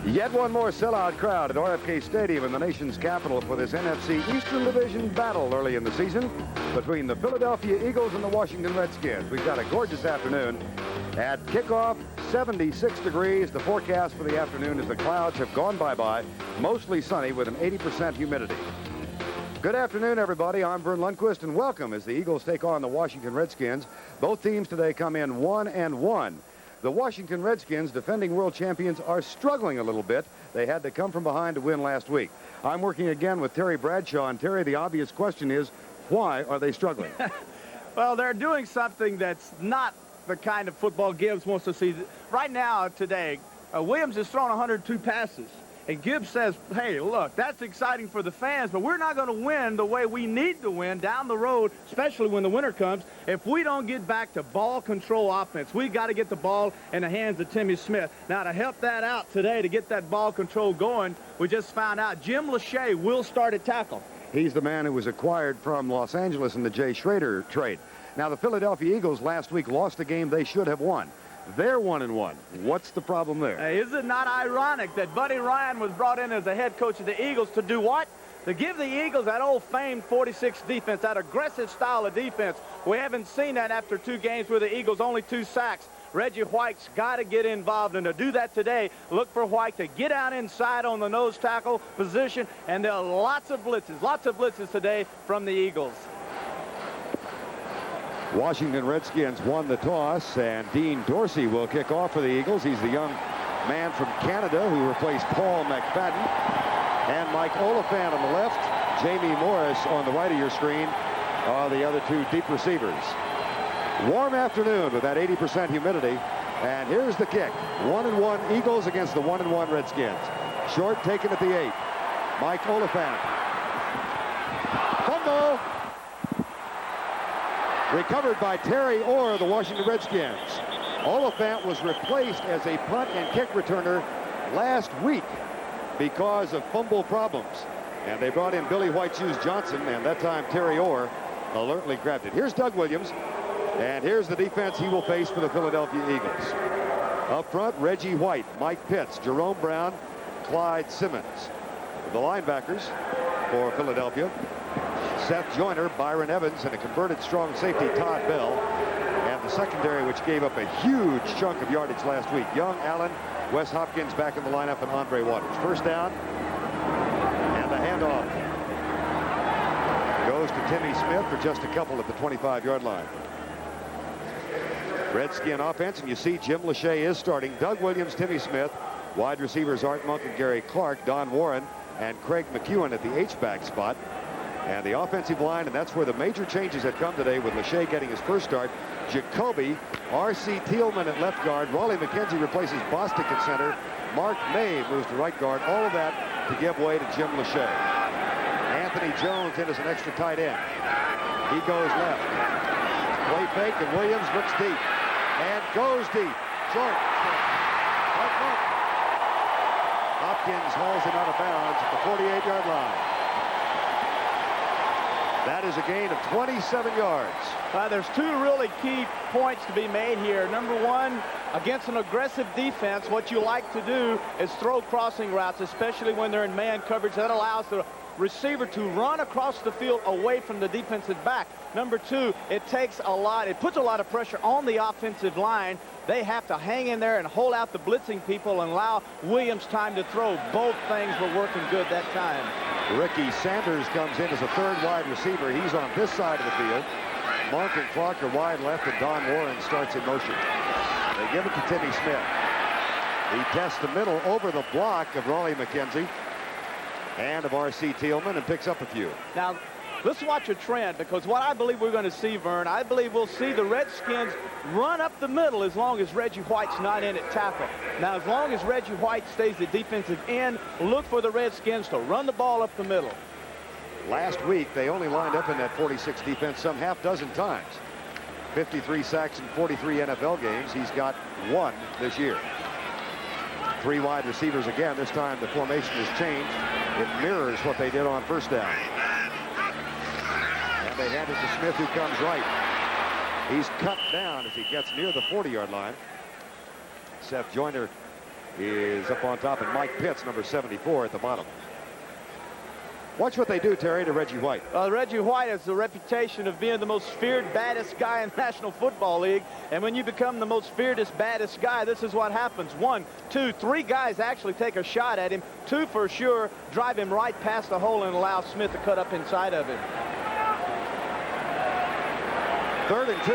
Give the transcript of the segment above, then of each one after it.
Yet one more sellout crowd at RFK Stadium in the nation's capital for this NFC Eastern Division battle early in the season between the Philadelphia Eagles and the Washington Redskins. We've got a gorgeous afternoon. At kickoff, 76 degrees. The forecast for the afternoon is the clouds have gone bye-bye, mostly sunny with an 80% humidity. Good afternoon, everybody. I'm Vern Lundquist, and welcome as the Eagles take on the Washington Redskins. Both teams today come in 1-1. The Washington Redskins, defending world champions, are struggling a little bit. They had to come from behind to win last week. I'm working again with Terry Bradshaw, and Terry, the obvious question is, why are they struggling? Well, they're doing something that's not the kind of football Gibbs wants to see. Right now, today, Williams has thrown 102 passes. And Gibbs says, hey, look, that's exciting for the fans, but we're not going to win the way we need to win down the road, especially when the winter comes, if we don't get back to ball control offense. We've got to get the ball in the hands of Timmy Smith. Now, to help that out today, to get that ball control going, we just found out Jim Lachey will start at tackle. He's the man who was acquired from Los Angeles in the Jay Schrader trade. Now, the Philadelphia Eagles last week lost a game they should have won. They're 1-1. What's the problem there? Hey, is it not ironic that Buddy Ryan was brought in as the head coach of the Eagles to do what? To give the Eagles that old famed 46 defense, that aggressive style of defense. We haven't seen that after 2 games where the Eagles only 2 sacks. Reggie White's got to get involved, and to do that today, look for White to get out inside on the nose tackle position, and there are lots of blitzes today from the Eagles. Washington Redskins won the toss, and Dean Dorsey will kick off for the Eagles. He's the young man from Canada who replaced Paul McFadden. And Mike Oliphant on the left, Jamie Morris on the right of your screen are the other 2 deep receivers. Warm afternoon with that 80% humidity. And here's the kick. 1-1 Eagles against the 1-1 Redskins. Short taken at the 8. Mike Oliphant. Fumble. Recovered by Terry Orr, the Washington Redskins. Oliphant was replaced as a punt and kick returner last week because of fumble problems. And they brought in Billy White Shoes Johnson, and that time Terry Orr alertly grabbed it. Here's Doug Williams, and here's the defense he will face for the Philadelphia Eagles. Up front, Reggie White, Mike Pitts, Jerome Brown, Clyde Simmons. The linebackers for Philadelphia, Seth Joyner, Byron Evans, and a converted strong safety, Todd Bell. And the secondary, which gave up a huge chunk of yardage last week. Young, Allen, Wes Hopkins back in the lineup, and Andre Waters. First down, and the handoff goes to Timmy Smith for just a couple at the 25-yard line. Redskin offense, and you see Jim Lachey is starting. Doug Williams, Timmy Smith, wide receivers Art Monk and Gary Clark, Don Warren, and Craig McEwen at the H-back spot. And the offensive line, and that's where the major changes had come today with Lachey getting his first start. Jacoby, R.C. Thielman at left guard. Raleigh McKenzie replaces Bostic at center. Mark May moves to right guard. All of that to give way to Jim Lachey. Anthony Jones in as an extra tight end. He goes left. Play fake, and Williams looks deep. And goes deep. Short. Right front. Hopkins hauls him out of bounds at the 48-yard line. That is a gain of 27 yards. There's 2 really key points to be made here. Number 1, against an aggressive defense, what you like to do is throw crossing routes, especially when they're in man coverage. That allows the receiver to run across the field away from the defensive back. Number 2, it puts a lot of pressure on the offensive line. They have to hang in there and hold out the blitzing people and allow Williams time to throw. Both things were working good that time. Ricky Sanders comes in as a 3rd wide receiver. He's on this side of the field. Monk and Clark are wide left, and Don Warren starts in motion. They give it to Timmy Smith. He tests the middle over the block of Raleigh McKenzie and of R.C. Thielman and picks up a few. Now, let's watch a trend, because what I believe we're going to see, Vern, I believe we'll see the Redskins run up the middle as long as Reggie White's not in at tackle. Now, as long as Reggie White stays the defensive end, look for the Redskins to run the ball up the middle. Last week, they only lined up in that 46 defense some half dozen times. 53 sacks in 43 NFL games. He's got 1 this year. 3 wide receivers again. This time the formation has changed. It mirrors what they did on first down. And they hand it to Smith, who comes right. He's cut down as he gets near the 40-yard line. Seth Joyner is up on top, and Mike Pitts, number 74, at the bottom. Watch what they do, Terry, to Reggie White. Reggie White has the reputation of being the most feared, baddest guy in the National Football League. And when you become the most fearedest, baddest guy, this is what happens. 1, 2, 3 guys actually take a shot at him. 2 for sure drive him right past the hole and allow Smith to cut up inside of him. 3rd and 2.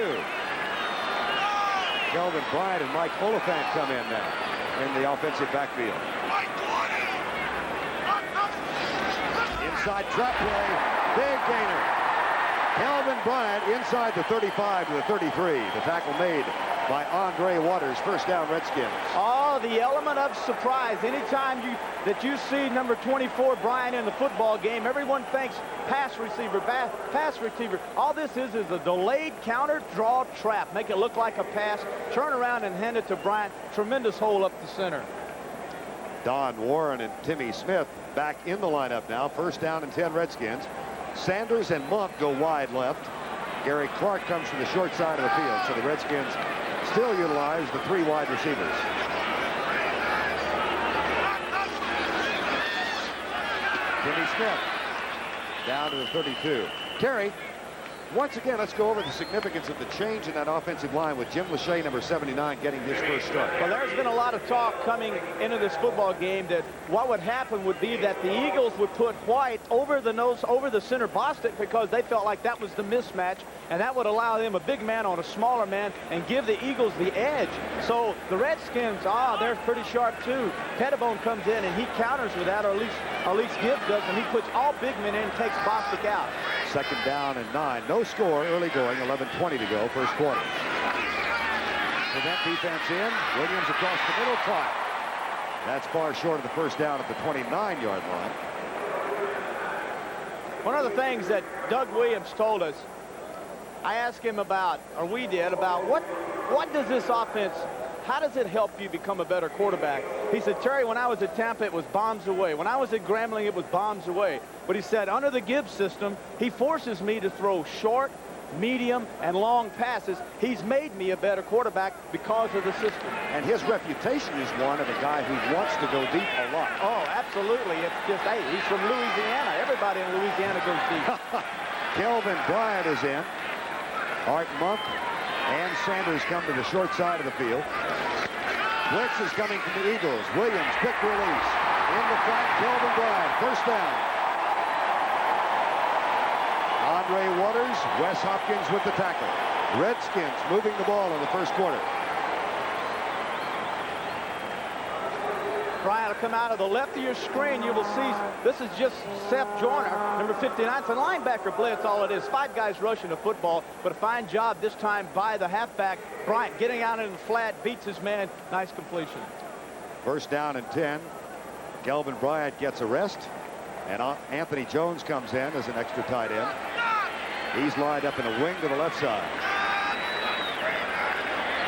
Kelvin Bryant and Mike Oliphant come in now in the offensive backfield. Inside trap play, big gainer. Kelvin Bryant inside the 35 to the 33. The tackle made by Andre Waters. First down, Redskins. Oh, the element of surprise. Anytime that you see number 24 Bryant in the football game, everyone thinks pass receiver, pass receiver. All this is a delayed counter draw trap. Make it look like a pass, turn around and hand it to Bryant. Tremendous hole up the center. Don Warren and Timmy Smith back in the lineup now. First down and 10 Redskins. Sanders and Monk go wide left. Gary Clark comes from the short side of the field. So the Redskins still utilize the 3 wide receivers. Timmy Smith down to the 32. Terry, once again, let's go over the significance of the change in that offensive line with Jim Lachey, number 79, getting his first start. Well, there's been a lot of talk coming into this football game that what would happen would be that the Eagles would put White over the center Bostic because they felt like that was the mismatch, and that would allow them a big man on a smaller man and give the Eagles the edge. So the Redskins, they're pretty sharp too. Pettibone comes in and he counters with that, or at least Gibbs does, and he puts all big men in and takes Bostic out. 2nd down and 9. No score, early going, 11:20 to go, first quarter. With that defense in, Williams across the middle, caught. That's far short of the first down at the 29-yard line. One of the things that Doug Williams told us, I asked him about, or we did, about what does this offense, how does it help you become a better quarterback? He said, Terry, when I was at Tampa, it was bombs away. When I was at Grambling, it was bombs away. But he said, under the Gibbs system, he forces me to throw short, medium, and long passes. He's made me a better quarterback because of the system. And his reputation is one of a guy who wants to go deep a lot. Oh, absolutely. It's just, hey, he's from Louisiana. Everybody in Louisiana goes deep. Kelvin Bryant is in. Art Monk and Sanders come to the short side of the field. Blitz is coming from the Eagles. Williams, quick release. In the front, Kelvin Bryant. First down. Andre Waters, Wes Hopkins with the tackle. Redskins moving the ball in the first quarter. Bryant will come out of the left of your screen. You will see this is just Seth Joyner, number 59. It's a linebacker blitz, all it is. 5 guys rushing the football, but a fine job this time by the halfback. Bryant getting out in the flat, beats his man. Nice completion. First down and 10. Kelvin Bryant gets a rest, and Anthony Jones comes in as an extra tight end. He's lined up in a wing to the left side.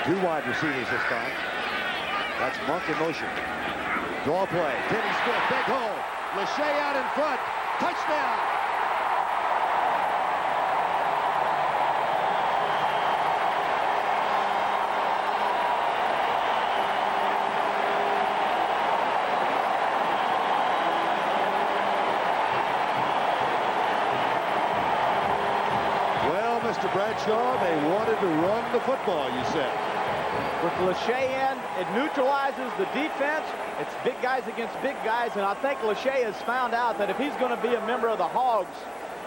2 wide receivers this time. That's Monk in motion. Draw play. Timmy Smith, big hole. Lachey out in front. Touchdown. Well, Mr. Bradshaw, they wanted to run the football, you said. With Lachey in, it neutralizes the defense. It's big guys against big guys, and I think Lachey has found out that if he's going to be a member of the Hogs,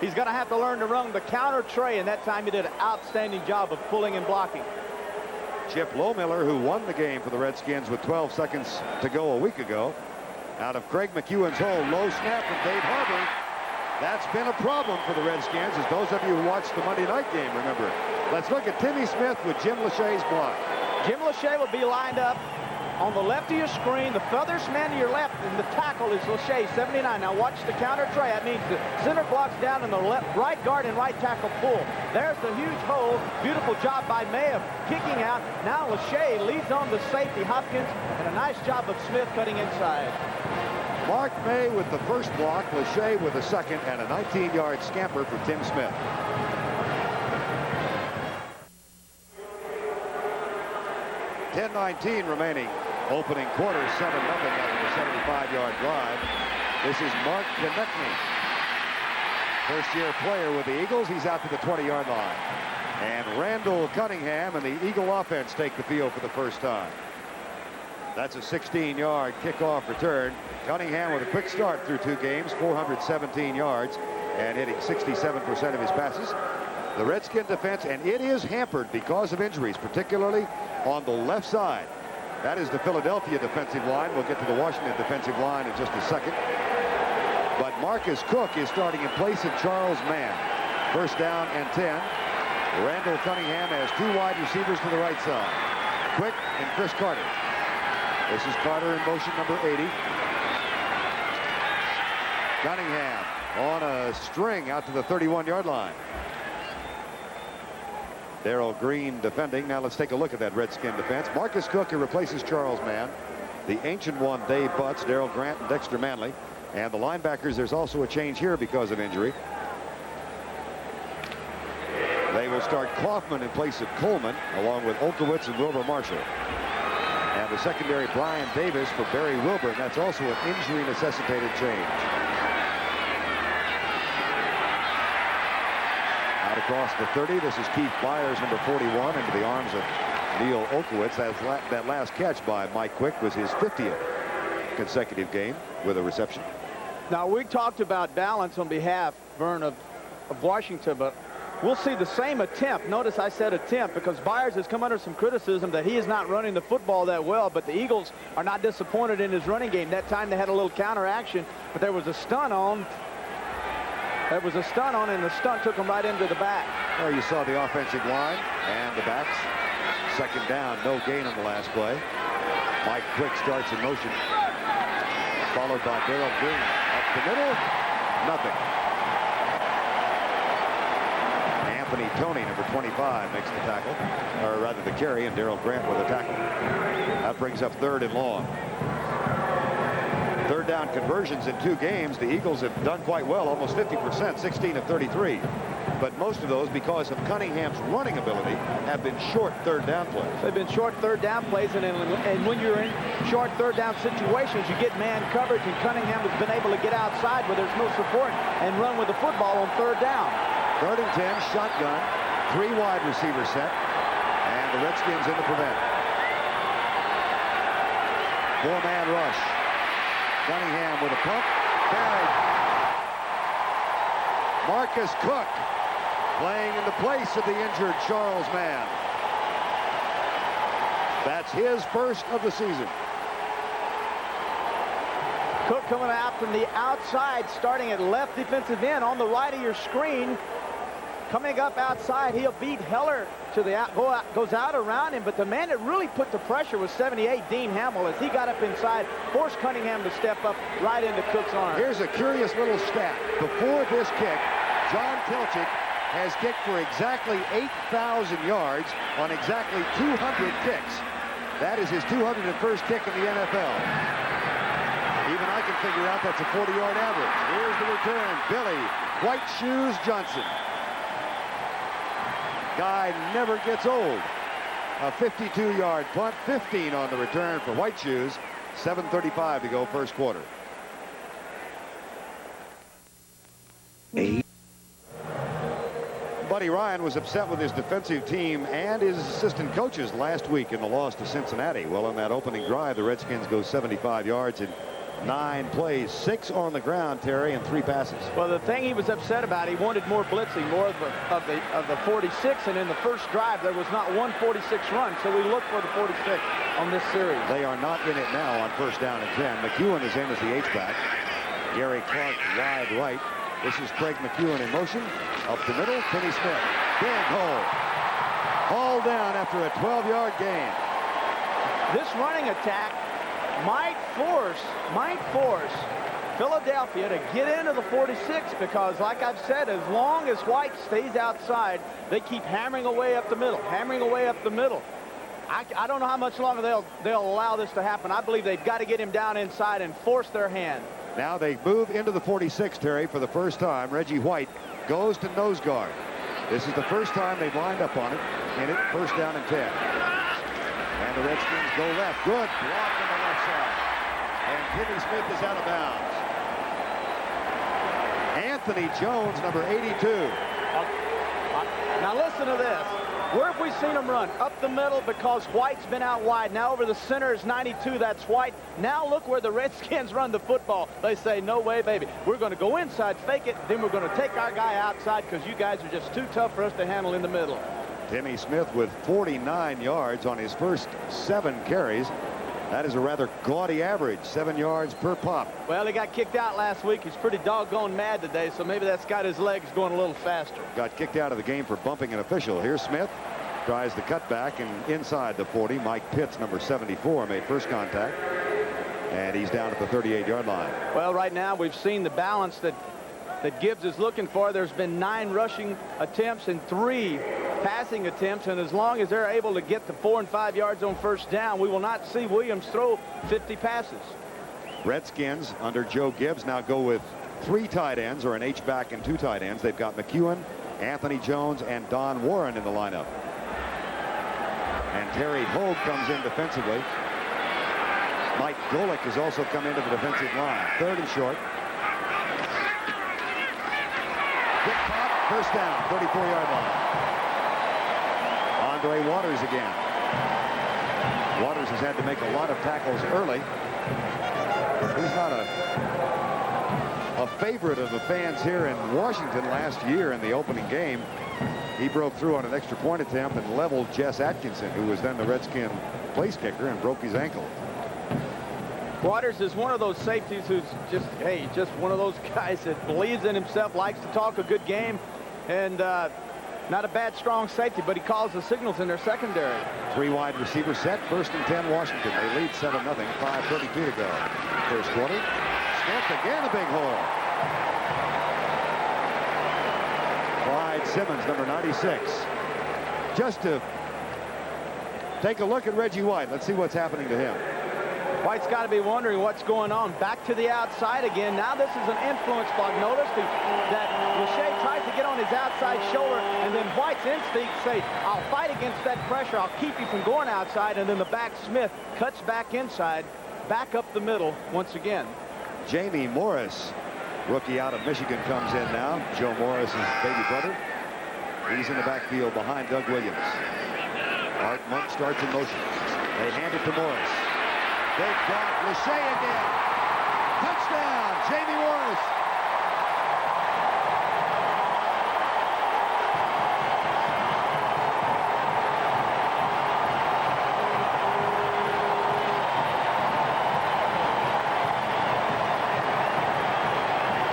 he's going to have to learn to run the counter tray, and that time he did an outstanding job of pulling and blocking. Chip Lohmiller, who won the game for the Redskins with 12 seconds to go a week ago, out of Craig McEwen's hole. Low snap from Dave Harbour. That's been a problem for the Redskins, as those of you who watched the Monday night game remember. Let's look at Timmy Smith with Jim Lachey's block. Jim Lachey will be lined up on the left of your screen. The furthest man to your left, and the tackle is Lachey, 79. Now watch the counter tray. That means the center blocks down and the right guard and right tackle pull. There's the huge hole. Beautiful job by May of kicking out. Now Lachey leads on the safety, Hopkins, and a nice job of Smith cutting inside. Mark May with the first block, Lachey with the second, and a 19-yard scamper for Tim Smith. $10:19 remaining Opening quarter, 7-0 after the 75-yard drive. This is Mark Konechny. First-year player with the Eagles. He's out to the 20-yard line. And Randall Cunningham and the Eagle offense take the field for the first time. That's a 16-yard kickoff return. Cunningham with a quick start through 2 games, 417 yards, and hitting 67% of his passes. The Redskin defense, and it is hampered because of injuries, particularly on the left side. That is the Philadelphia defensive line. We'll get to the Washington defensive line in just a second. But Marcus Cook is starting in place of Charles Mann. First down and 10. Randall Cunningham has 2 wide receivers to the right side. Quick and Chris Carter. This is Carter in motion, number 80. Cunningham on a string out to the 31-yard line. Darrell Green defending. Now let's take a look at that Redskin defense. Marcus Cook, who replaces Charles Mann. The ancient one, Dave Butts, Darrell Grant, and Dexter Manley. And the linebackers, there's also a change here because of injury. They will start Kaufman in place of Coleman, along with Olkowitz and Wilbur Marshall. And the secondary, Brian Davis for Barry Wilburn. That's also an injury-necessitated change. Out across the 30, this is Keith Byers, number 41, into the arms of Neil Olkowitz. That last catch by Mike Quick was his 50th consecutive game with a reception. Now, we talked about balance on behalf, Vern, of Washington, but we'll see the same attempt. Notice I said attempt because Byers has come under some criticism that he is not running the football that well, but the Eagles are not disappointed in his running game. That time they had a little counter action, but there was a stunt on. And the stunt took him right into the back. Well, you saw the offensive line and the backs. Second down, no gain on the last play. Mike Quick starts in motion, followed by Darrell Green. Up the middle, nothing. Anthony Toney, number 25, makes the tackle, or rather the carry, and Darrell Grant with a tackle. That brings up 3rd and long. Third down conversions in 2 games. The Eagles have done quite well, almost 50%, 16 of 33. But most of those, because of Cunningham's running ability, have been short third down plays. They've been short third down plays, and when you're in short third down situations, you get man coverage, and Cunningham has been able to get outside where there's no support and run with the football on third down. 3rd and 10, shotgun, 3 wide receiver set, and the Redskins in the prevent. 4-man rush. Cunningham with a pump, buried. Marcus Cook playing in the place of the injured Charles Mann. That's his first of the season. Cook coming out from the outside, starting at left defensive end on the right of your screen. Coming up outside, he'll beat Heller to the goes out around him, but the man that really put the pressure was 78, Dean Hamill, as he got up inside, forced Cunningham to step up right into Cook's arm. Here's a curious little stat. Before this kick, John Telchik has kicked for exactly 8,000 yards on exactly 200 kicks. That is his 201st kick in the NFL. Even I can figure out that's a 40-yard average. Here's the return. Billy White Shoes Johnson. Guy never gets old. A 52-yard punt, 15 on the return for White Shoes. 7:35 to go, first quarter. Buddy Ryan was upset with his defensive team and his assistant coaches last week in the loss to Cincinnati. Well, on that opening drive, the Redskins go 75 yards in 9 plays, 6 on the ground, Terry, and 3 passes. Well, the thing he was upset about, he wanted more blitzing, more of the 46, and in the first drive there was not one 46 run, so we look for the 46 on this series. They are not in it now on first down and 10. McEwen is in as the H-back. Gary Clark wide right. This is Craig McEwen in motion. Up the middle, Kenny Smith. Big hole. Hauled down after a 12-yard gain. This running attack might force Philadelphia to get into the 46, because, like I've said, as long as White stays outside, they keep hammering away up the middle, I don't know how much longer they'll allow this to happen. I believe they've got to get him down inside and force their hand. Now they move into the 46, Terry, for the first time. Reggie White goes to nose guard. This is the first time they've lined up on it. In it, first down and 10. And the Redskins go left. Good block on the left side. And Timmy Smith is out of bounds. Anthony Jones, number 82. Now listen to this. Where have we seen him run? Up the middle because White's been out wide. Now over the center is 92. That's White. Now look where the Redskins run the football. They say, no way, baby. We're going to go inside, fake it, then we're going to take our guy outside because you guys are just too tough for us to handle in the middle. Timmy Smith with 49 yards on his first 7 carries. That is a rather gaudy average, 7 yards per pop. Well, he got kicked out last week. He's pretty doggone mad today, so maybe that's got his legs going a little faster. Got kicked out of the game for bumping an official. Here's Smith. Tries the cutback and inside the 40. Mike Pitts, number 74, made first contact. And he's down at the 38-yard line. Well, right now we've seen the balance that Gibbs is looking for. There's been 9 rushing attempts and 3 passing attempts, and as long as they're able to get to 4 and 5 yards on first down, we will not see Williams throw 50 passes. Redskins under Joe Gibbs now go with 3 tight ends, or an H-back and 2 tight ends. They've got McEwen, Anthony Jones, and Don Warren in the lineup. And Terry Hogue comes in defensively. Mike Golick has also come into the defensive line. 3rd and short. Good pop, first down, 34-yard line. Andre Waters again. Waters has had to make a lot of tackles early. He's not a favorite of the fans here in Washington. Last year in the opening game, he broke through on an extra point attempt and leveled Jess Atkinson, who was then the Redskin place kicker, and broke his ankle. Waters is one of those safeties who's just one of those guys that believes in himself, likes to talk a good game, and not a bad, strong safety, but he calls the signals in their secondary. 3 wide receiver set, 1st and 10 Washington. They lead 7-0, 5:32 to go. First quarter. Smith again, a big hole. Clyde Simmons, number 96. Just to take a look at Reggie White. Let's see what's happening to him. White's got to be wondering what's going on. Back to the outside again. Now this is an influence block. Notice that Lachey tries to get on his outside shoulder, and then White's instincts say, I'll fight against that pressure. I'll keep you from going outside. And then the back Smith cuts back inside, back up the middle once again. Jamie Morris, rookie out of Michigan, comes in now. Joe Morris's baby brother. He's in the backfield behind Doug Williams. Art Monk starts in motion. They hand it to Morris. Big block, Lachey again. Touchdown, Jamie Morris.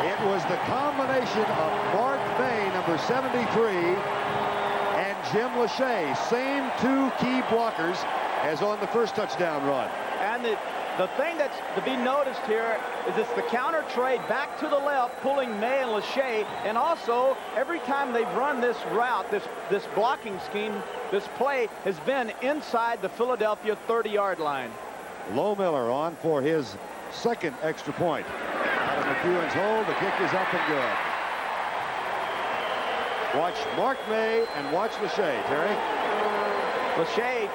It was the combination of Mark May, number 73, and Jim Lachey. Same 2 key blockers as on the first touchdown run. And the thing that's to be noticed here is it's the counter trade back to the left, pulling May and Lachey. And also, every time they've run this route, this blocking scheme, this play has been inside the Philadelphia 30-yard line. Lohmiller on for his 2nd extra point. Out of McEwen's hold, the kick is up and good. Watch Mark May and watch Lachey, Terry. Lachey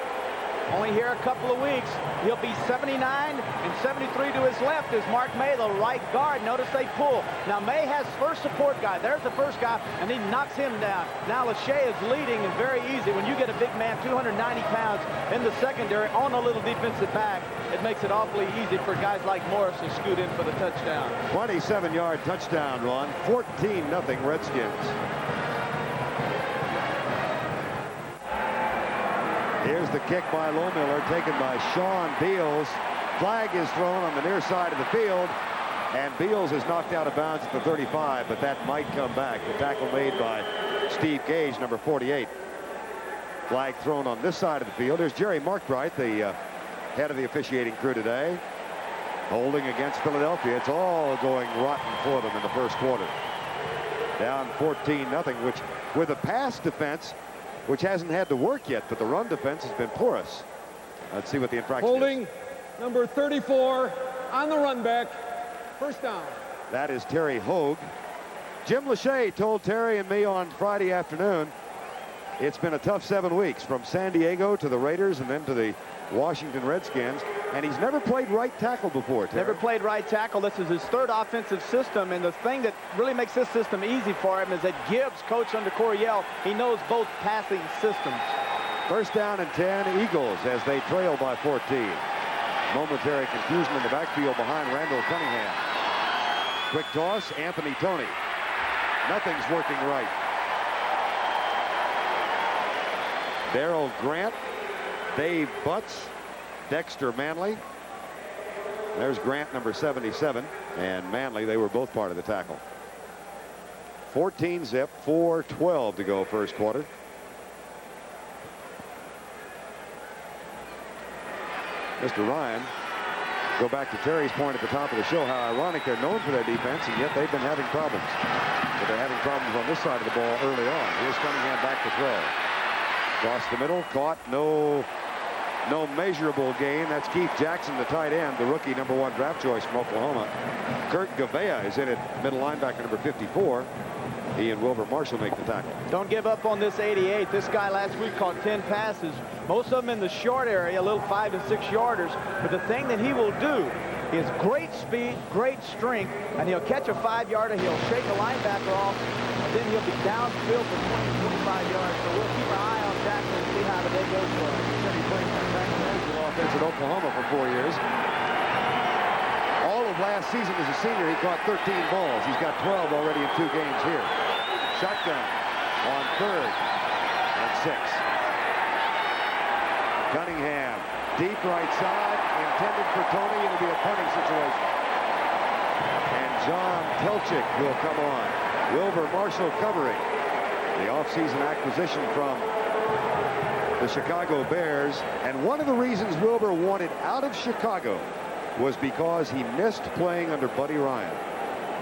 only here a couple of weeks. He'll be 79 and 73 to his left is Mark May, the right guard. Notice they pull. Now May has first support guy. There's the first guy, and he knocks him down. Now Lachey is leading, and very easy. When you get a big man, 290 pounds, in the secondary on a little defensive back, it makes it awfully easy for guys like Morris to scoot in for the touchdown. 27-yard touchdown run, 14-0 Redskins. Here's the kick by Lohmiller, taken by Sean Beals. Flag is thrown on the near side of the field, and Beals is knocked out of bounds at the 35, but that might come back. The tackle made by Steve Gage, number 48. Flag thrown on this side of the field. There's Jerry Markbright, the head of the officiating crew today, holding against Philadelphia. It's all going rotten for them in the first quarter. Down 14-0, which with a pass defense, which hasn't had to work yet, but the run defense has been porous. Let's see what the infraction Holding is. number 34 on the run back. First down. That is Terry Hogue. Jim Lachey told Terry and me on Friday afternoon It's been a tough 7 weeks, from San Diego to the Raiders and then to the Washington Redskins, and he's never played right tackle before, Terry. Never played right tackle. This is his third offensive system, and the thing that really makes this system easy for him is that Gibbs, coach under Coryell, he knows both passing systems. First down and 10, Eagles as they trail by 14. Momentary confusion in the backfield behind Randall Cunningham. Quick toss, Anthony Toney. Nothing's working right. Darrell Grant, Dave Butts, Dexter Manley. There's Grant, number 77, and Manley. They were both part of the tackle. 14 zip, 4:12 to go first quarter. Mr. Ryan, go back to Terry's point at the top of the show, how ironic they're known for their defense, and yet they've been having problems. But they're having problems on this side of the ball early on. Here's Cunningham back to throw. Across the middle, caught, no measurable gain. That's Keith Jackson, the tight end, the rookie #1 draft choice from Oklahoma. Kurt Gavea is in at middle linebacker number 54. He and Wilbur Marshall make the tackle. Don't give up on this 88. This guy last week caught 10 passes, most of them in the short area, a little 5- and 6-yarders. But the thing that he will do is great speed, great strength, and he'll catch a 5-yarder. He'll shake a linebacker off, and then he'll be downfield for 20, 25 yards. So we'll keep our eye on Jackson and see how the day goes for him. He said he played offense at Oklahoma for 4 years. All of last season as a senior, he caught 13 balls. He's got 12 already in 2 games here. Shotgun on 3rd and 6. Cunningham, deep right side, intended for Toney. It'll be a punting situation. And John Telchik will come on. Wilbur Marshall covering. The offseason acquisition from the Chicago Bears. And one of the reasons Wilbur wanted out of Chicago was because he missed playing under Buddy Ryan.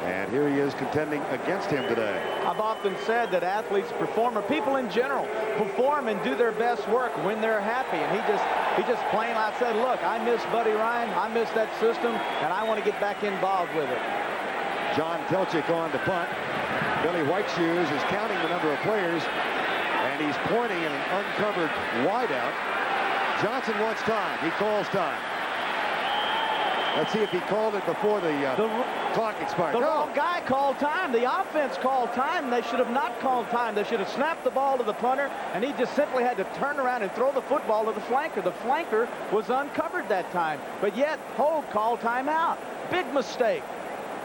And here he is contending against him today. I've often said that athletes perform, or people in general, perform and do their best work when they're happy. And he just plain out said, look, I miss Buddy Ryan, I miss that system, and I want to get back involved with it. John Telchik on to punt. Billy Whiteshoes is counting the number of players, and he's pointing at an uncovered wideout. Johnson wants time. He calls time. Let's see if he called it before the clock expired. The wrong guy called time. The offense called time. They should have not called time. They should have snapped the ball to the punter, and he just simply had to turn around and throw the football to the flanker. The flanker was uncovered that time, but yet Hogue called timeout. Big mistake.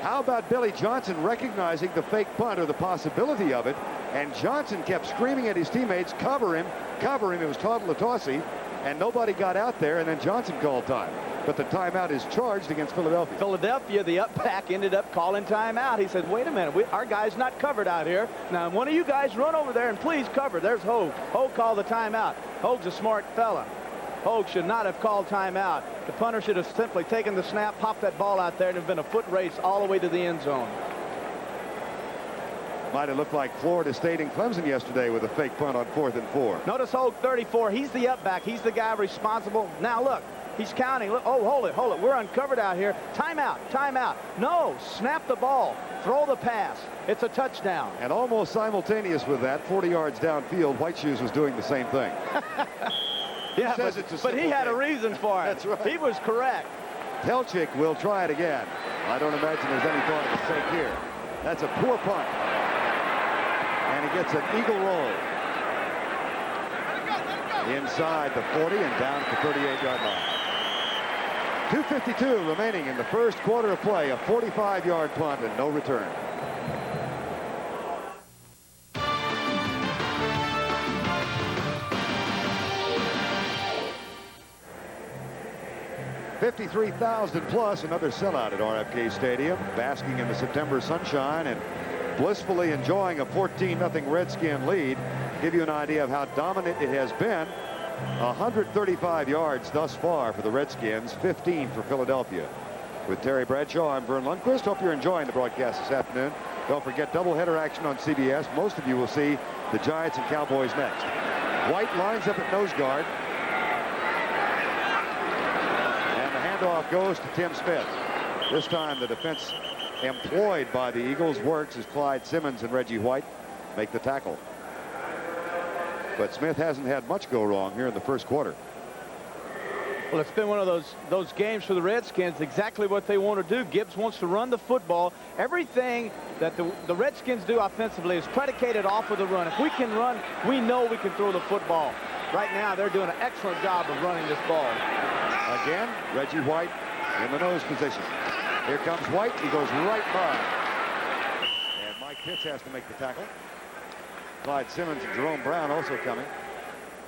How about Billy Johnson recognizing the fake punt, or the possibility of it, and Johnson kept screaming at his teammates, cover him, cover him. It was Todd Latossi, and nobody got out there, and then Johnson called time. But the timeout is charged against Philadelphia. Philadelphia, the up back, ended up calling timeout. He said, wait a minute, our guy's not covered out here. Now, one of you guys run over there and please cover. There's Hogue. Hogue called the timeout. Hogue's a smart fella. Hogue should not have called timeout. The punter should have simply taken the snap, popped that ball out there, and have been a foot race all the way to the end zone. Might have looked like Florida State and Clemson yesterday with a fake punt on 4th and 4. Notice Hogue, 34. He's the up back. He's the guy responsible. Now, look. He's counting. Look, oh, hold it. We're uncovered out here. Timeout, timeout. No, snap the ball. Throw the pass. It's a touchdown. And almost simultaneous with that, 40 yards downfield, Whiteshoes was doing the same thing. Yeah, but he had a reason for it. That's right. He was correct. Telchik will try it again. I don't imagine there's any thought of a fake here. That's a poor punt. And he gets an eagle roll. Inside the 40 and down at the 38-yard line. 2:52 remaining in the first quarter of play. A 45-yard punt and no return. $53,000 plus, another sellout at RFK Stadium, basking in the September sunshine and blissfully enjoying a 14-0 Redskin lead. Give you an idea of how dominant it has been. 135 yards thus far for the Redskins, 15 for Philadelphia. With Terry Bradshaw, I'm Vern Lundquist. Hope you're enjoying the broadcast this afternoon. Don't forget doubleheader action on CBS. Most of you will see the Giants and Cowboys next. White lines up at nose guard. And the handoff goes to Tim Smith. This time the defense employed by the Eagles works as Clyde Simmons and Reggie White make the tackle. But Smith hasn't had much go wrong here in the first quarter. Well, it's been one of those games for the Redskins, exactly what they want to do. Gibbs wants to run the football. Everything that the Redskins do offensively is predicated off of the run. If we can run, we know we can throw the football. Right now, they're doing an excellent job of running this ball. Again, Reggie White in the nose position. Here comes White. He goes right by. And Mike Pitts has to make the tackle. Clyde Simmons and Jerome Brown also coming.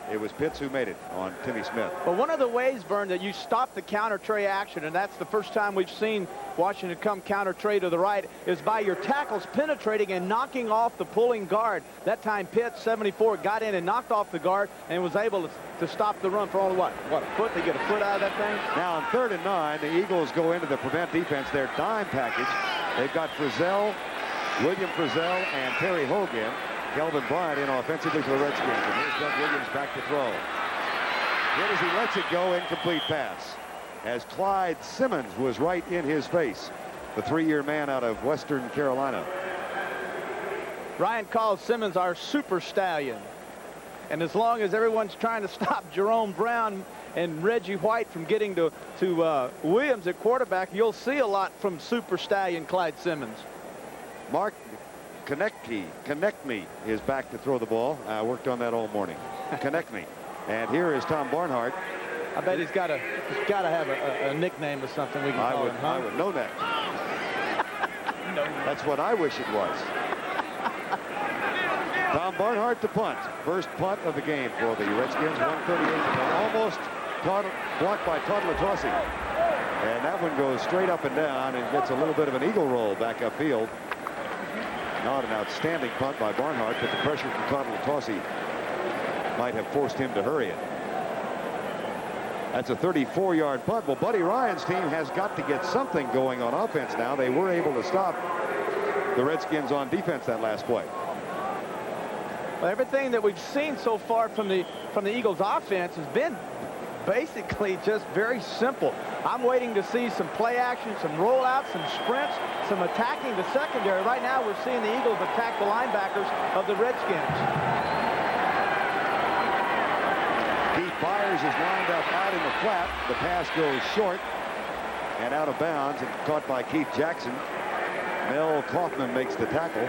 It was Pitts who made it on Timmy Smith. But one of the ways, Vern, that you stop the counter tray action, and that's the first time we've seen Washington come counter tray to the right, is by your tackles penetrating and knocking off the pulling guard. That time Pitts, 74, got in and knocked off the guard and was able to stop the run for only what, a foot? They get a foot out of that thing? Now on 3rd and 9, the Eagles go into the prevent defense, their dime package. They've got Frizzell, William Frizzell, and Terry Hogan. Kelvin Bryant in offensively for the Redskins. And here's Doug Williams back to throw. Hit as he lets it go, incomplete pass. As Clyde Simmons was right in his face. The 3-year man out of Western Carolina. Ryan calls Simmons our super stallion. And as long as everyone's trying to stop Jerome Brown and Reggie White from getting to Williams at quarterback, you'll see a lot from super stallion Clyde Simmons. Mark Connect Me is back to throw the ball. I worked on that all morning. Connect Me. And here is Tom Barnhart. I bet he's got to have a nickname or something we can call him, huh? I would know that. That's what I wish it was. Tom Barnhart to punt. First punt of the game for the Redskins. 138. Almost blocked by Todd Dorsey. And that one goes straight up and down and gets a little bit of an eagle roll back upfield. Not an outstanding punt by Barnhart, but the pressure from Todd Dorsey might have forced him to hurry it. That's a 34-yard punt. Well, Buddy Ryan's team has got to get something going on offense now. They were able to stop the Redskins on defense that last play. Well, everything that we've seen so far from the Eagles offense has been basically just very simple. I'm waiting to see some play action, some rollouts, some sprints, some attacking the secondary. Right now we're seeing the Eagles attack the linebackers of the Redskins. Keith Byers is lined up out in the flat. The pass goes short and out of bounds and caught by Keith Jackson. Mel Kaufman makes the tackle.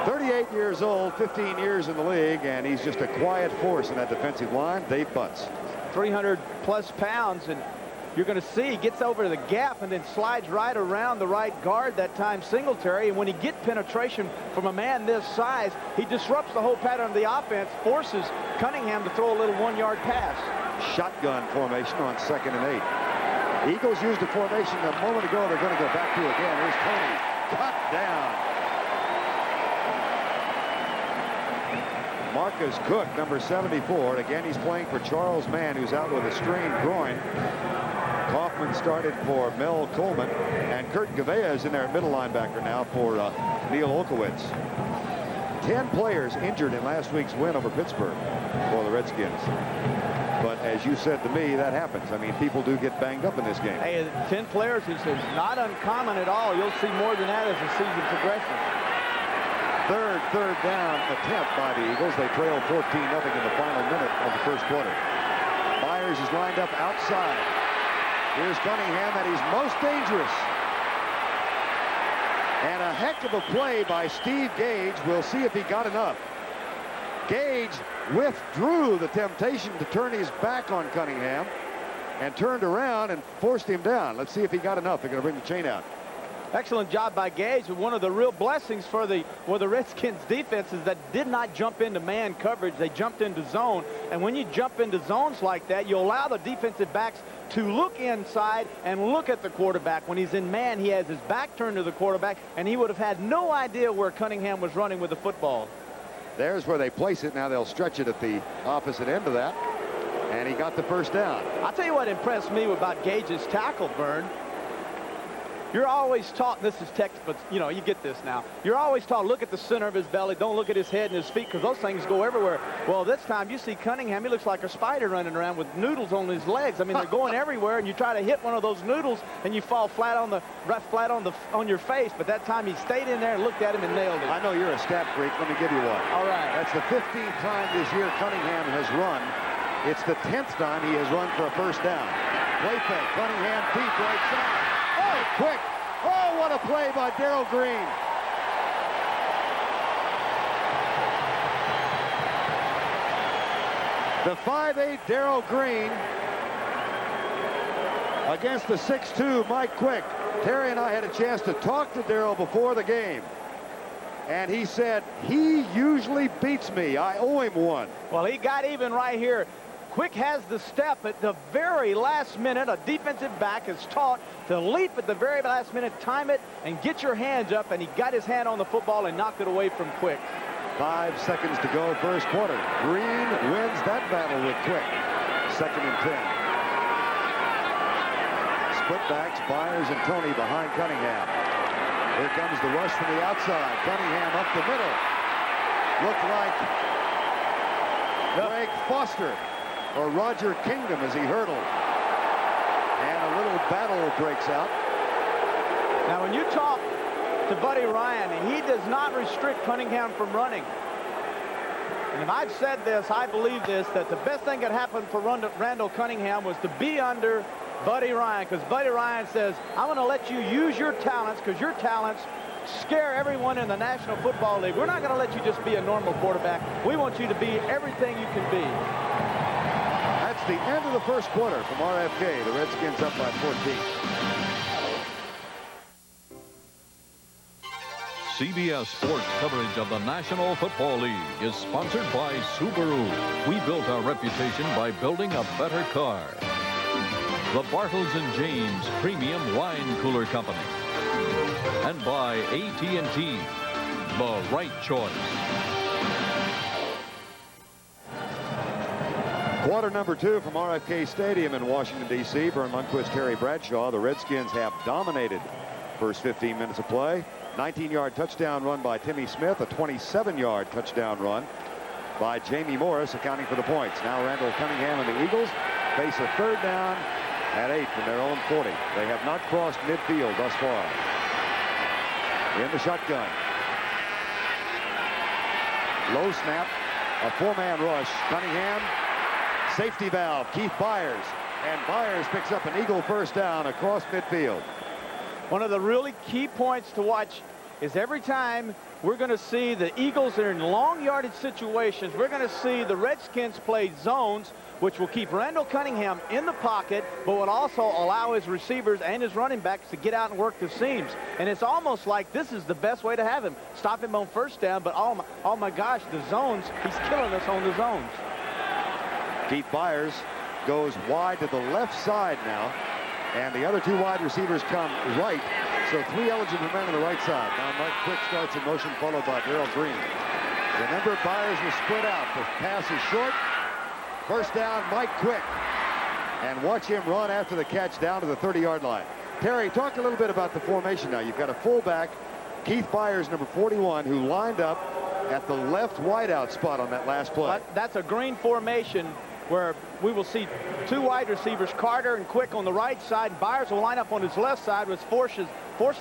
38 years old, 15 years in the league, and he's just a quiet force in that defensive line. Dave Butts. 300-plus pounds, and you're going to see he gets over the gap and then slides right around the right guard, that time Singletary. And when he gets penetration from a man this size, he disrupts the whole pattern of the offense, forces Cunningham to throw a little 1-yard pass. Shotgun formation on 2nd and 8. Eagles used a formation a moment ago. They're going to go back to again. Here's Tony. Cut down. Marcus Cook, number 74. And again, he's playing for Charles Mann, who's out with a strained groin. Kaufman started for Mel Coleman. And Kurt Gavea is in there at middle linebacker now for Neil Olkowitz. 10 players injured in last week's win over Pittsburgh for the Redskins. But as you said to me, that happens. I mean, people do get banged up in this game. Hey, 10 players is not uncommon at all. You'll see more than that as the season progresses. Third down attempt by the Eagles. They trail 14-0 in the final minute of the first quarter. Byers is lined up outside. Here's Cunningham at his most dangerous. And a heck of a play by Steve Gage. We'll see if he got enough. Gage withdrew the temptation to turn his back on Cunningham and turned around and forced him down. Let's see if he got enough. They're going to bring the chain out. Excellent job by Gage. One of the real blessings for the Redskins defense is that did not jump into man coverage. They jumped into zone. And when you jump into zones like that, you allow the defensive backs to look inside and look at the quarterback. When he's in man, he has his back turned to the quarterback, and he would have had no idea where Cunningham was running with the football. There's where they place it. Now they'll stretch it at the opposite end of that. And he got the first down. I'll tell you what impressed me about Gage's tackle, Vern. You're always taught, this is textbook, you know, you get this now. You're always taught, look at the center of his belly. Don't look at his head and his feet because those things go everywhere. Well, this time you see Cunningham. He looks like a spider running around with noodles on his legs. I mean, they're going everywhere, and you try to hit one of those noodles, and you fall flat on your face. But that time he stayed in there and looked at him and nailed it. I know you're a stat freak. Let me give you one. All right. That's the 15th time this year Cunningham has run. It's the 10th time he has run for a first down. Play fake. Cunningham deep right side. Oh, quick. Oh, what a play by Darrell Green. The 5'8" Darrell Green against the 6'2" Mike Quick. Terry and I had a chance to talk to Darrell before the game. And he said, he usually beats me. I owe him one. Well, he got even right here. Quick has the step at the very last minute. A defensive back is taught to leap at the very last minute, time it, and get your hands up. And he got his hand on the football and knocked it away from Quick. 5 seconds to go, first quarter. Green wins that battle with Quick. 2nd and 10. Split backs, Byers and Tony behind Cunningham. Here comes the rush from the outside. Cunningham up the middle. Looked like Greg Foster or Roger Kingdom as he hurdled. And a little battle breaks out. Now, when you talk to Buddy Ryan, he does not restrict Cunningham from running. And if I've said this, I believe this, that the best thing that happened for Randall Cunningham was to be under Buddy Ryan, because Buddy Ryan says, I'm going to let you use your talents, because your talents scare everyone in the National Football League. We're not going to let you just be a normal quarterback. We want you to be everything you can be. That's the end of the first quarter from RFK. The Redskins up by 14. CBS Sports coverage of the National Football League is sponsored by Subaru. We built our reputation by building a better car. The Bartles and James Premium Wine Cooler Company. And by AT&T, the right choice. Quarter number 2 from RFK Stadium in Washington, D.C. Vern Lundquist, Terry Bradshaw. The Redskins have dominated first 15 minutes of play. 19-yard touchdown run by Timmy Smith. A 27-yard touchdown run by Jamie Morris, accounting for the points. Now Randall Cunningham and the Eagles face a third down at 8 from their own 40. They have not crossed midfield thus far. In the shotgun. Low snap. A 4-man rush. Cunningham. Safety valve. Keith Byers. And Byers picks up an Eagle first down across midfield. One of the really key points to watch is every time we're going to see the Eagles are in long yardage situations, we're going to see the Redskins play zones, which will keep Randall Cunningham in the pocket, but will also allow his receivers and his running backs to get out and work the seams. And it's almost like this is the best way to have him. Stop him on first down, but oh my gosh, the zones, he's killing us on the zones. Keith Byers goes wide to the left side now. And the other 2 wide receivers come right. So 3 eligible men on the right side. Now Mike Quick starts in motion, followed by Darrell Green. Remember, Byers was split out. The pass is short. First down, Mike Quick. And watch him run after the catch down to the 30-yard line. Terry, talk a little bit about the formation now. You've got a fullback, Keith Byers, number 41, who lined up at the left wideout spot on that last play. That's a green formation where we will see 2 wide receivers, Carter and Quick on the right side. Byers will line up on his left side, which forces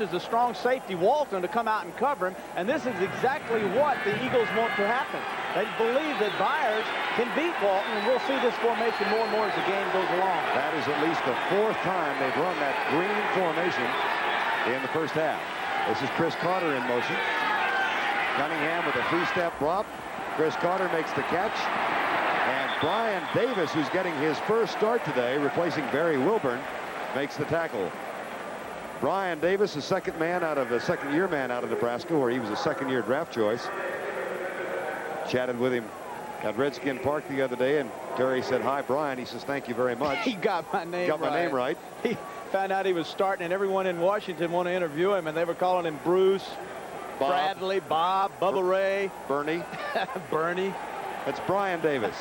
the strong safety, Walton, to come out and cover him. And this is exactly what the Eagles want to happen. They believe that Byers can beat Walton, and we'll see this formation more and more as the game goes along. That is at least the 4th time they've run that green formation in the first half. This is Chris Carter in motion. Cunningham with a 3-step drop. Chris Carter makes the catch. And Brian Davis, who's getting his first start today, replacing Barry Wilburn, makes the tackle. Brian Davis, a second-year man out of Nebraska, where he was a second-year draft choice. Chatted with him at Redskin Park the other day, and Terry said, "Hi, Brian." He says, "Thank you very much." He got my name right. Got my name right. He found out he was starting, and everyone in Washington wanted to interview him, and they were calling him Bruce, Bob, Bradley, Bob, Bubba Ray, Bernie. Bernie. That's Brian Davis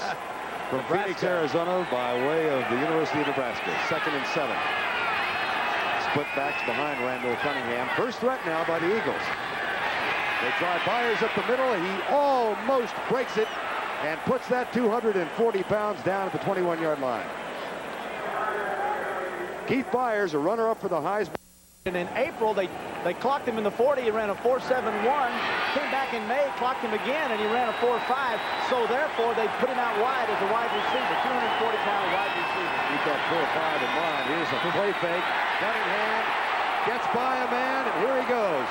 from Phoenix, Arizona, by way of the University of Nebraska. 2nd and 7. putbacks behind Randall Cunningham. First threat now by the Eagles. They try Byers up the middle. He almost breaks it and puts that 240 pounds down at the 21-yard line. Keith Byers, a runner-up for the Heisman. And in April, they clocked him in the 40. He ran a 4.71. Came back in May, clocked him again, and he ran a 4.5. So therefore, they put him out wide as a wide receiver, 240-pound wide receiver. Keep that 4.5 in mind. Here's a play fake. Cunningham gets by a man, and here he goes.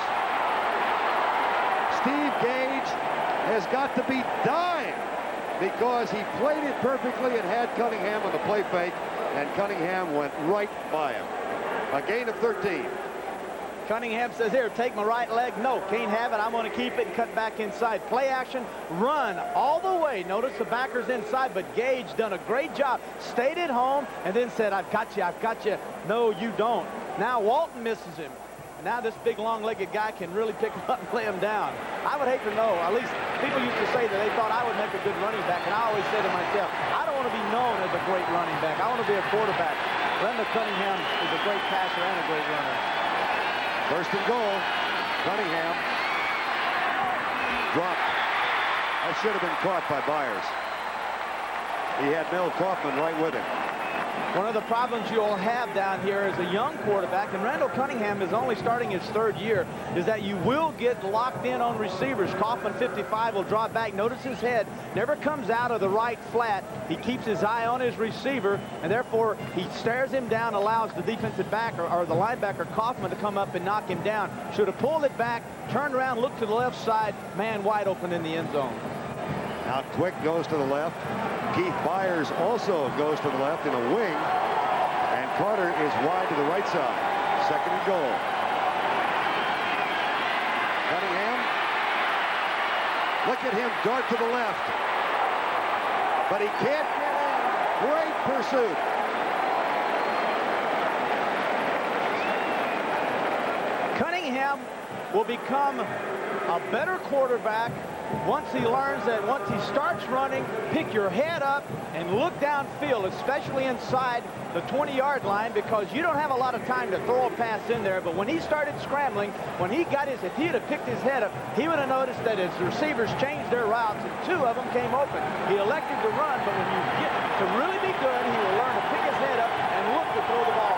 Steve Gage has got to be dying because he played it perfectly and had Cunningham on the play fake, and Cunningham went right by him. A gain of 13. Cunningham says, here, take my right leg. No, can't have it. I'm going to keep it and cut back inside. Play action, run all the way. Notice the backer's inside, but Gage done a great job. Stayed at home and then said, I've got you, I've got you. No, you don't. Now Walton misses him. Now this big long-legged guy can really pick him up and lay him down. I would hate to know, at least people used to say that they thought I would make a good running back, and I always said to myself, I don't want to be known as a great running back. I want to be a quarterback. Randall Cunningham is a great passer and a great runner. First and goal. Cunningham dropped. That should have been caught by Byers. He had Mel Kaufman right with him. One of the problems you'll have down here as a young quarterback, and Randall Cunningham is only starting his third year, is that you will get locked in on receivers. Kaufman, 55, will drop back. Notice his head never comes out of the right flat. He keeps his eye on his receiver, and therefore he stares him down, allows the defensive back or the linebacker Kaufman to come up and knock him down. Should have pulled it back, turned around, looked to the left side, man wide open in the end zone. Now Quick goes to the left. Keith Byers also goes to the left in a wing. And Carter is wide to the right side. Second and goal. Cunningham. Look at him dart to the left. But he can't get in. Great pursuit. Cunningham will become a better quarterback once he learns that once he starts running, pick your head up and look downfield, especially inside the 20-yard line, because you don't have a lot of time to throw a pass in there. But when he started scrambling, when he got if he had picked his head up, he would have noticed that his receivers changed their routes and two of them came open. He elected to run, but when you get to really be good, he will learn to pick his head up and look to throw the ball.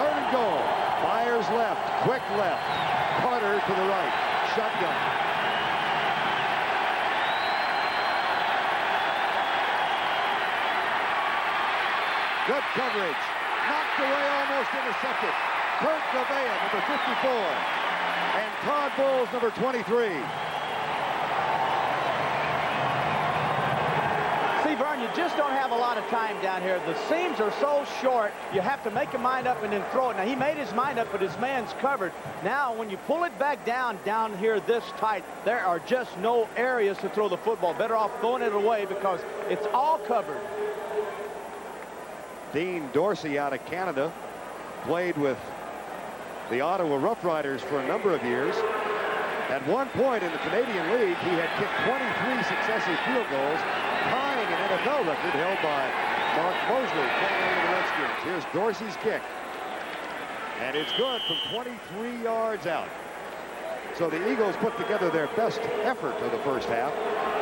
Third and goal. Byers left. Quick left. Carter to the right. Shotgun. Good coverage. Knocked away, almost intercepted. Kurt Gouveia, number 54. And Todd Bowles, number 23. See, Vern, you just don't have a lot of time down here. The seams are so short, you have to make your mind up and then throw it. Now, he made his mind up, but his man's covered. Now, when you pull it back down here this tight, there are just no areas to throw the football. Better off throwing it away because it's all covered. Dean Dorsey out of Canada played with the Ottawa Rough Riders for a number of years. At one point in the Canadian League, he had kicked 23 successive field goals, tying an NFL record held by Mark Mosley playing for the Redskins. Here's Dorsey's kick. And it's good from 23 yards out. So the Eagles put together their best effort of the first half.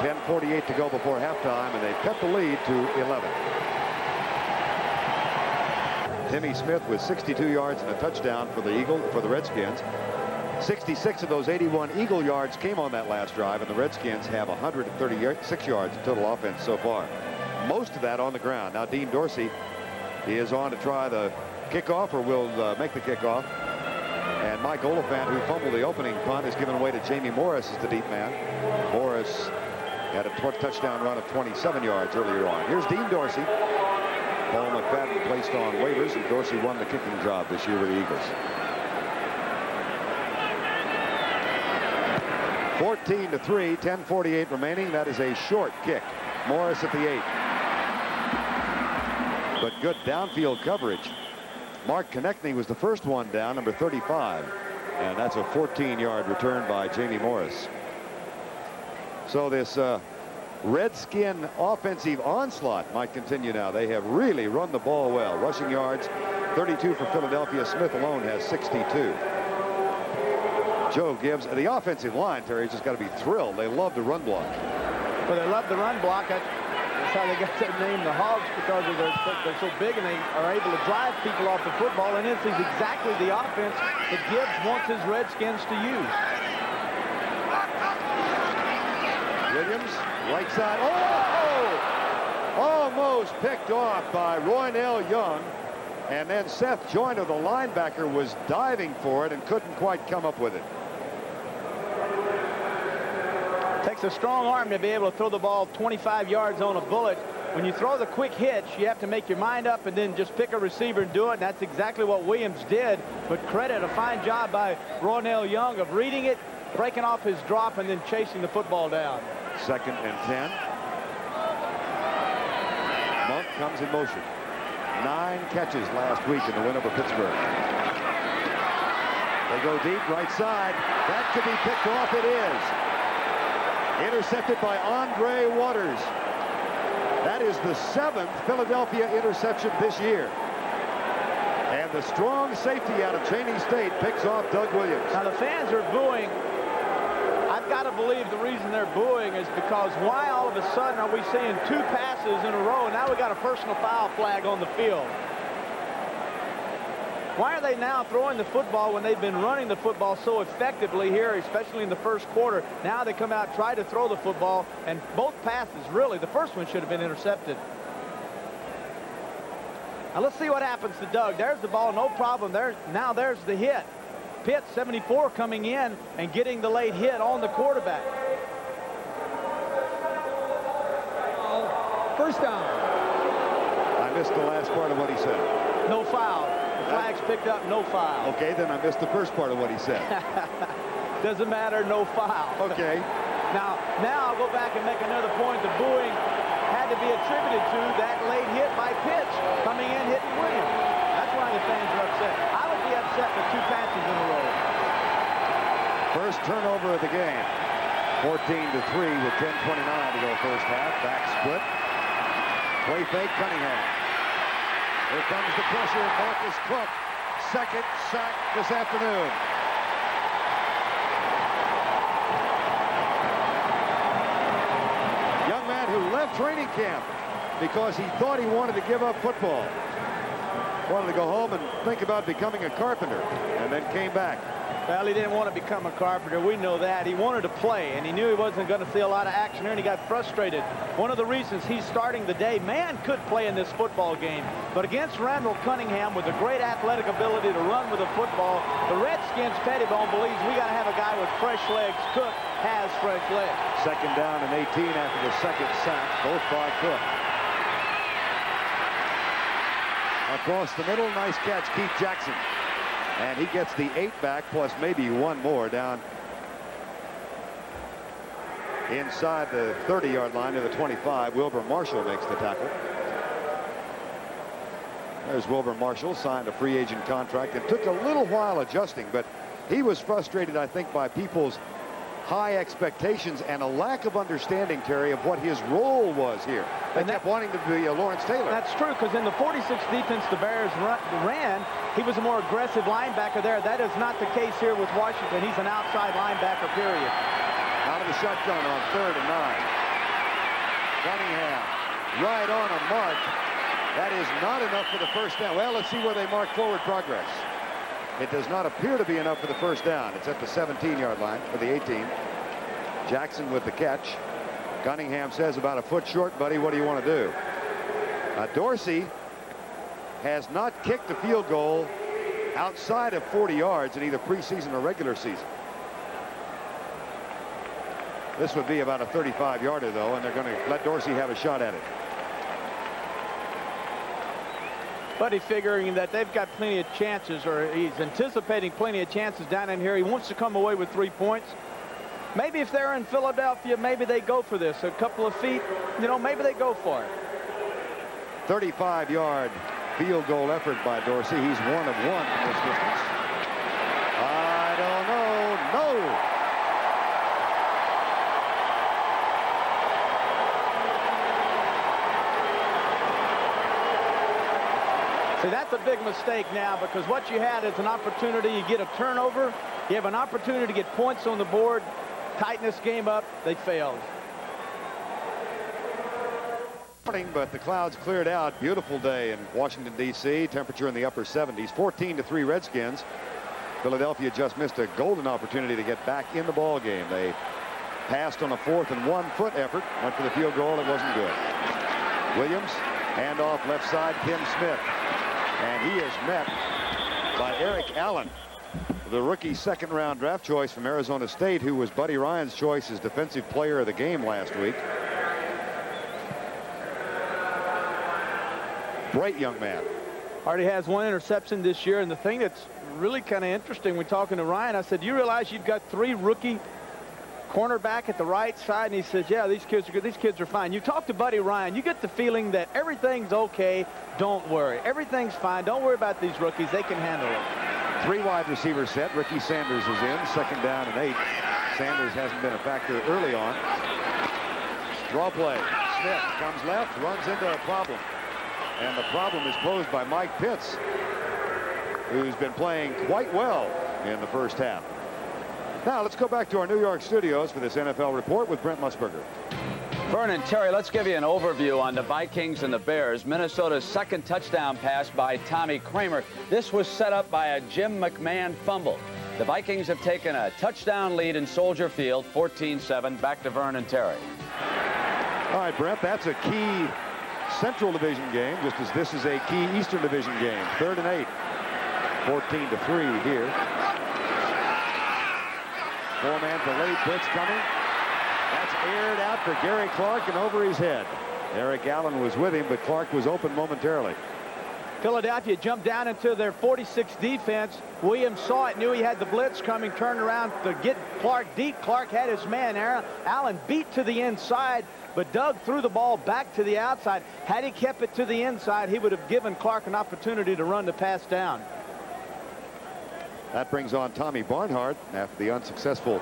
10:48 to go before halftime, and they cut the lead to 11. Timmy Smith with 62 yards and a touchdown for the Redskins. 66 of those 81 Eagle yards came on that last drive, and the Redskins have 136 yards in total offense so far. Most of that on the ground. Now Dean Dorsey is on to try the kickoff, or will make the kickoff. And Mike Oliphant, who fumbled the opening punt, is given away to Jamie Morris as the deep man. Morris had a touchdown run of 27 yards earlier on. Here's Dean Dorsey. Paul McFadden placed on waivers, and Dorsey won the kicking job this year with the Eagles. 14-3, 10:48 remaining. That is a short kick. Morris at the 8. But good downfield coverage. Mark Konechny was the first one down, number 35. And that's a 14-yard return by Jamie Morris. So this Redskin offensive onslaught might continue now. They have really run the ball well. Rushing yards, 32 for Philadelphia. Smith alone has 62. Joe Gibbs, the offensive line, Terry's just got to be thrilled. They love to run block. Well, they love the run block. That's how they got their name, the Hogs, because they're so big and they are able to drive people off the football. And this is exactly the offense that Gibbs wants his Redskins to use. Williams, right side. Oh! Almost picked off by Roynell Young. And then Seth Joyner, the linebacker, was diving for it and couldn't quite come up with it. Takes a strong arm to be able to throw the ball 25 yards on a bullet. When you throw the quick hitch, you have to make your mind up and then just pick a receiver and do it. And that's exactly what Williams did. But credit, a fine job by Roynell Young of reading it, breaking off his drop, and then chasing the football down. 2nd and 10. Monk comes in motion. 9 catches last week in the win over Pittsburgh. They go deep, right side. That could be picked off. It is. Intercepted by Andre Waters. That is the 7th Philadelphia interception this year. And the strong safety out of Cheney State picks off Doug Williams. Now the fans are booing. I've got to believe the reason they're booing is because why all of a sudden are we seeing 2 passes in a row and now we got a personal foul flag on the field? Why are they now throwing the football when they've been running the football so effectively here, especially in the first quarter? Now they come out, try to throw the football, and both passes, really, the first one should have been intercepted. Now let's see what happens to Doug. There's the ball, no problem. Now there's the hit. Pitt, 74, coming in and getting the late hit on the quarterback. First down. I missed the last part of what he said. No foul. The flag's picked up, no foul. Okay, then I missed the first part of what he said. Doesn't matter, no foul. Okay. Now I'll go back and make another point. The booing had to be attributed to that late hit by Pitts coming in hitting Williams. That's why the fans are upset. I would be upset with 2 passes in a row. First turnover of the game. 14-3 with 10:29 to go first half. Back split. Play fake, Cunningham. Here comes the pressure. Marcus Cook, 2nd sack this afternoon. Young man who left training camp because he thought he wanted to give up football. Wanted to go home and think about becoming a carpenter, and then came back. Well, he didn't want to become a carpenter. We know that. He wanted to play, and he knew he wasn't going to see a lot of action here, and he got frustrated. One of the reasons he's starting the day, man could play in this football game. But against Randall Cunningham with a great athletic ability to run with a football, the Redskins Pettibone believes we got to have a guy with fresh legs. Cook has fresh legs. 2nd down and 18 after the 2nd sack, both by Cook. Across the middle, nice catch, Keith Jackson. And he gets the 8 back, plus maybe 1 more down inside the 30-yard line to the 25. Wilbur Marshall makes the tackle. There's Wilbur Marshall, signed a free agent contract. It took a little while adjusting, but he was frustrated, I think, by people's high expectations and a lack of understanding, Terry, of what his role was here. They kept wanting to be Lawrence Taylor. That's true, because in the 46th defense the Bears ran, he was a more aggressive linebacker there. That is not the case here with Washington. He's an outside linebacker, period. Out of the shotgun on 3rd and 9. Cunningham right on a mark. That is not enough for the first down. Well, let's see where they mark forward progress. It does not appear to be enough for the first down. It's at the 17-yard line for the 18. Jackson with the catch. Cunningham says about a foot short, buddy. What do you want to do? Dorsey has not kicked a field goal outside of 40 yards in either preseason or regular season. This would be about a 35-yarder, though, and they're going to let Dorsey have a shot at it. But he's figuring that they've got plenty of chances, or he's anticipating plenty of chances down in here. He wants to come away with 3 points. Maybe if they're in Philadelphia, maybe they go for this. A couple of feet, you know, maybe they go for it. 35-yard field goal effort by Dorsey. He's 1 of 1 from this distance. I don't know. No. See, that's a big mistake now, because what you had is an opportunity. You get a turnover. You have an opportunity to get points on the board. Tighten this game up. They failed. But the clouds cleared out. Beautiful day in Washington, D.C. Temperature in the upper 70s. 14-3 Redskins. Philadelphia just missed a golden opportunity to get back in the ball game. They passed on a 4th and 1 foot effort. Went for the field goal. It wasn't good. Williams, handoff left side, Tim Smith. And he is met by Eric Allen, the rookie second-round draft choice from Arizona State, who was Buddy Ryan's choice as defensive player of the game last week. Bright young man. Already has 1 interception this year, and the thing that's really kind of interesting when talking to Ryan, I said, do you realize you've got 3 rookie cornerback at the right side? And he says, yeah, these kids are good. These kids are fine. You talk to Buddy Ryan, you get the feeling that everything's okay. Don't worry. Everything's fine. Don't worry about these rookies. They can handle it. 3 wide receiver set. Ricky Sanders is in. 2nd down and 8. Sanders hasn't been a factor early on. Draw play. Smith comes left, runs into a problem. And the problem is posed by Mike Pitts, who's been playing quite well in the first half. Now let's go back to our New York studios for this NFL report with Brent Musburger. Vern and Terry, let's give you an overview on the Vikings and the Bears. Minnesota's 2nd touchdown pass by Tommy Kramer. This was set up by a Jim McMahon fumble. The Vikings have taken a touchdown lead in Soldier Field, 14-7. Back to Vern and Terry. All right, Brent, that's a key Central Division game, just as this is a key Eastern Division game. 3rd and 8. 14-3 here. 4-man delayed blitz coming. That's aired out for Gary Clark and over his head. Eric Allen was with him, but Clark was open momentarily. Philadelphia jumped down into their 46 defense. Williams saw it, knew he had the blitz coming, turned around to get Clark deep. Clark had his man. Allen beat to the inside, but Doug threw the ball back to the outside. Had he kept it to the inside, he would have given Clark an opportunity to run the pass down. That brings on Tommy Barnhart after the unsuccessful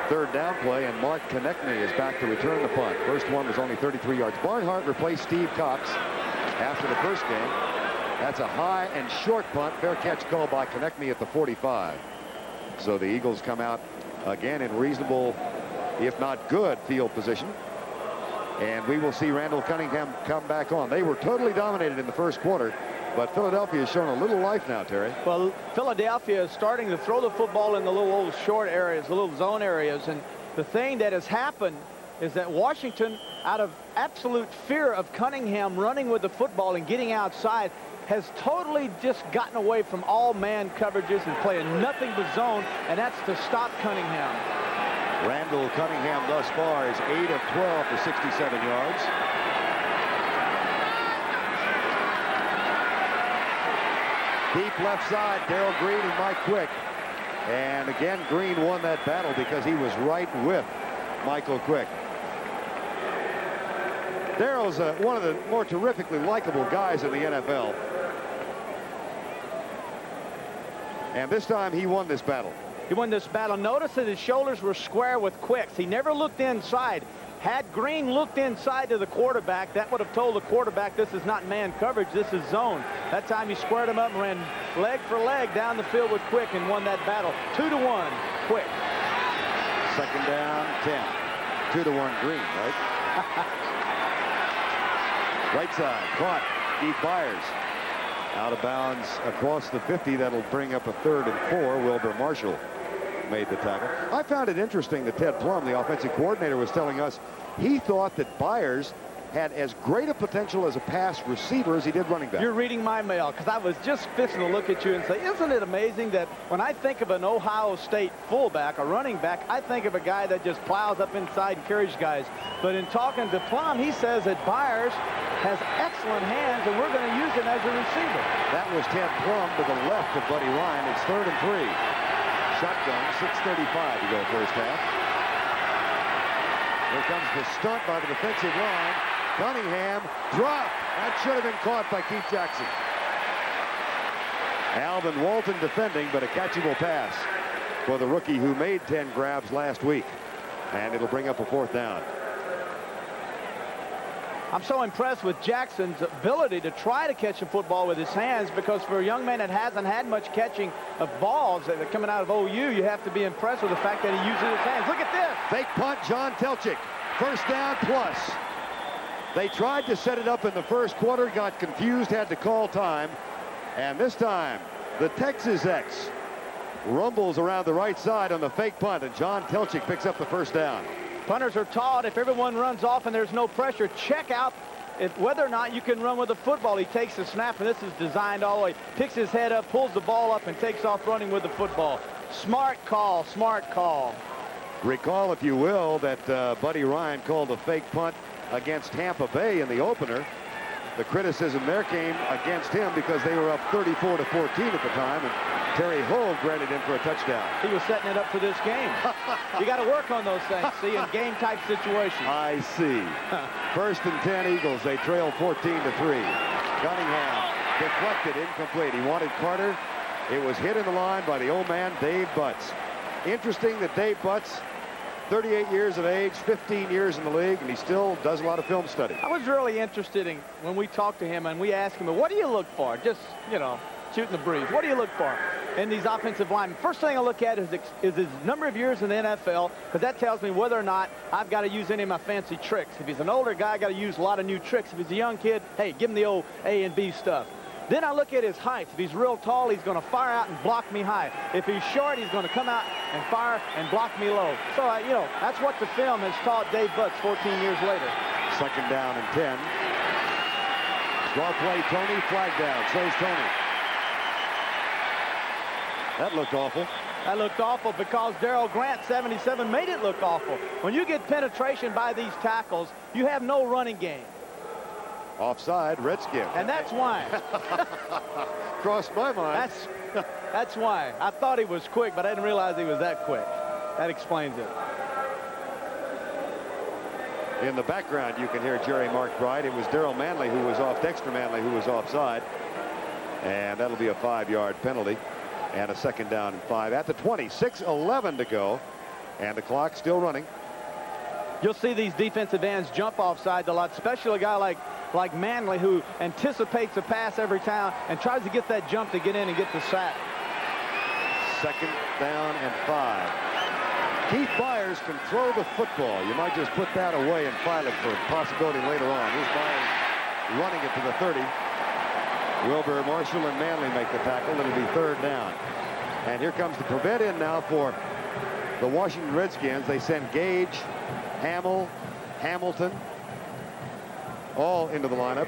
3rd down play, and Mark Konechny is back to return the punt. First one was only 33 yards. Barnhart replaced Steve Cox after the first game. That's a high and short punt. Fair catch called by Konechny at the 45. So the Eagles come out again in reasonable, if not good, field position. And we will see Randall Cunningham come back on. They were totally dominated in the first quarter, but Philadelphia has shown a little life now, Terry. Well, Philadelphia is starting to throw the football in the little old short areas, the little zone areas. And the thing that has happened is that Washington, out of absolute fear of Cunningham running with the football and getting outside, has totally just gotten away from all man coverages and playing nothing but zone, and that's to stop Cunningham. Randall Cunningham thus far is 8 of 12 for 67 yards. Deep left side, Darrell Green and Mike Quick. And again, Green won that battle because he was right with Michael Quick. Darrell's one of the more terrifically likable guys in the NFL. And this time he won this battle. He won this battle. Notice that his shoulders were square with Quick's. He never looked inside. Had Green looked inside to the quarterback, that would have told the quarterback this is not man coverage, this is zone. That time he squared him up and ran leg for leg down the field with Quick and won that battle. 2-1, Quick. 2nd down, 10. 2-1 Green, right? Right side, caught. Steve Byers. Out of bounds across the 50. That'll bring up a 3rd and 4. Wilbur Marshall made the tackle. I found it interesting that Ted Plum, the offensive coordinator, was telling us he thought that Byers had as great a potential as a pass receiver as he did running back. You're reading my mail, because I was just fixing to look at you and say, isn't it amazing that when I think of an Ohio State fullback, a running back, I think of a guy that just plows up inside and carries guys. But in talking to Plum, he says that Byers has excellent hands, and we're going to use him as a receiver. That was Ted Plum to the left of Buddy Ryan. It's 3rd and 3. Shotgun, 6:35 to go first half. Here comes the stunt by the defensive line. Cunningham dropped. That should have been caught by Keith Jackson. Alvin Walton defending, but a catchable pass for the rookie who made 10 grabs last week. And it'll bring up a 4th down. I'm so impressed with Jackson's ability to try to catch the football with his hands, because for a young man that hasn't had much catching of balls that are coming out of OU, you have to be impressed with the fact that he uses his hands. Look at this. Fake punt, John Telchik. First down plus. They tried to set it up in the first quarter, got confused, had to call time. And this time, the Texas X rumbles around the right side on the fake punt, and John Telchik picks up the first down. Punters are taught if everyone runs off and there's no pressure, check out whether or not you can run with the football. He takes the snap, and this is designed all the way. Picks his head up, pulls the ball up, and takes off running with the football. Smart call, smart call. Recall, if you will, that Buddy Ryan called a fake punt against Tampa Bay in the opener. The criticism there came against him because they were up 34-14 at the time, and Terry Hove granted him for a touchdown. He was setting it up for this game. You got to work on those things, see, in game-type situations. I see. First and 10 Eagles. They trail 14-3. Cunningham deflected, incomplete. He wanted Carter. It was hit in the line by the old man, Dave Butts. Interesting that Dave Butts, 38 years of age, 15 years in the league, and he still does a lot of film study. I was really interested in when we talked to him and we asked him, what do you look for? Just, you know, shooting the breeze. What do you look for in these offensive linemen? First thing I look at is his number of years in the NFL, because that tells me whether or not I've got to use any of my fancy tricks. If he's an older guy, I got to use a lot of new tricks. If he's a young kid, hey, give him the old A and B stuff. Then I look at his height. If he's real tall, he's going to fire out and block me high. If he's short, he's going to come out and fire and block me low. So, you know, that's what the film has taught Dave Butts 14 years later. Second down and 10. Draw play, Tony, flag down. Says Tony. That looked awful. That looked awful because Darrell Grant, 77, made it look awful. When you get penetration by these tackles, you have no running game. Offside, Redskins. And that's why. Crossed my mind. That's why. I thought he was quick, but I didn't realize he was that quick. That explains it. In the background, you can hear Jerry McBride. It was Darrell Manley who was off, Dexter Manley who was offside. And that'll be a 5-yard penalty. And a second down and 5 at the 20. 6:11 to go. And the clock still running. You'll see these defensive ends jump offside a lot, especially a guy like Manley, who anticipates a pass every time and tries to get that jump to get in and get the sack. Second down and 5. Keith Byers can throw the football. You might just put that away and file it for a possibility later on. Here's Byers running it to the 30. Wilbur Marshall and Manley make the tackle. It'll be third down. And here comes the prevent in now for the Washington Redskins. They send Gage, Hamill, Hamilton, all into the lineup.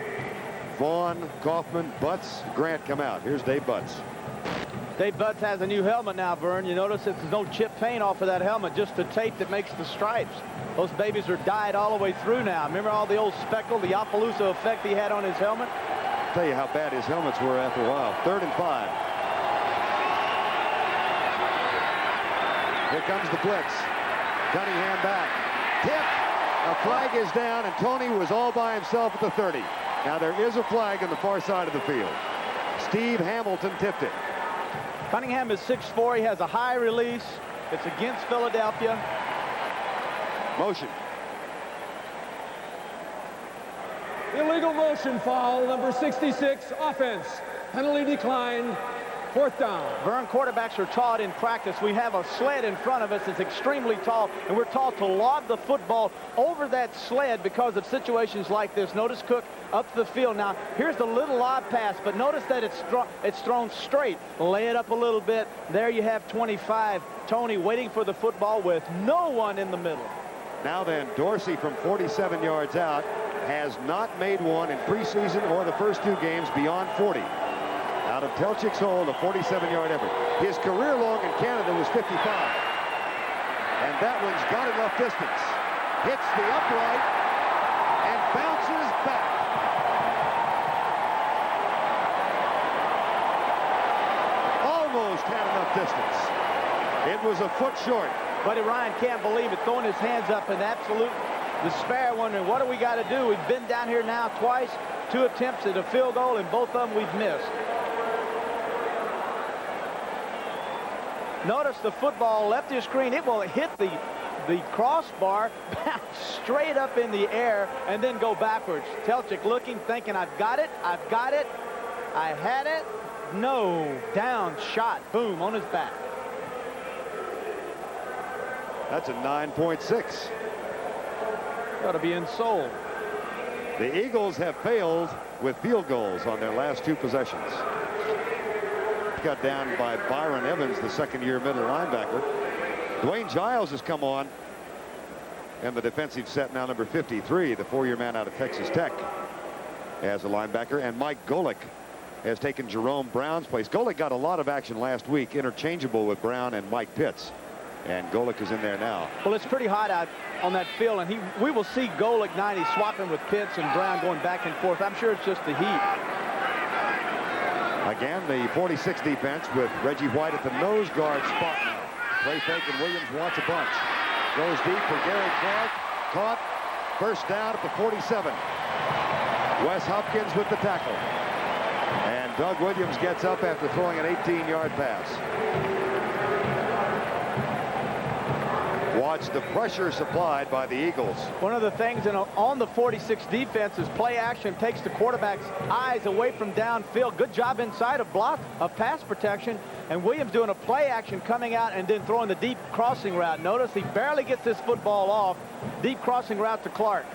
Vaughn, Kaufman, Butts, Grant come out. Here's Dave Butts. Dave Butts has a new helmet now, Vern. You notice that there's no chip paint off of that helmet, just the tape that makes the stripes. Those babies are dyed all the way through now. Remember all the old speckle, the Appaloosa effect he had on his helmet? I'll tell you how bad his helmets were after a while. Third and 5. Here comes the blitz. Cunningham back. Tip. A flag is down, and Tony was all by himself at the 30. Now there is a flag on the far side of the field. Steve Hamilton tipped it. Cunningham is 6'4". He has a high release. It's against Philadelphia. Motion. Illegal motion foul, number 66, offense. Penalty declined. Fourth down. Vern, quarterbacks are taught in practice. We have a sled in front of us that's extremely tall, and we're taught to lob the football over that sled because of situations like this. Notice Cook up the field. Now, here's the little lob pass, but notice that it's thrown straight. Lay it up a little bit. There you have 25. Tony waiting for the football with no one in the middle. Now then, Dorsey from 47 yards out has not made one in preseason or the first 2 games beyond 40. Out of Telchik's hole, the 47-yard effort. His career long in Canada was 55. And that one's got enough distance. Hits the upright and bounces back. Almost had enough distance. It was a foot short. Buddy Ryan can't believe it, throwing his hands up in absolute despair, wondering what do we got to do. We've been down here now twice, 2 attempts at a field goal, and both of them we've missed. Notice the football left his screen. It will hit the the crossbar, bounce straight up in the air, and then go backwards. Telchik looking, thinking, I've got it, I had it. No, down shot, boom, on his back. That's a 9.6. Got to be in Seoul. The Eagles have failed with field goals on their last 2 possessions. Got down by Byron Evans, the second-year middle linebacker. Dwayne Giles has come on in the defensive set now, number 53, the 4-year man out of Texas Tech, as a linebacker. And Mike Golick has taken Jerome Brown's place. Golick got a lot of action last week, interchangeable with Brown and Mike Pitts. And Golick is in there now. Well, it's pretty hot out on that field, and we will see Golick 90 swapping with Pitts and Brown going back and forth. I'm sure it's just the heat. Again, the 46 defense with Reggie White at the nose guard spot now. Play fake, and Williams wants a bunch. Goes deep for Gary Clark. Caught. First down at the 47. Wes Hopkins with the tackle. And Doug Williams gets up after throwing an 18-yard pass. Watch the pressure supplied by the Eagles. One of the things on the 46 defense is play action takes the quarterback's eyes away from downfield. Good job inside of pass protection. And Williams doing a play action coming out and then throwing the deep crossing route. Notice he barely gets this football off. Deep crossing route to Clark.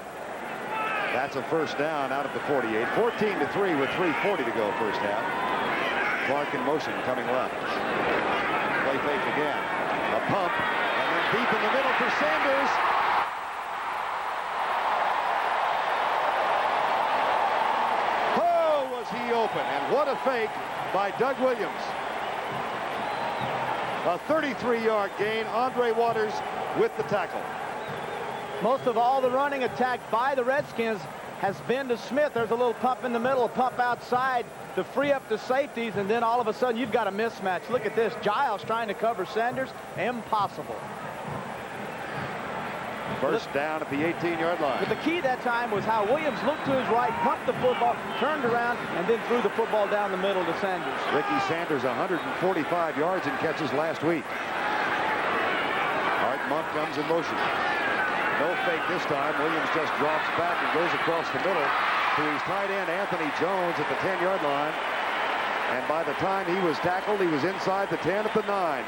That's a first down out of the 48. 14-3 with 3:40 to go first half. Clark in motion coming left. Play fake again. A pump. Deep in the middle for Sanders. Oh, was he open. And what a fake by Doug Williams. A 33-yard gain. Andre Waters with the tackle. Most of all the running attack by the Redskins has been to Smith. There's a little pump in the middle, a pump outside to free up the safeties, and then all of a sudden you've got a mismatch. Look at this. Giles trying to cover Sanders. Impossible. First down at the 18-yard line. But the key that time was how Williams looked to his right, pumped the football, turned around, and then threw the football down the middle to Sanders. Ricky Sanders, 145 yards in catches last week. Art Monk comes in motion. No fake this time. Williams just drops back and goes across the middle to his tight end, Anthony Jones, at the 10-yard line. And by the time he was tackled, he was inside the 10 at the 9.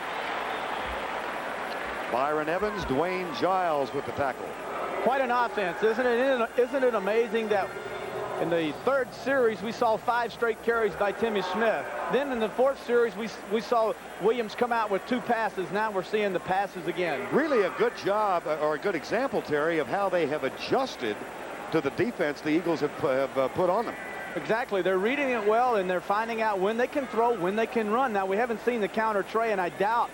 Byron Evans, Dwayne Giles with the tackle. Quite an offense, isn't it? Isn't it amazing that in the 3rd series we saw 5 straight carries by Timmy Smith. Then in the 4th series we saw Williams come out with 2 passes. Now we're seeing the passes again. Really a good job, or a good example, Terry, of how they have adjusted to the defense the Eagles have put on them. Exactly. They're reading it well, and they're finding out when they can throw, when they can run. Now we haven't seen the counter Trey, and I doubt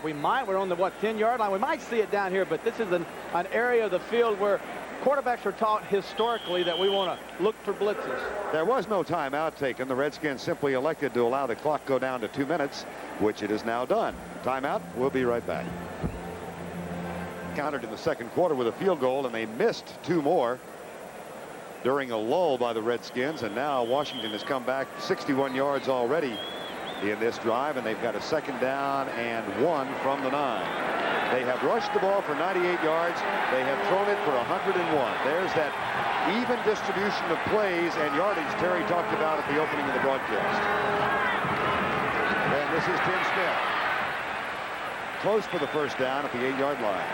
we're on the 10-yard line. We might see it down here, but this is an area of the field where quarterbacks are taught historically that we want to look for blitzes. There was no timeout taken. The Redskins simply elected to allow the clock go down to 2 minutes, which it is now done. Timeout. We'll be right back. Countered in the 2nd quarter with a field goal, and they missed 2 more during a lull by the Redskins, and now Washington has come back 61 yards already in this drive, and they've got a 2nd down and 1 from the 9. They have rushed the ball for 98 yards. They have thrown it for 101. There's that even distribution of plays and yardage Terry talked about at the opening of the broadcast. And this is Tim Smith. Close for the first down at the 8-yard line.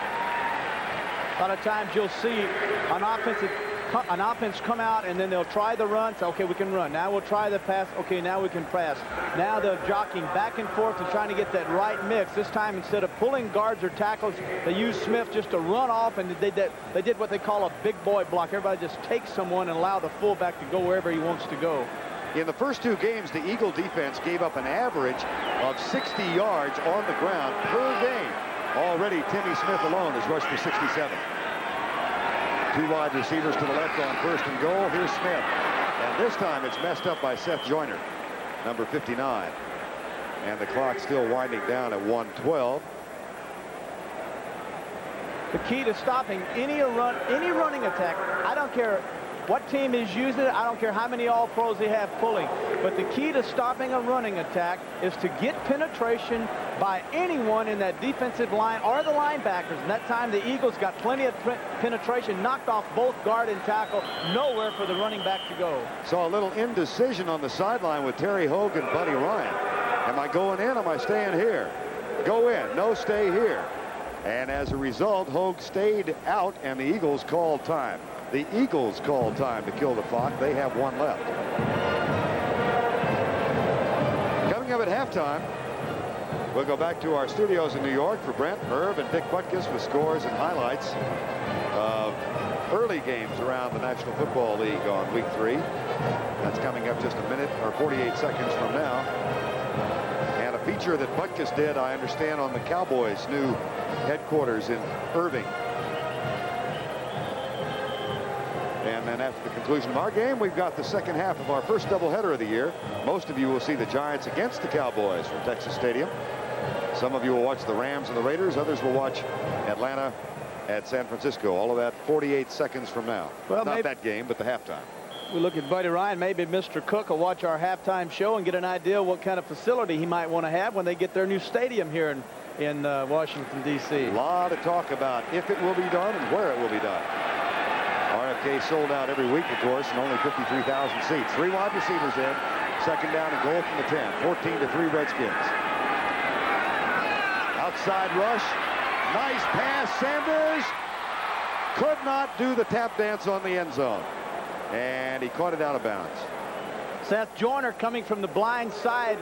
A lot of times you'll see an offense come out, and then they'll try the run. So, okay, we can run. Now we'll try the pass. Okay, now we can pass. Now they're jockeying back and forth and trying to get that right mix. This time, instead of pulling guards or tackles, they used Smith just to run off, and they did what they call a big boy block. Everybody just takes someone and allow the fullback to go wherever he wants to go. In the first 2 games, the Eagle defense gave up an average of 60 yards on the ground per game. Already, Timmy Smith alone has rushed for 67. 2 wide receivers to the left on 1st and goal. Here's Smith. And this time it's messed up by Seth Joyner, number 59. And the clock still winding down at 1:12. The key to stopping any running attack, I don't care what team is using it. I don't care how many all-pros they have pulling. But the key to stopping a running attack is to get penetration by anyone in that defensive line or the linebackers. And that time the Eagles got plenty of penetration, knocked off both guard and tackle. Nowhere for the running back to go. Saw a little indecision on the sideline with Terry Hogue and Buddy Ryan. Am I going in? Am I staying here? Go in. No, stay here. And as a result, Hogue stayed out, and the Eagles called time. The Eagles called time to kill the clock. They have one left. Coming up at halftime, we'll go back to our studios in New York for Brent, Herb, and Dick Butkus with scores and highlights of early games around the National Football League on Week 3. That's coming up just a minute or 48 seconds from now. And a feature that Butkus did, I understand, on the Cowboys' new headquarters in Irving. And then after the conclusion of our game, we've got the second half of our first doubleheader of the year. Most of you will see the Giants against the Cowboys from Texas Stadium. Some of you will watch the Rams and the Raiders. Others will watch Atlanta at San Francisco. All of that 48 seconds from now. Well, not that game, but the halftime. We look at Buddy Ryan. Maybe Mr. Cook will watch our halftime show and get an idea what kind of facility he might want to have when they get their new stadium here in Washington, D.C. A lot of talk about if it will be done and where it will be done. RFK sold out every week, of course, and only 53,000 seats. 3 wide receivers in. Second down and goal from the 10. 14-3 Redskins. Outside rush. Nice pass. Sanders could not do the tap dance on the end zone. And he caught it out of bounds. Seth Joyner coming from the blind side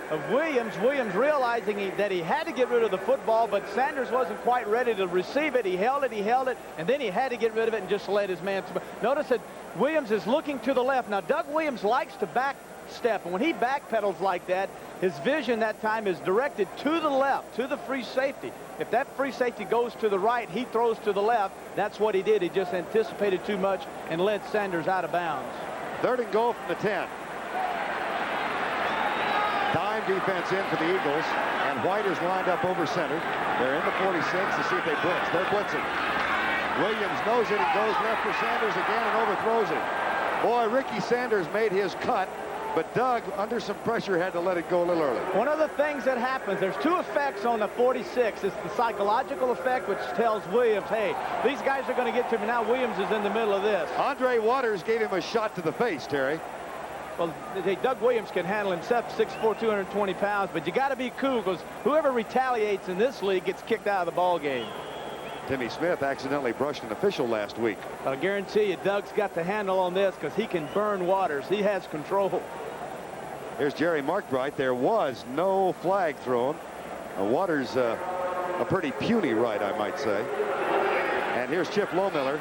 of Williams. Williams realizing that he had to get rid of the football, but Sanders wasn't quite ready to receive it. He held it, and then he had to get rid of it and just let his man. Notice that Williams is looking to the left. Now, Doug Williams likes to back step, and when he backpedals like that, his vision that time is directed to the left, to the free safety. If that free safety goes to the right, he throws to the left. That's what he did. He just anticipated too much and led Sanders out of bounds. Third and goal from the 10. Dime defense in for the Eagles, and White is lined up over center. They're in the 46 to see if they blitz. They're blitzing. Williams knows it. He goes left for Sanders again and overthrows it. Boy, Ricky Sanders made his cut, but Doug, under some pressure, had to let it go a little early. One of the things that happens, there's 2 effects on the 46. It's the psychological effect, which tells Williams, hey, these guys are going to get to me. Now Williams is in the middle of this. Andre Waters gave him a shot to the face, Terry. Well, Doug Williams can handle himself, 6'4", 220 pounds, but you got to be cool because whoever retaliates in this league gets kicked out of the ball game. Timmy Smith accidentally brushed an official last week. But I guarantee you, Doug's got the handle on this because he can burn Waters. He has control. Here's Jerry Markbright. There was no flag thrown. Waters, a pretty puny right, I might say. And here's Chip Lohmiller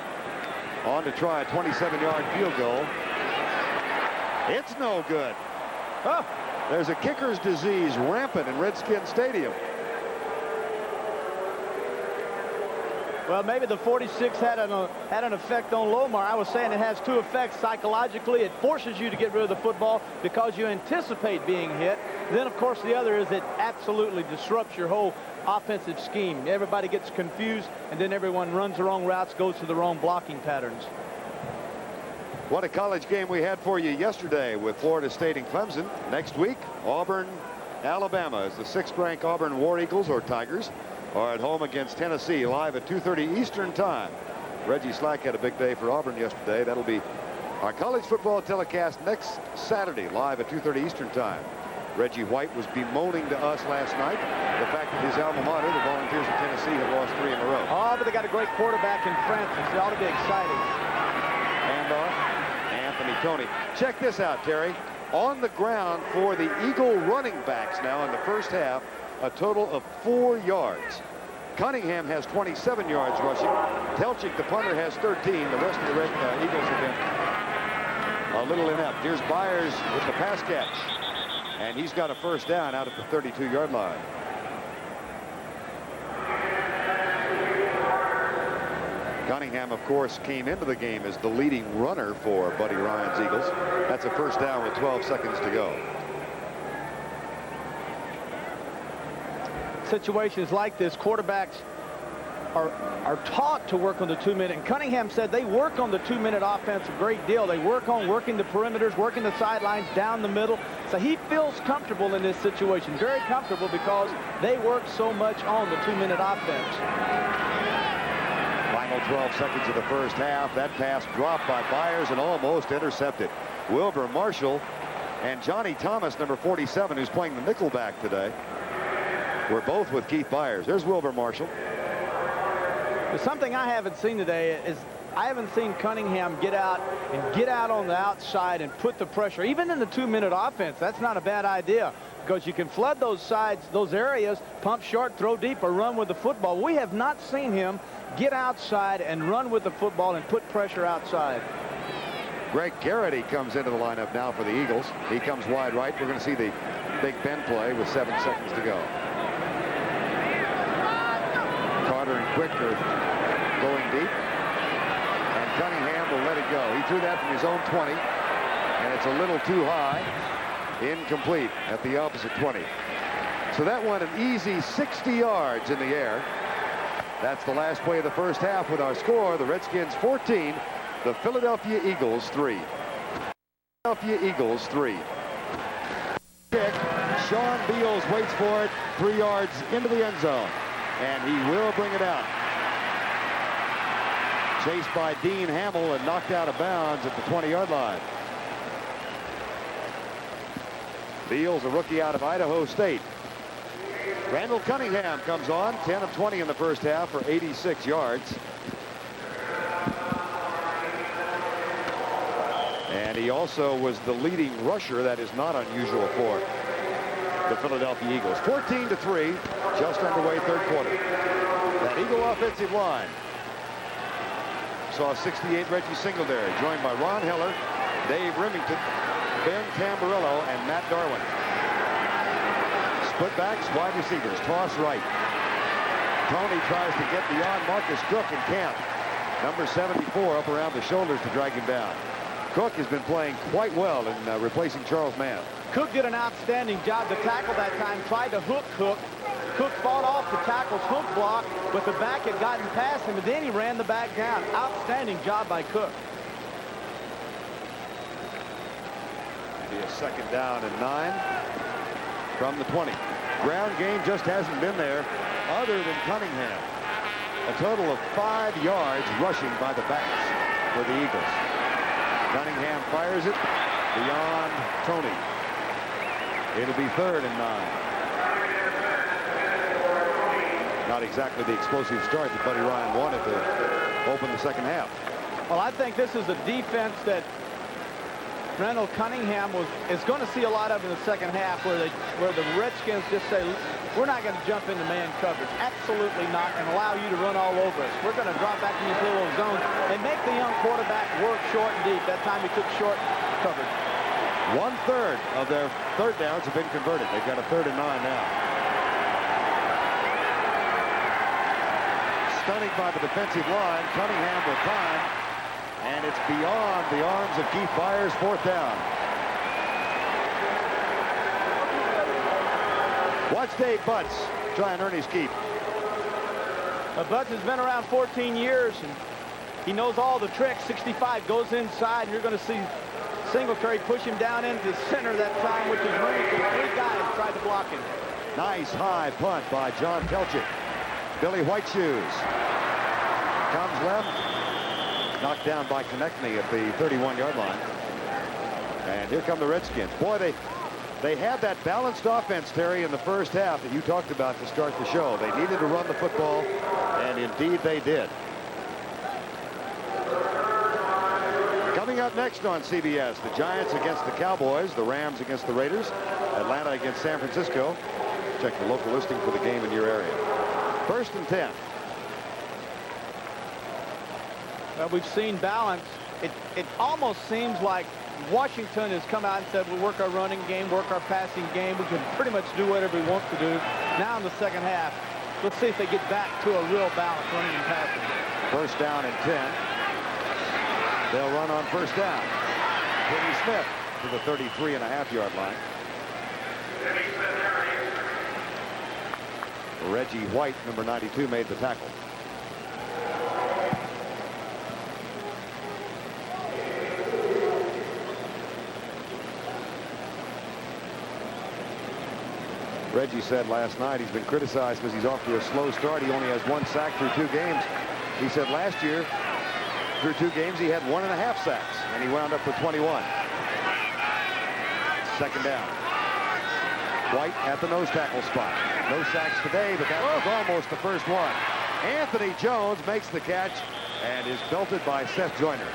on to try a 27-yard field goal. It's no good. Oh. There's a kicker's disease rampant in Redskins Stadium. Well, maybe the 46 had an effect on Lohmiller. I was saying it has 2 effects psychologically. It forces you to get rid of the football because you anticipate being hit. Then, of course, the other is it absolutely disrupts your whole offensive scheme. Everybody gets confused, and then everyone runs the wrong routes, goes to the wrong blocking patterns. What a college game we had for you yesterday with Florida State and Clemson. Next week, Auburn, Alabama, as the 6th-ranked Auburn War Eagles, or Tigers, are at home against Tennessee, live at 2:30 Eastern Time. Reggie Slack had a big day for Auburn yesterday. That'll be our college football telecast next Saturday, live at 2:30 Eastern Time. Reggie White was bemoaning to us last night the fact that his alma mater, the Volunteers of Tennessee, have lost 3 in a row. Oh, but they got a great quarterback in Francis. It ought to be exciting. Handoff. Anthony Tony. Check this out, Terry. On the ground for the Eagle running backs now in the first half, a total of 4 yards. Cunningham has 27 yards rushing. Telchik, the punter, has 13. The rest of the Eagles have been a little inept. Here's Byers with the pass catch. And he's got a first down out at the 32-yard line. Cunningham, of course, came into the game as the leading runner for Buddy Ryan's Eagles. That's a first down with 12 seconds to go. Situations like this, quarterbacks are taught to work on the 2-minute. And Cunningham said they work on the 2-minute offense a great deal. They work on working the perimeters, working the sidelines, down the middle. So he feels comfortable in this situation, very comfortable, because they work so much on the 2-minute offense. Final 12 seconds of the first half. That pass dropped by Byers and almost intercepted. Wilbur Marshall and Johnny Thomas, number 47, who's playing the nickelback today, were both with Keith Byers. There's Wilbur Marshall. Something I haven't seen today is I haven't seen Cunningham get out on the outside and put the pressure. Even in the 2-minute offense, that's not a bad idea, because you can flood those sides, those areas, pump short, throw deep, or run with the football. We have not seen him get outside and run with the football and put pressure outside. Greg Garrity comes into the lineup now for the Eagles. He comes wide right. We're going to see the Big Ben play with 7 seconds to go. Carter and Quick are going deep, and Cunningham will let it go. He threw that from his own 20, and it's a little too high. Incomplete at the opposite 20. So that one an easy 60 yards in the air. That's the last play of the first half with our score. The Redskins 14, the Philadelphia Eagles 3. Philadelphia Eagles 3. Kick. Sean Beals waits for it 3 yards into the end zone, and he will bring it out. Chased by Dean Hamill and knocked out of bounds at the 20-yard line. Beals, a rookie out of Idaho State. Randall Cunningham comes on, 10 of 20 in the first half for 86 yards. And he also was the leading rusher. That is not unusual for the Philadelphia Eagles. 14-3, just underway third quarter. That Eagle offensive line saw 68 Reggie Singletary, joined by Ron Heller, Dave Remington, Ben Tamburello, and Matt Darwin. Split backs, wide receivers, toss right. Tony tries to get beyond Marcus Cook and can't. Number 74 up around the shoulders to drag him down. Cook has been playing quite well in replacing Charles Mann. Cook did an outstanding job to tackle that time, tried to hook Cook. Cook fought off the tackle's hook block, but the back had gotten past him, and then he ran the back down. Outstanding job by Cook. Be a second down and 9 from the 20. Ground game just hasn't been there other than Cunningham. A total of 5 yards rushing by the backs for the Eagles. Cunningham fires it beyond Tony. It'll be 3rd and 9. Not exactly the explosive start that Buddy Ryan wanted to open the second half. Well, I think this is a defense that Randall Cunningham is going to see a lot of in the second half, where the Redskins just say, we're not going to jump into man coverage. Absolutely not, and allow you to run all over us. We're going to drop back in these little zones and make the young quarterback work short and deep. That time he took short coverage. 1/3 of their third downs have been converted. They've got a 3rd and 9 now. Stunning by the defensive line. Cunningham with time, and it's beyond the arms of Keith Byers. 4th down. Watch Dave Butts try and earn his keep. Butts has been around 14 years, and he knows all the tricks. 65 goes inside, and you're going to see Singletary push him down into the center that time, which is Remington. 3 guys tried to block him. Nice high punt by John Pelchick. Billy Whiteshoes comes left. Knocked down by Konechny at the 31-yard line. And here come the Redskins. Boy, they had that balanced offense, Terry, in the first half that you talked about to start the show. They needed to run the football, and indeed they did. Coming up next on CBS, the Giants against the Cowboys, the Rams against the Raiders, Atlanta against San Francisco. Check the local listing for the game in your area. 1st and 10. Well, we've seen balance. It almost seems like Washington has come out and said, we'll work our running game, work our passing game. We can pretty much do whatever we want to do. Now in the second half, let's see if they get back to a real balance running and passing. 1st down and 10. They'll run on 1st down. Kenny Smith to the 33.5-yard line. Reggie White, number 92, made the tackle. Reggie said last night he's been criticized because he's off to a slow start. He only has 1 sack through 2 games. He said last year, through 2 games, he had 1.5 sacks, and he wound up with 21. Second down. White at the nose tackle spot. No sacks today, but that was almost the first one. Anthony Jones makes the catch and is belted by Seth Joyner.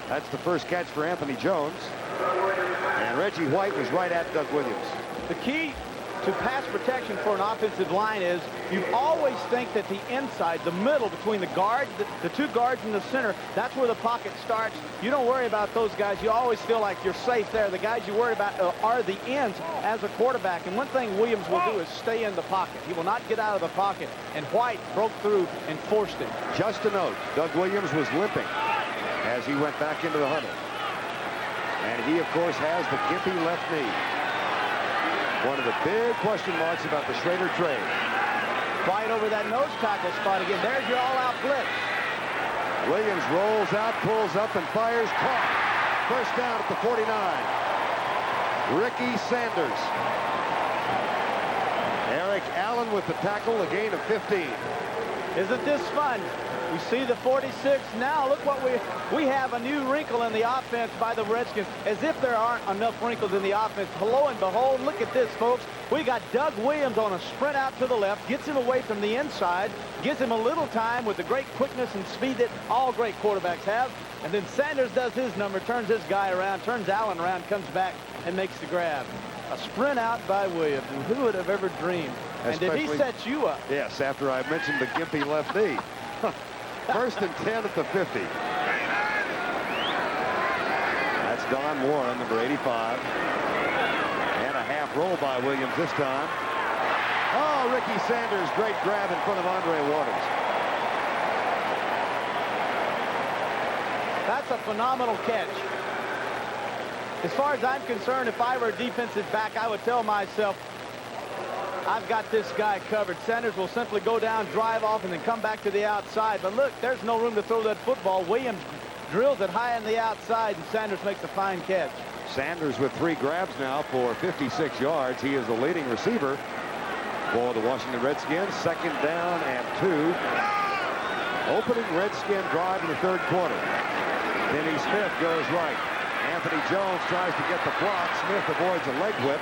That's the first catch for Anthony Jones. And Reggie White was right at Doug Williams. The key to pass protection for an offensive line is you always think that the inside, the middle between the guard, the 2 guards in the center, that's where the pocket starts. You don't worry about those guys. You always feel like you're safe there. The guys you worry about are the ends as a quarterback. And one thing Williams will do is stay in the pocket. He will not get out of the pocket. And White broke through and forced him. Just a note, Doug Williams was limping as he went back into the huddle. And he, of course, has the gimpy left knee. One of the big question marks about the Schrader trade. White over that nose tackle spot again. There's your all-out blitz. Williams rolls out, pulls up, and fires. Caught. First down at the 49. Ricky Sanders. Eric Allen with the tackle, a gain of 15. Isn't this fun? We see the 46 now. Look what we have, a new wrinkle in the offense by the Redskins, as if there aren't enough wrinkles in the offense. Lo and behold, look at this, folks. We got Doug Williams on a sprint out to the left, gets him away from the inside, gives him a little time with the great quickness and speed that all great quarterbacks have. And then Sanders does his number, turns his guy around, turns Allen around, comes back and makes the grab. A sprint out by Williams, and who would have ever dreamed? And did he set you up? Yes, after I mentioned the gimpy left knee. First and 10 at the 50. That's Don Warren, number 85. And a half roll by Williams this time. Oh, Ricky Sanders, great grab in front of Andre Waters. That's a phenomenal catch. As far as I'm concerned, if I were a defensive back, I would tell myself, I've got this guy covered. Sanders will simply go down, drive off, and then come back to the outside. But look, there's no room to throw that football. Williams drills it high on the outside, and Sanders makes a fine catch. Sanders with 3 grabs now for 56 yards. He is the leading receiver for the Washington Redskins. Second down and 2. Opening Redskin drive in the 3rd quarter. Denny Smith goes right. Anthony Jones tries to get the block. Smith avoids a leg whip.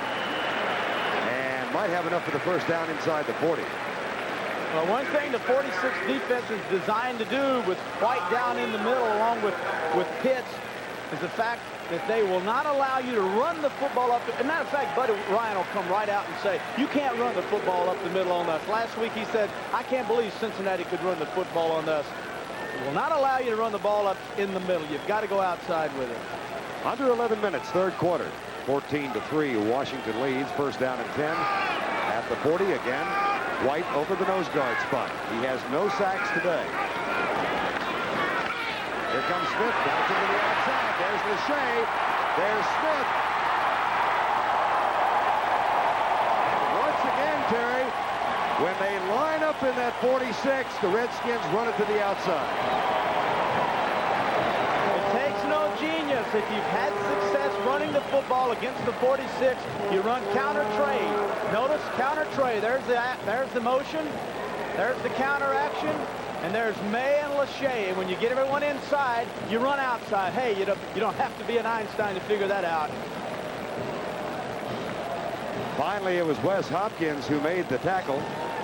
Might have enough for the first down inside the 40. Well, one thing the 46 defense is designed to do with White down in the middle along with Pitts is the fact that they will not allow you to run the football up. As a matter of fact, Buddy Ryan will come right out and say, you can't run the football up the middle on us. Last week he said, I can't believe Cincinnati could run the football on us. It will not allow you to run the ball up in the middle. You've got to go outside with it. Under 11 minutes, 3rd quarter. 14-3, Washington leads. First down and 10 at the 40 again. White over the nose guard spot. He has no sacks today. Here comes Smith, bouncing to the outside. There's Lachey. There's Smith. Once again, Terry, when they line up in that 46, the Redskins run it to the outside. It takes no genius. If you've had success running the football against the 46, you run counter trade. Notice counter trade. There's the motion. There's the counter action. And there's May and Lachey. And when you get everyone inside, you run outside. Hey, you don't have to be an Einstein to figure that out. Finally, it was Wes Hopkins who made the tackle.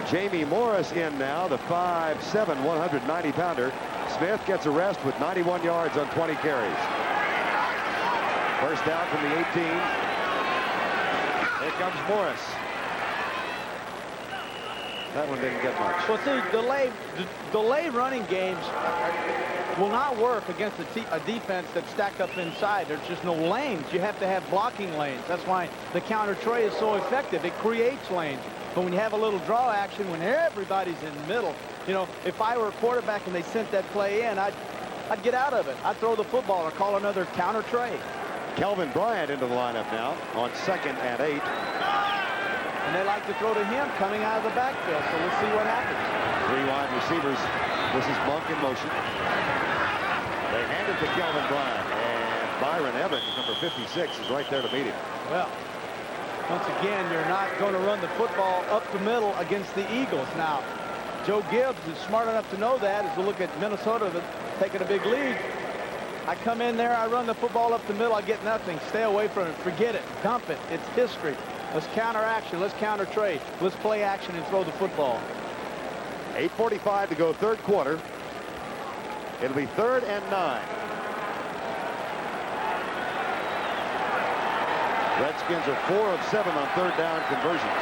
Jamie Morris in now, the 5'7", 190-pounder. Smith gets a rest with 91 yards on 20 carries. First down from the 18. Here comes Morris. That one didn't get much. Well, see, delay running games will not work against a defense that's stacked up inside. There's just no lanes. You have to have blocking lanes. That's why the counter tray is so effective. It creates lanes. But when you have a little draw action, when everybody's in the middle, you know, if I were a quarterback and they sent that play in, I'd get out of it. I'd throw the football or call another counter tray. Kelvin Bryant into the lineup now on 2nd and 8. And they like to throw to him coming out of the backfield, so we'll see what happens. 3 wide receivers. This is Monk in motion. They hand it to Kelvin Bryant, and Byron Evans, number 56, is right there to meet him. Well, Once again, you're not going to run the football up the middle against the Eagles. Now, Joe Gibbs is smart enough to know that as we look at Minnesota taking a big lead. I come in there, I run the football up the middle, I get nothing. Stay away from it. Forget it. Dump it. It's history. Let's counter action. Let's counter trade. Let's play action and throw the football. 8:45 to go, third quarter. It'll be 3rd and 9. Redskins are 4 of 7 on third down conversions.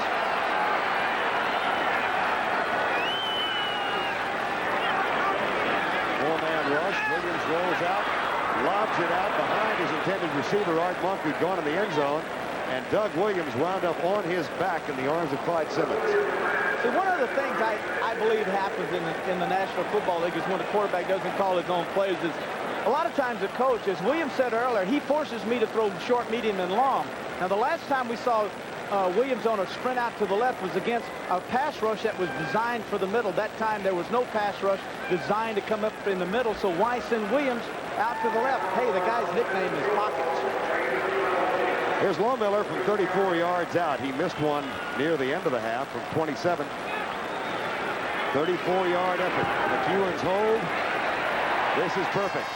Four-man rush. Williams rolls out, lobs it out behind his intended receiver, Art Monk, who'd gone in the end zone. And Doug Williams wound up on his back in the arms of Clyde Simmons. See, one of the things I believe happens in the National Football League is when the quarterback doesn't call his own plays is a lot of times the coach, as Williams said earlier, he forces me to throw short, medium, and long. Now, the last time we saw Williams on a sprint out to the left was against a pass rush that was designed for the middle. That time there was no pass rush designed to come up in the middle, so why send Williams out to the left? Hey, the guy's nickname is Pockets. Here's Lohmiller from 34 yards out. He missed one near the end of the half from 27. 34-yard effort. McEwen's hold. This is perfect.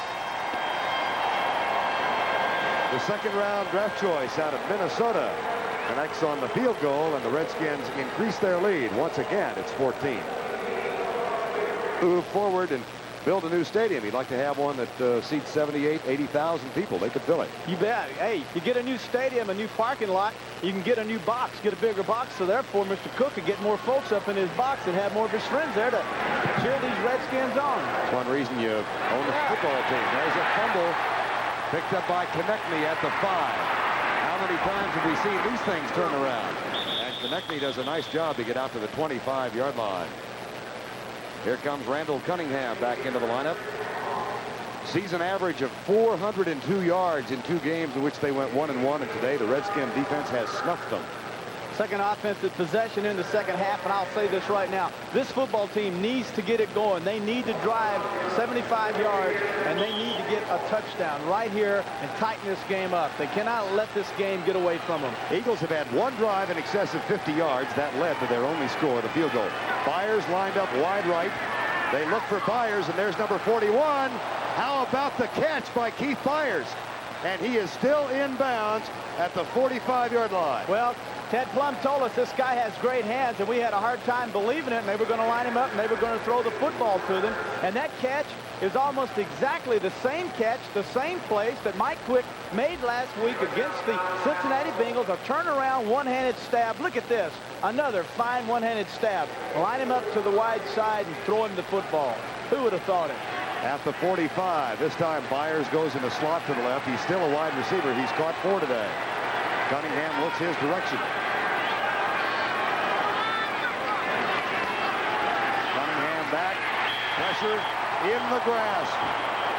The second-round draft choice out of Minnesota connects on the field goal, and the Redskins increase their lead. Once again, it's 14. Move forward and build a new stadium. He'd like to have one that seats 78, 80,000 people. They could fill it. You bet. Hey, you get a new stadium, a new parking lot, you can get a new box, get a bigger box, so therefore Mr. Cook could get more folks up in his box and have more of his friends there to cheer these Redskins on. That's one reason you own the football team. There's a fumble picked up by Konechny at the 5. How many times have we seen these things turn around? And Konechny does a nice job to get out to the 25-yard line. Here comes Randall Cunningham back into the lineup. Season average of 402 yards in 2 games in which they went 1-1, and today the Redskin defense has snuffed them. Second offensive possession in the second half, and I'll say this right now. This football team needs to get it going. They need to drive 75 yards, and they need to get a touchdown right here and tighten this game up. They cannot let this game get away from them. Eagles have had one drive in excess of 50 yards. That led to their only score, the field goal. Byers lined up wide right. They look for Byers, and there's number 41. How about the catch by Keith Byers? And he is still inbounds at the 45-yard line. Well, Ted Plum told us this guy has great hands, and we had a hard time believing it, and they were going to line him up, and they were going to throw the football to them. And that catch is almost exactly the same catch, the same place that Mike Quick made last week against the Cincinnati Bengals. A turnaround one-handed stab. Look at this. Another fine one-handed stab. Line him up to the wide side and throw him the football. Who would have thought it? At the 45. This time Byers goes in the slot to the left. He's still a wide receiver. He's caught 4 today. Cunningham looks his direction. Cunningham back. Pressure in the grass.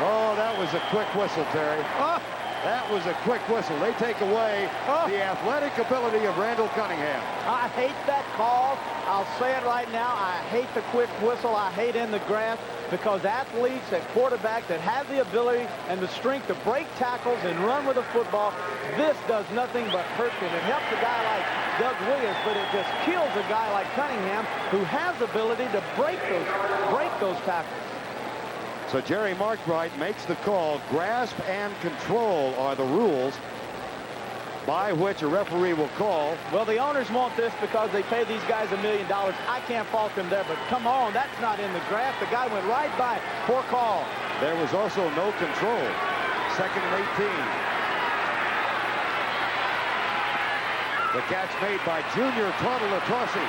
Oh, that was a quick whistle, Terry. Oh. That was a quick whistle. They take away the athletic ability of Randall Cunningham. I hate that call. I'll say it right now. I hate the quick whistle. I hate in the grass, because athletes at quarterback that have the ability and the strength to break tackles and run with a football, this does nothing but hurt them. It helps a guy like Doug Williams, but it just kills a guy like Cunningham who has the ability to break those tackles. So Jerry Markwright makes the call. Grasp and control are the rules by which a referee will call. Well, the owners want this because they pay these guys $1 million. I can't fault them there, but come on, that's not in the grass. The guy went right by. Poor call. There was also no control. 2nd and 18. The catch made by Junior Toddle-Tossy.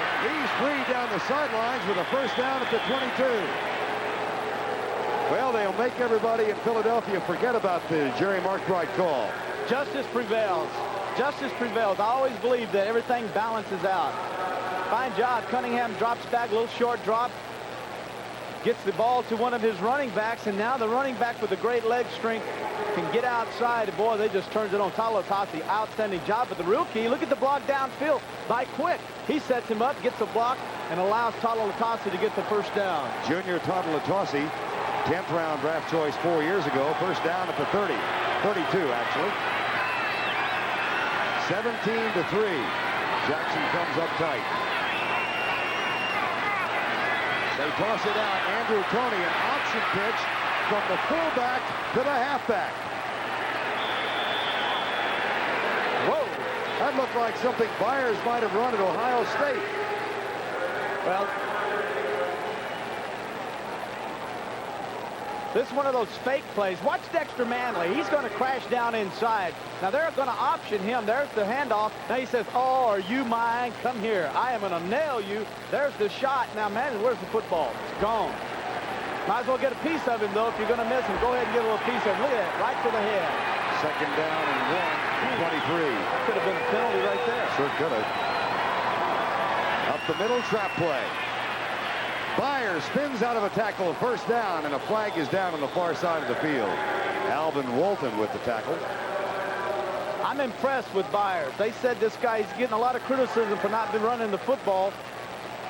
And he's free down the sidelines with a first down at the 22. Well, they'll make everybody in Philadelphia forget about the Jerry Markwright call. Justice prevails. Justice prevails. I always believe that everything balances out. Fine job. Cunningham drops back, a little short drop. Gets the ball to one of his running backs, and now the running back with the great leg strength can get outside. Boy, they just turns it on. Toddle-Tossy, outstanding job. But the real key, look at the block downfield by Quick. He sets him up, gets a block, and allows Toddle-Tossy to get the first down. Junior Toddle-Tossy, 10th round draft choice 4 years ago. First down at the 30. 32, actually. 17-3. Jackson comes up tight. They toss it out. Andrew Toney, an option pitch from the fullback to the halfback. Whoa! That looked like something Byers might have run at Ohio State. Well, this is one of those fake plays. Watch Dexter Manley. He's going to crash down inside. Now, they're going to option him. There's the handoff. Now he says, oh, are you mine? Come here. I am going to nail you. There's the shot. Now, Manley, where's the football? It's gone. Might as well get a piece of him, though. If you're going to miss him, go ahead and get a little piece of him. Look at that, right to the head. Second down and 1, 23. Could have been a penalty right there. Sure could have. Up the middle, trap play. Byers spins out of a tackle, first down, and a flag is down on the far side of the field. Alvin Walton with the tackle. I'm impressed with Byers. They said this guy's getting a lot of criticism for not been running the football,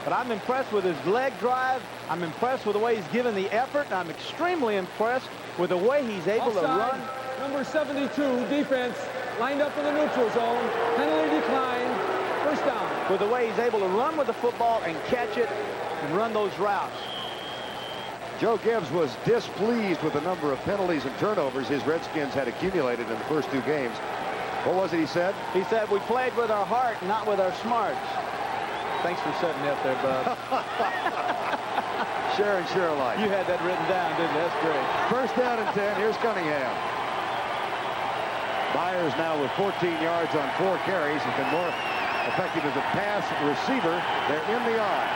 but I'm impressed with his leg drive. I'm impressed with the way he's given the effort, and I'm extremely impressed with the way he's able to run. Number 72, defense, lined up in the neutral zone. Penalty declined. First down. With the way he's able to run with the football and catch it and run those routes. Joe Gibbs was displeased with the number of penalties and turnovers his Redskins had accumulated in the first 2 games. What was it he said? He said, we played with our heart, not with our smarts. Thanks for setting me up there, bud. Share and share alike. You had that written down, didn't you? That's great. First down and 10. Here's Cunningham. Byers now with 14 yards on 4 carries. Has been more effective as a pass receiver. They're in the eye.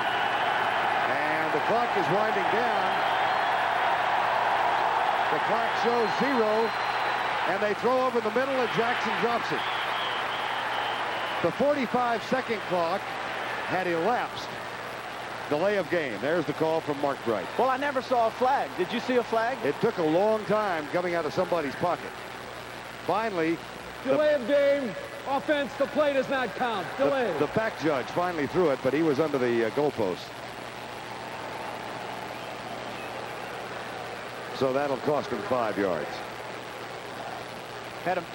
And the clock is winding down. The clock shows 0. And they throw over the middle, and Jackson drops it. The 45-second clock had elapsed. Delay of game. There's the call from Mark Bright. Well, I never saw a flag. Did you see a flag? It took a long time coming out of somebody's pocket. Finally, Delay of game. Offense, the play does not count. Delay. the back judge finally threw it, but he was under the goalpost. So that'll cost him 5 yards. Had him.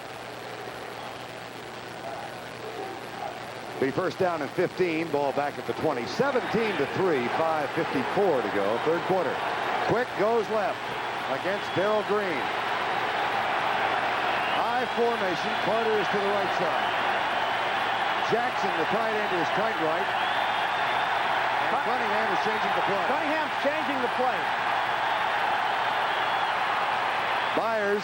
Be first down and 15. Ball back at the 20. 17-3. 5:54 to go. Third quarter. Quick goes left against Darrell Green. I formation. Carter is to the right side. Jackson, the tight end, is tight right. And Cunningham is changing the play. Cunningham's changing the play. Byers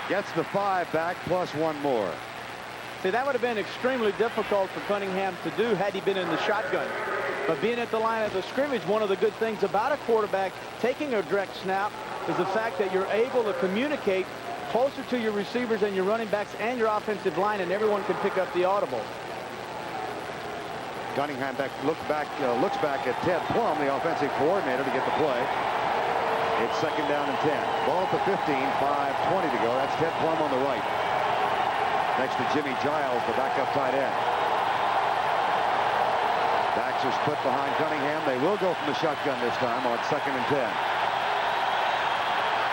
gets the 5 back plus 1 more. See, that would have been extremely difficult for Cunningham to do had he been in the shotgun. But being at the line of the scrimmage, one of the good things about a quarterback taking a direct snap is the fact that you're able to communicate closer to your receivers and your running backs and your offensive line, and everyone can pick up the audible. Cunningham looks back at Ted Plum, the offensive coordinator, to get the play. It's second down and 10. Ball at the 15, 5:20 to go. That's Ted Plum on the right. Next to Jimmy Giles, the backup tight end. Backs are split behind Cunningham. They will go from the shotgun this time on second and 10.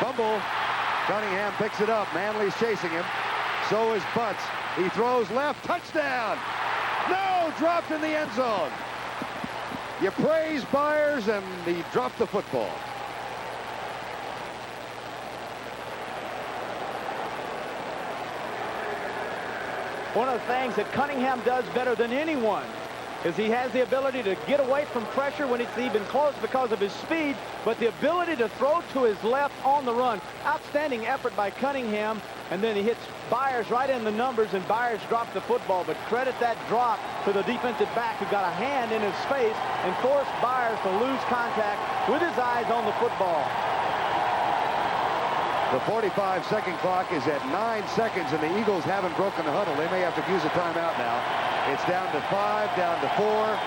Fumble. Cunningham picks it up. Manley's chasing him. So is Butts. He throws left. Touchdown. No, dropped in the end zone. You praise Byers, and he dropped the football. One of the things that Cunningham does better than anyone is he has the ability to get away from pressure when it's even close because of his speed, but the ability to throw to his left on the run. Outstanding effort by Cunningham, and then he hits Byers right in the numbers, and Byers dropped the football. But credit that drop to the defensive back who got a hand in his face and forced Byers to lose contact with his eyes on the football. The 45-second clock is at 9 seconds, and the Eagles haven't broken the huddle. They may have to use a timeout now. It's down to 5, down to 4.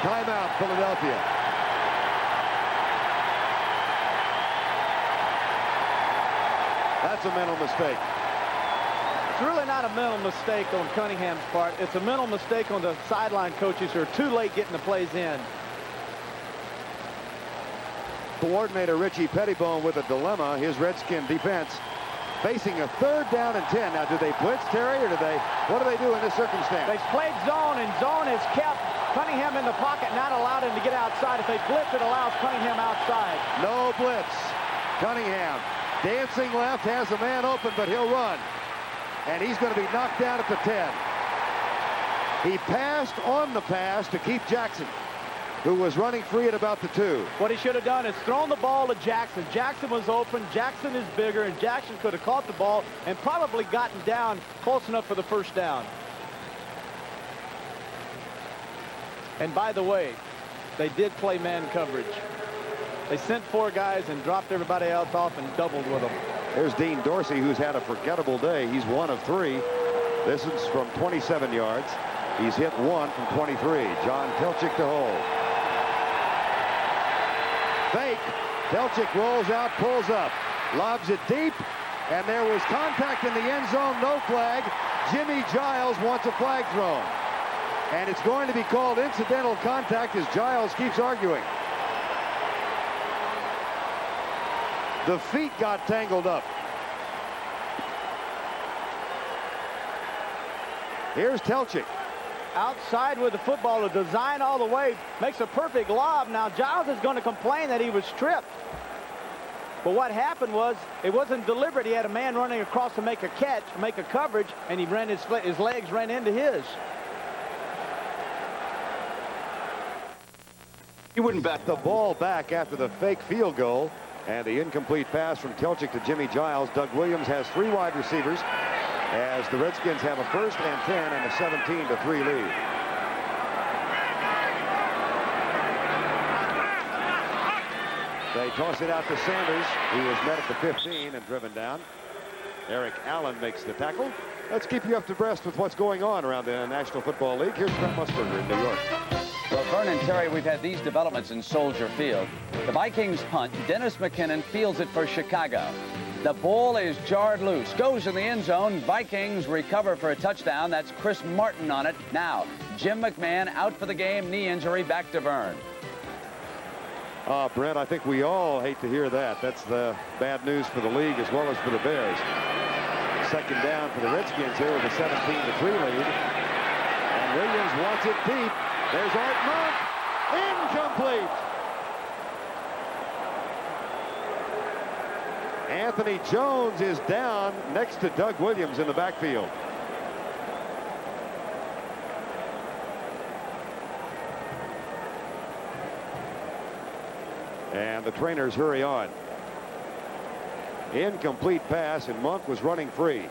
Timeout, Philadelphia. That's a mental mistake. It's really not a mental mistake on Cunningham's part. It's a mental mistake on the sideline coaches who are too late getting the plays in. Coordinator Richie Pettibone with a dilemma. His Redskin defense facing a 3rd down and 10. Now, do they blitz, Terry, or what do they do in this circumstance? They played zone, and zone has kept Cunningham in the pocket, not allowed him to get outside. If they blitz, it allows Cunningham outside. No blitz. Cunningham dancing left, has a man open, but he'll run. And he's going to be knocked down at the 10. He passed on the pass to Keith Jackson, who was running free at about the 2. What he should have done is thrown the ball to Jackson. Jackson was open. Jackson is bigger, and Jackson could have caught the ball and probably gotten down close enough for the 1st down. And by the way, they did play man coverage. They sent 4 guys and dropped everybody else off and doubled with them. There's Dean Dorsey, who's had a forgettable day. He's 1 of 3. This is from 27 yards. He's hit 1 from 23. John Telchik to hold. Fake. Telchik rolls out, pulls up, lobs it deep, and there was contact in the end zone. No flag. Jimmy Giles wants a flag thrown. And it's going to be called incidental contact as Giles keeps arguing. The feet got tangled up. Here's Telchik. Outside with the football, a design all the way, makes a perfect lob. Now Giles is going to complain that he was tripped. But what happened was, it wasn't deliberate. He had a man running across to make a catch, make a coverage, and he ran his legs ran into his. He wouldn't bat the ball back after the fake field goal and the incomplete pass from Telchik to Jimmy Giles. Doug Williams has 3 wide receivers as the Redskins have a 1st and 10 and a 17-3 lead. They toss it out to Sanders, who was met at the 15 and driven down. Eric Allen makes the tackle. Let's keep you up to breast with what's going on around the National Football League. Here's Brent Musburger in New York. Well, Vernon, Terry, we've had these developments in Soldier Field. The Vikings punt. Dennis McKinnon fields it for Chicago. The ball is jarred loose. Goes in the end zone. Vikings recover for a touchdown. That's Chris Martin on it. Now, Jim McMahon out for the game. Knee injury. Back to Vern. Brent, I think we all hate to hear that. That's the bad news for the league as well as for the Bears. 2nd down for the Redskins here with a 17-3 lead. And Williams wants it deep. There's Art Monk. Incomplete. Anthony Jones is down next to Doug Williams in the backfield. And the trainers hurry on. Incomplete pass, and Monk was running free.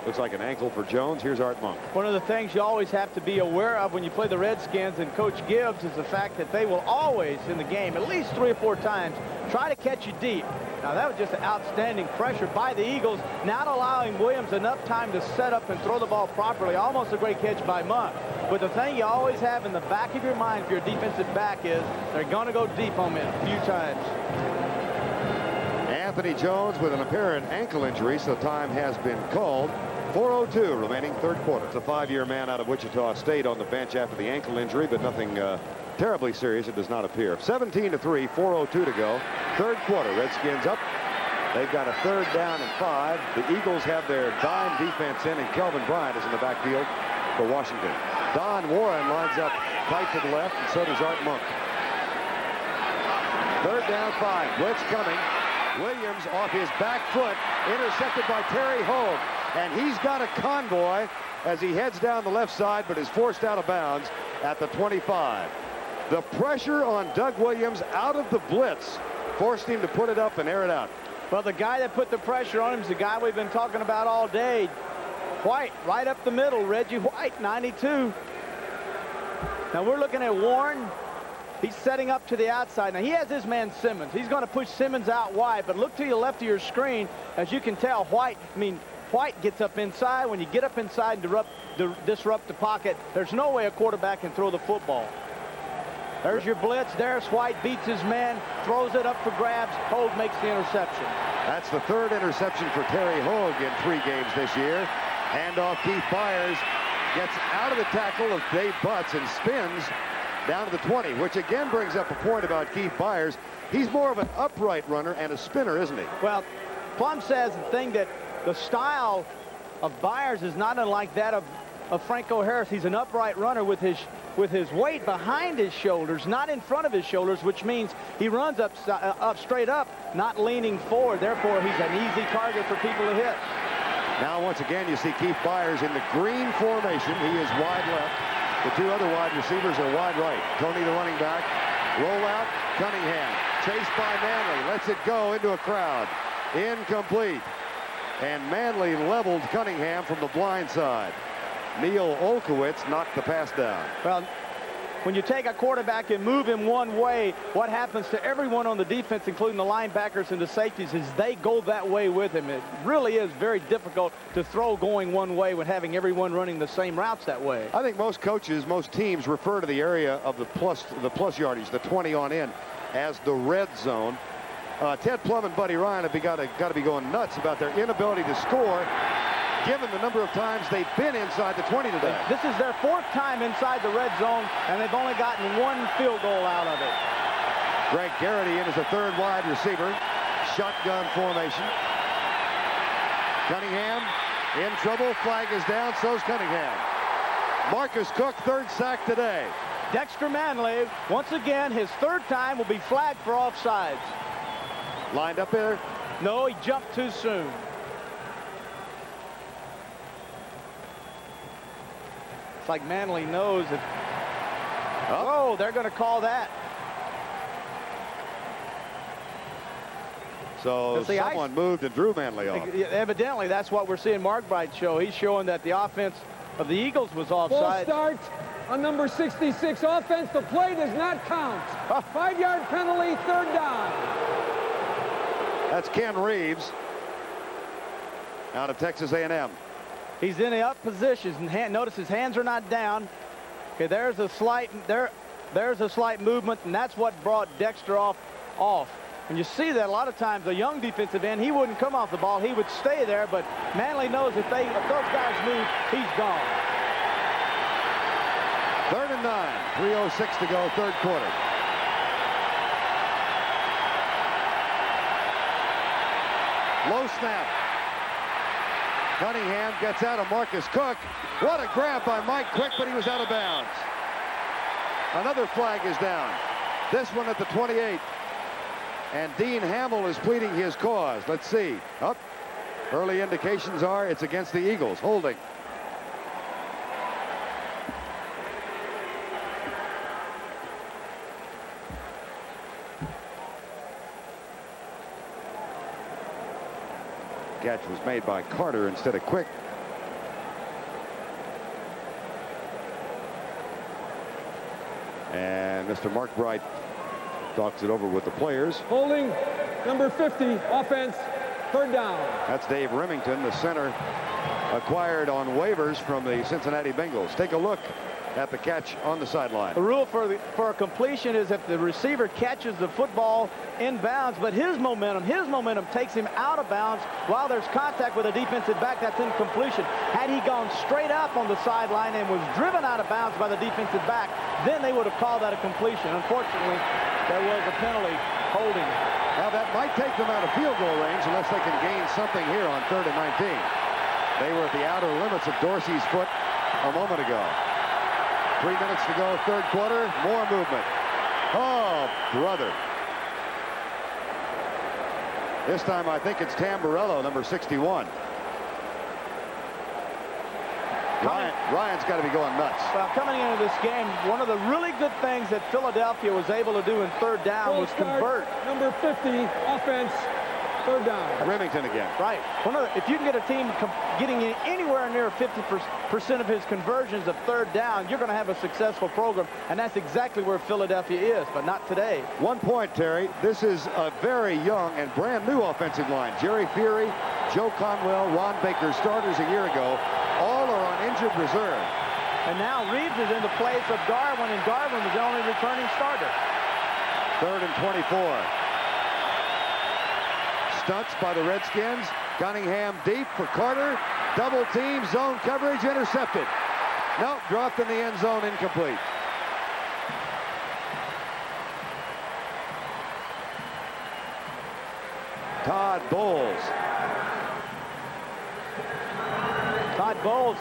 Looks like an ankle for Jones. Here's Art Monk. One of the things you always have to be aware of when you play the Redskins and Coach Gibbs is the fact that they will always in the game, at least 3 or 4 times, try to catch you deep. Now that was just an outstanding pressure by the Eagles, not allowing Williams enough time to set up and throw the ball properly. Almost a great catch by Monk. But the thing you always have in the back of your mind if you're a defensive back is they're going to go deep on me a few times. Anthony Jones with an apparent ankle injury, so time has been called. 4:02 remaining 3rd quarter. It's a 5-year man out of Wichita State on the bench after the ankle injury, but nothing terribly serious, it does not appear. 17-3, 4:02 to go. 3rd quarter, Redskins up. They've got a 3rd down and 5. The Eagles have their dime defense in, and Kelvin Bryant is in the backfield for Washington. Don Warren lines up tight to the left, and so does Art Monk. 3rd down, 5. Blitz coming. Williams off his back foot, intercepted by Terry Hogue. And he's got a convoy as he heads down the left side, but is forced out of bounds at the 25. The pressure on Doug Williams out of the blitz forced him to put it up and air it out. Well, the guy that put the pressure on him is the guy we've been talking about all day. White, right up the middle. Reggie White, 92. Now we're looking at Warren. He's setting up to the outside. Now he has his man Simmons. He's going to push Simmons out wide, but look to your left of your screen. As you can tell, White gets up inside. When you get up inside and disrupt the pocket, there's no way a quarterback can throw the football. There's your blitz. There's White, beats his man, throws it up for grabs. Hogue makes the interception. That's the 3rd interception for Terry Hogue in 3 games this year. Handoff, Keith Byers gets out of the tackle of Dave Butts and spins down to the 20, which again brings up a point about Keith Byers. He's more of an upright runner and a spinner, isn't he? Well, Plum says the style of Byers is not unlike that of Franco Harris. He's an upright runner with his weight behind his shoulders, not in front of his shoulders, which means he runs up straight up, not leaning forward. Therefore, he's an easy target for people to hit. Now, once again, you see Keith Byers in the green formation. He is wide left. The two other wide receivers are wide right. Tony, the running back. Roll out, Cunningham. Chased by Manley. Lets it go into a crowd. Incomplete. And Manley leveled Cunningham from the blind side. Neil Olkowitz knocked the pass down. Well, when you take a quarterback and move him one way, what happens to everyone on the defense, including the linebackers and the safeties, is they go that way with him. It really is very difficult to throw going one way when having everyone running the same routes that way. I think most coaches, most teams refer to the area of the plus yardage, the 20 on in, as the red zone. Ted Plum and Buddy Ryan have got to be going nuts about their inability to score, given the number of times they've been inside the 20 today. This is their 4th time inside the red zone, and they've only gotten 1 field goal out of it. Greg Garrity in as a 3rd wide receiver. Shotgun formation. Cunningham in trouble. Flag is down. So's Cunningham. Marcus Cook, 3rd sack today. Dexter Manley, once again, his 3rd time will be flagged for offsides. Lined up there. No, he jumped too soon. It's like Manley knows that. Oh, they're going to call that. So someone moved and drew Manley off. Evidently, that's what we're seeing Markbright show. He's showing that the offense of the Eagles was offside. Full start on number 66 offense. The play does not count. 5-yard penalty, 3rd down. That's Ken Reeves out of Texas A&M. He's in the up position. Notice his hands are not down. Okay, there's a slight movement, and that's what brought Dexter off. And you see that a lot of times, a young defensive end, he wouldn't come off the ball. He would stay there, but Manley knows if those guys move, he's gone. 3rd and 9. 3:06 to go, 3rd quarter. Low snap. Cunningham gets out of Marcus Cook. What a grab by Mike Quick, but he was out of bounds. Another flag is down. This one at the 28. And Dean Hamill is pleading his cause. Let's see. Early indications are it's against the Eagles. Holding. Catch was made by Carter instead of Quick. And Mr. Markbright talks it over with the players. Holding number 50 offense, 3rd down. That's Dave Remington, the center acquired on waivers from the Cincinnati Bengals. Take a look at the catch on the sideline. The rule for a completion is if the receiver catches the football in bounds, but his momentum takes him out of bounds while there's contact with a defensive back, that's incompletion. Had he gone straight up on the sideline and was driven out of bounds by the defensive back, then they would have called that a completion. Unfortunately, there was a penalty holding. Now that might take them out of field goal range unless they can gain something here on 3rd and 19. They were at the outer limits of Dorsey's foot a moment ago. 3 minutes to go, 3rd quarter. More movement. Oh, brother. This time I think it's Tamburello, number 61. Ryan's got to be going nuts. Well, coming into this game, one of the really good things that Philadelphia was able to do in 3rd down was convert. Number 50 offense, 3rd down. Remington again. Right. If you can get a team getting anywhere near 50% of his conversions of 3rd down, you're going to have a successful program, and that's exactly where Philadelphia is, but not today. 1 point, Terry. This is a very young and brand new offensive line. Jerry Fury, Joe Conwell, Ron Baker, starters a year ago. All are on injured reserve. And now Reeves is in the place of Garvin, and Garvin was the only returning starter. 3rd and 24. Stunts by the Redskins. Cunningham deep for Carter. Double team, zone coverage, intercepted. Nope, dropped in the end zone, incomplete. Todd Bowles. Todd Bowles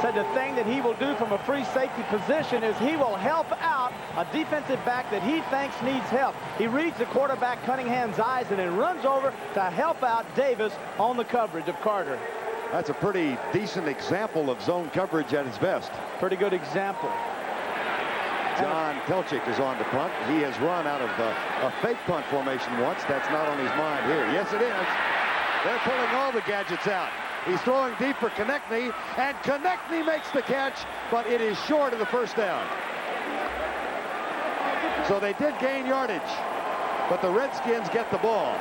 said the thing that he will do from a free safety position is he will help out a defensive back that he thinks needs help. He reads the quarterback Cunningham's eyes and then runs over to help out Davis on the coverage of Carter. That's a pretty decent example of zone coverage at its best. Pretty good example. John Telchik is on the punt. He has run out of a fake punt formation once. That's not on his mind here. Yes, it is. They're pulling all the gadgets out. He's throwing deep for Konechny, and Konechny makes the catch, but it is short of the first down. So they did gain yardage, but the Redskins get the ball.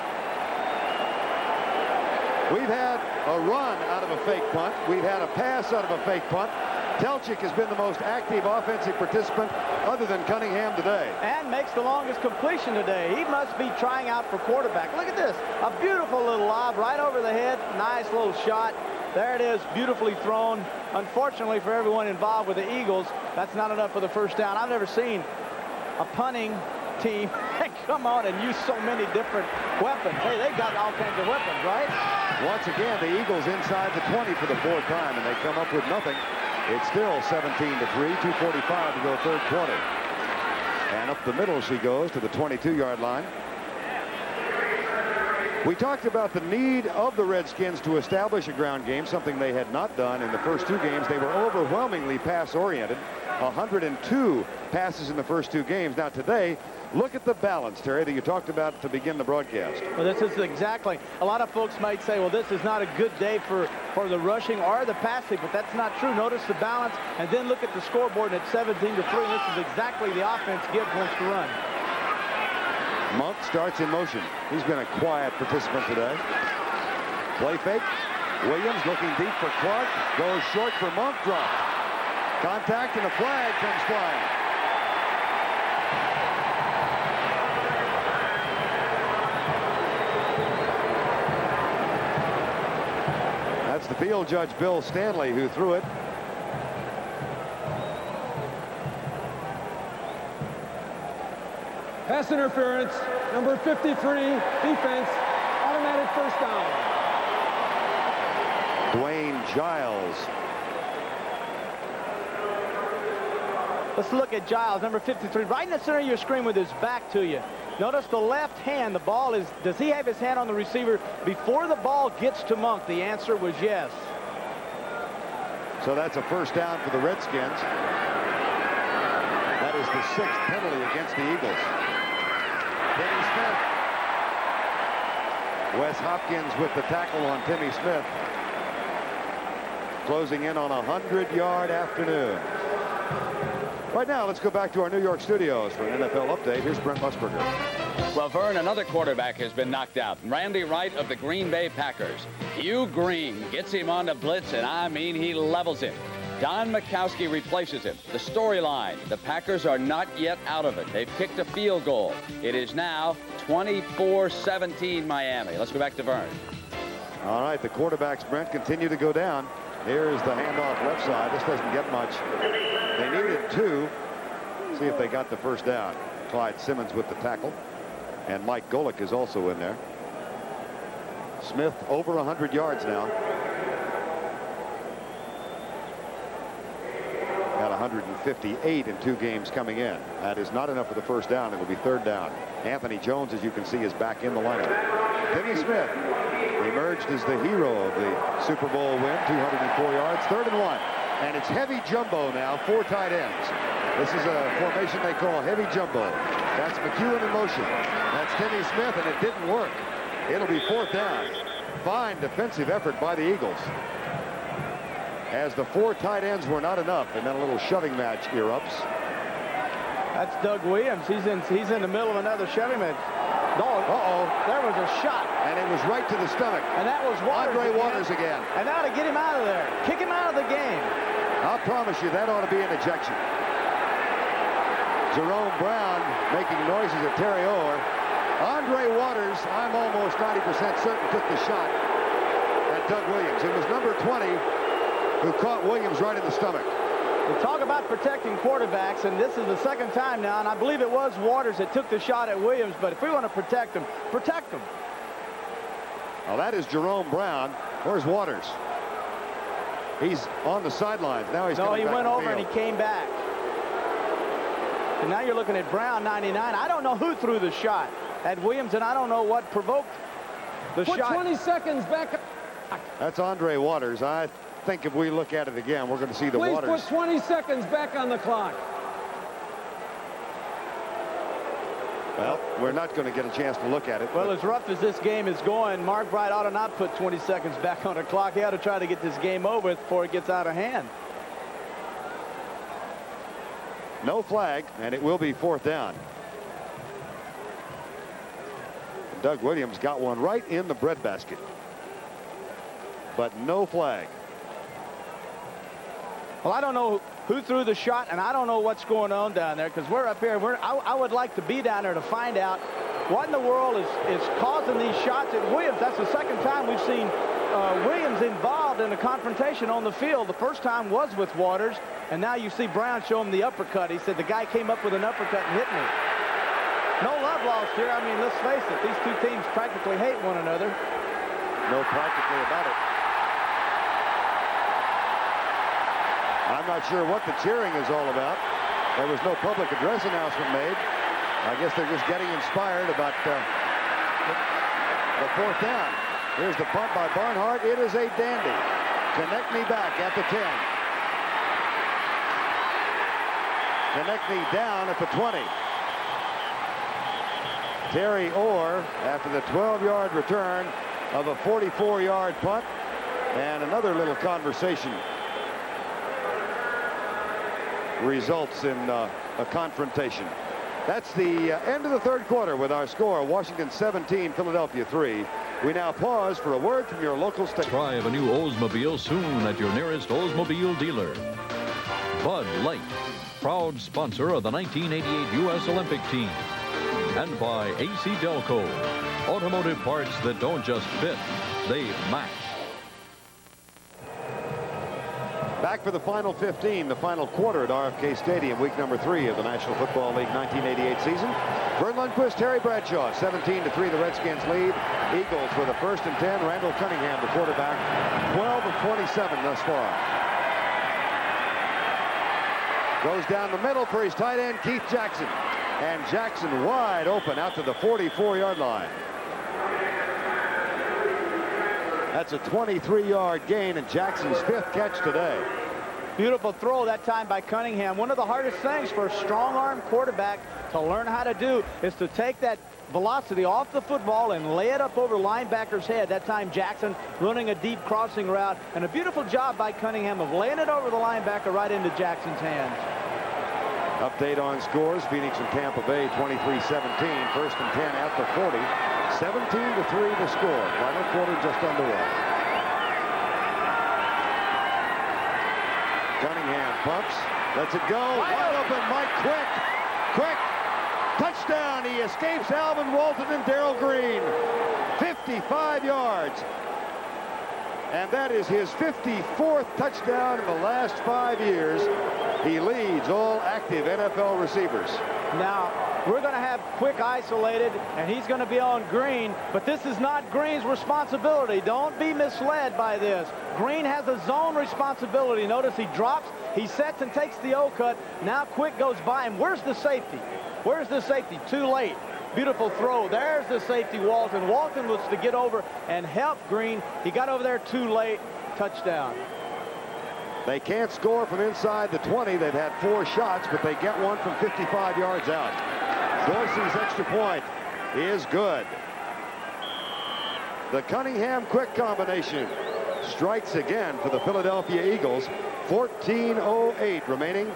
We've had a run out of a fake punt. We've had a pass out of a fake punt. Telchik has been the most active offensive participant other than Cunningham today. And makes the longest completion today. He must be trying out for quarterback. Look at this. A beautiful little lob right over the head. Nice little shot. There it is, beautifully thrown. Unfortunately for everyone involved with the Eagles, that's not enough for the first down. I've never seen a punting team come on and use so many different weapons. Hey, they've got all kinds of weapons, right? Once again, the Eagles inside the 20 for the fourth time, and they come up with nothing. It's still 17-3, 2:45 to go third quarter. And up the middle she goes to the 22-yard line. We talked about the need of the Redskins to establish a ground game, something they had not done in the first two games. They were overwhelmingly pass-oriented. 102 passes in the first two games. Now today, look at the balance, Terry, that you talked about to begin the broadcast. Well, this is exactly. A lot of folks might say, well, this is not a good day for the rushing or the passing, but that's not true. Notice the balance, and then look at the scoreboard at 17-3. This is exactly the offense Gibbs wants to run. Monk starts in motion. He's been a quiet participant today. Play fake. Williams looking deep for Clark. Goes short for Monk. Drop. Contact and a flag comes flying. That's the field judge, Bill Stanley, who threw it. Pass interference, number 53, defense, automatic first down. Dwayne Giles. Let's look at Giles, number 53, right in the center of your screen with his back to you. Notice the left hand, the ball is, does he have his hand on the receiver before the ball gets to Monk? The answer was yes. So that's a first down for the Redskins. That is the 6th penalty against the Eagles. Timmy Smith. Wes Hopkins with the tackle on Timmy Smith. Closing in on a 100-yard afternoon. Right now, let's go back to our New York studios for an NFL update. Here's Brent Musburger. Well, Vern, another quarterback has been knocked out. Randy Wright of the Green Bay Packers. Hugh Green gets him on the blitz, and I mean he levels him. Don Majkowski replaces him. The storyline, the Packers are not yet out of it. They've kicked a field goal. It is now 24-17 Miami. Let's go back to Vern. All right, the quarterbacks, Brent, continue to go down. Here's the handoff left side. This doesn't get much. They needed 2. See if they got the first down. Clyde Simmons with the tackle. And Mike Golick is also in there. Smith over 100 yards now. Got 158 in 2 games coming in. That is not enough for the first down. It will be third down. Anthony Jones, as you can see, is back in the lineup. Timmy Smith emerged as the hero of the Super Bowl win. 204 yards. 3rd and 1. And it's heavy jumbo now. 4 tight ends. This is a formation they call heavy jumbo. That's McEwen in motion. That's Timmy Smith, and it didn't work. It'll be 4th down. Fine defensive effort by the Eagles, as the 4 tight ends were not enough, and then a little shoving match erupts. That's Doug Williams. He's in the middle of another shoving match. There was a shot. And it was right to the stomach. And that was Waters again. And now to get him out of there. Kick him out of the game. I'll promise you that ought to be an ejection. Jerome Brown making noises at Terry Orr. Andre Waters, I'm almost 90% certain, took the shot at Doug Williams. It was number 20 who caught Williams right in the stomach. We talk about protecting quarterbacks, and this is the 2nd time now, and I believe it was Waters that took the shot at Williams, but if we want to protect them, protect them. Well, that is Jerome Brown. Where's Waters? He's on the sidelines. Now he's coming back. No, he went to over and field. he came back. And now you're looking at Brown, 99. I don't know who threw the shot at Williams, and I don't know what provoked the Put shot. 20 seconds back. That's Andre Waters. I think if we look at it again, we're going to see the Please Waters. put 20 seconds back on the clock. Well, we're not going to get a chance to look at it. Well, as rough as this game is going, Mark Bright ought to not put 20 seconds back on the clock. He ought to try to get this game over before it gets out of hand. No flag, and it will be 4th down. Doug Williams got one right in the breadbasket. But no flag. Well, I don't know who threw the shot, and I don't know what's going on down there, because we're up here. I would like to be down there to find out what in the world is causing these shots at Williams. That's the second time we've seen Williams involved in a confrontation on the field. The first time was with Waters, and now you see Brown show him the uppercut. He said the guy came up with an uppercut and hit me. No love lost here. I mean, let's face it, these two teams practically hate one another. No practically about it. I'm not sure what the cheering is all about. There was no public address announcement made. I guess they're just getting inspired about the 4th down. Here's the punt by Barnhart. It is a dandy. Connect me back at the 10. Connect me down at the 20. Terry Orr, after the 12-yard return of a 44-yard punt, and another little conversation results in a confrontation. That's the end of the 3rd quarter with our score, Washington 17, Philadelphia 3. We now pause for a word from your local station. Try a new Oldsmobile soon at your nearest Oldsmobile dealer. Bud Light, proud sponsor of the 1988 U.S. Olympic team. And by AC Delco, automotive parts that don't just fit, they match. Back for the final 15, the final quarter at RFK Stadium, week number 3 of the National Football League 1988 season. Vern Lundquist, Terry Bradshaw, 17-3 the Redskins lead. Eagles with a 1st and 10. Randall Cunningham, the quarterback, 12 of 27 thus far. Goes down the middle for his tight end, Keith Jackson. And Jackson wide open out to the 44-yard line. That's a 23-yard gain and Jackson's 5th catch today. Beautiful throw that time by Cunningham. One of the hardest things for a strong-arm quarterback to learn how to do is to take that velocity off the football and lay it up over the linebacker's head. That time Jackson running a deep crossing route, and a beautiful job by Cunningham of laying it over the linebacker right into Jackson's hands. Update on scores. Phoenix and Tampa Bay 23-17. 1st and 10 at the 40. 17-3 to score. Final quarter just underway. Cunningham pumps. Lets it go. Wide open. Mike Quick. Quick. Touchdown. He escapes Alvin Walton and Darrell Green. 55 yards. And that is his 54th touchdown in the last 5 years. He leads all active NFL receivers. Now, we're going to have Quick isolated, and he's going to be on Green, but this is not Green's responsibility. Don't be misled by this. Green has a zone responsibility. Notice he drops, he sets and takes the O-cut. Now Quick goes by him. Where's the safety? Where's the safety? Too late. Beautiful throw. There's the safety, Walton. Walton was to get over and help Green. He got over there too late. Touchdown. They can't score from inside the 20. They've had 4 shots, but they get one from 55 yards out. Dorsey's extra point is good. The Cunningham-Quick combination strikes again for the Philadelphia Eagles. 14:08 remaining.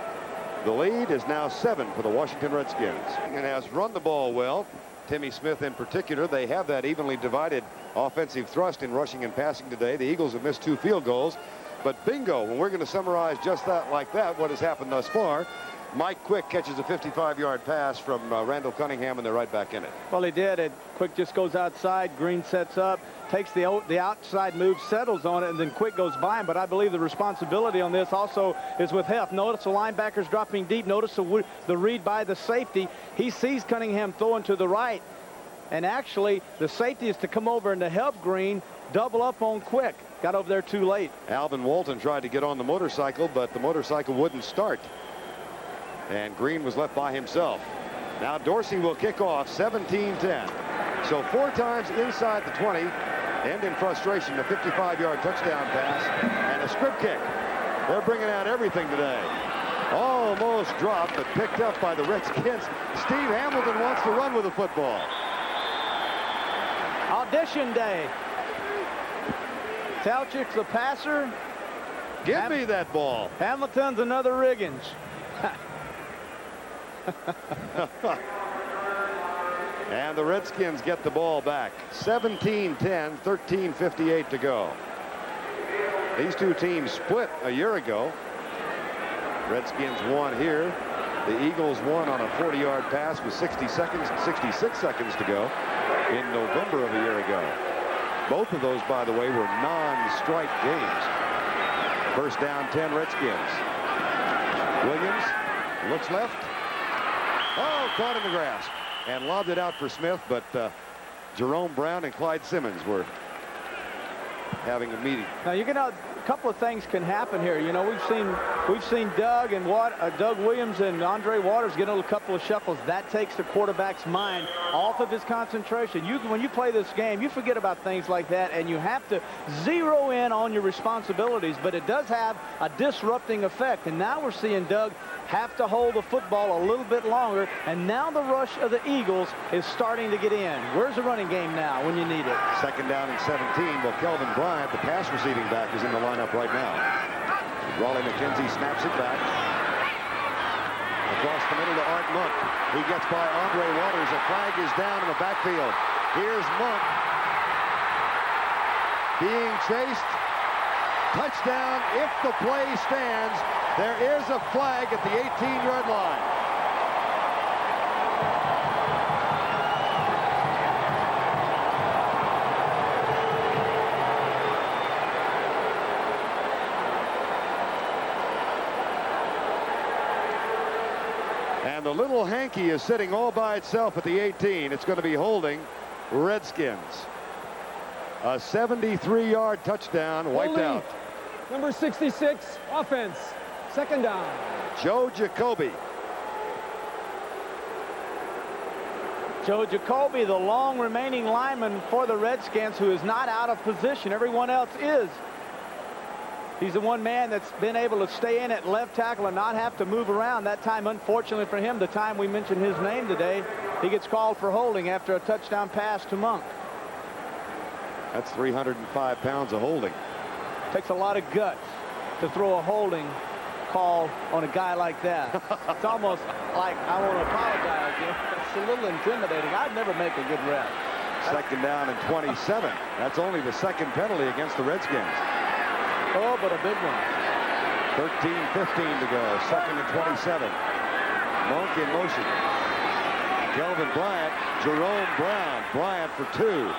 The lead is now 7 for the Washington Redskins. And has run the ball well. Timmy Smith in particular. They have that evenly divided offensive thrust in rushing and passing today. The Eagles have missed 2 field goals. But bingo, when we're going to summarize just that like that, what has happened thus far, Mike Quick catches a 55-yard pass from Randall Cunningham, and they're right back in it. Well, he did. And Quick just goes outside. Green sets up, takes the outside move, settles on it, and then Quick goes by him. But I believe the responsibility on this also is with Heff. Notice the linebackers dropping deep. Notice the read by the safety. He sees Cunningham throwing to the right. and actually the safety is to come over and to help Green double up on Quick. Got over there too late. Alvin Walton tried to get on the motorcycle, but the motorcycle wouldn't start. And Green was left by himself. Now Dorsey will kick off 17-10. So 4 times inside the 20. End in frustration, a 55-yard touchdown pass and a strip kick. They're bringing out everything today. Almost dropped, but picked up by the Redskins. Steve Hamilton wants to run with the football. Audition day. Telchik's the passer. Give me that ball. Hamilton's another Riggins. And the Redskins get the ball back. 17-10, 13:58 to go. These two teams split a year ago. Redskins won here. The Eagles won on a 40-yard pass with 66 seconds to go in November of a year ago. Both of those, by the way, were non-strike games. First down, 10 Redskins. Williams looks left. Oh, caught in the grasp and lobbed it out for Smith, but Jerome Brown and Clyde Simmons were having a meeting. Now a couple of things can happen here. You know, we've seen Doug Williams and Andre Waters get a couple of shuffles. That takes the quarterback's mind off of his concentration. When you play this game, you forget about things like that, and you have to zero in on your responsibilities. But it does have a disrupting effect. And now we're seeing Doug have to hold the football a little bit longer, and now the rush of the Eagles is starting to get in. Where's the running game now when you need it? Second down and 17. Well, Kelvin Bryant, the pass receiving back, is in the lineup right now. Raleigh McKenzie snaps it back. Across the middle to Art Monk. He gets by Andre Waters. A flag is down in the backfield. Here's Monk being chased. Touchdown if the play stands. There is a flag at the 18-yard line. And the little hanky is sitting all by itself at the 18. It's going to be holding Redskins. A 73-yard touchdown wiped out. Number 66, offense. Second down. Joe Jacoby. Joe Jacoby, the long remaining lineman for the Redskins, who is not out of position. Everyone else is. He's the one man that's been able to stay in at left tackle and not have to move around. That time, unfortunately for him, the time we mentioned his name today, he gets called for holding after a touchdown pass to Monk. That's 305 pounds of holding. Takes a lot of guts to throw a holding call on a guy like that. It's almost like I want to apologize. It's a little intimidating. I'd never make a good ref. Second down and 27. That's only the second penalty against the Redskins. Oh, but a big one. 13:15 to go. Second and 27. Monk in motion. Kelvin Bryant, Jerome Brown. Bryant for 2.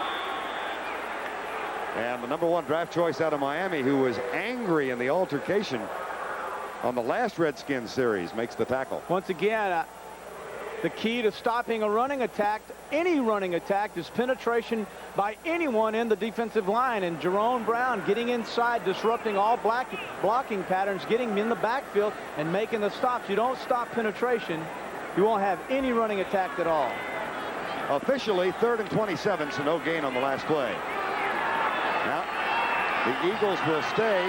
And the #1 draft choice out of Miami, who was angry in the altercation on the last Redskins series, makes the tackle. Once again, the key to stopping a running attack, any running attack, is penetration by anyone in the defensive line. And Jerome Brown getting inside, disrupting all blocking patterns, getting in the backfield and making the stops. You don't stop penetration, you won't have any running attack at all. Officially 3rd and 27, so no gain on the last play. Now, the Eagles will stay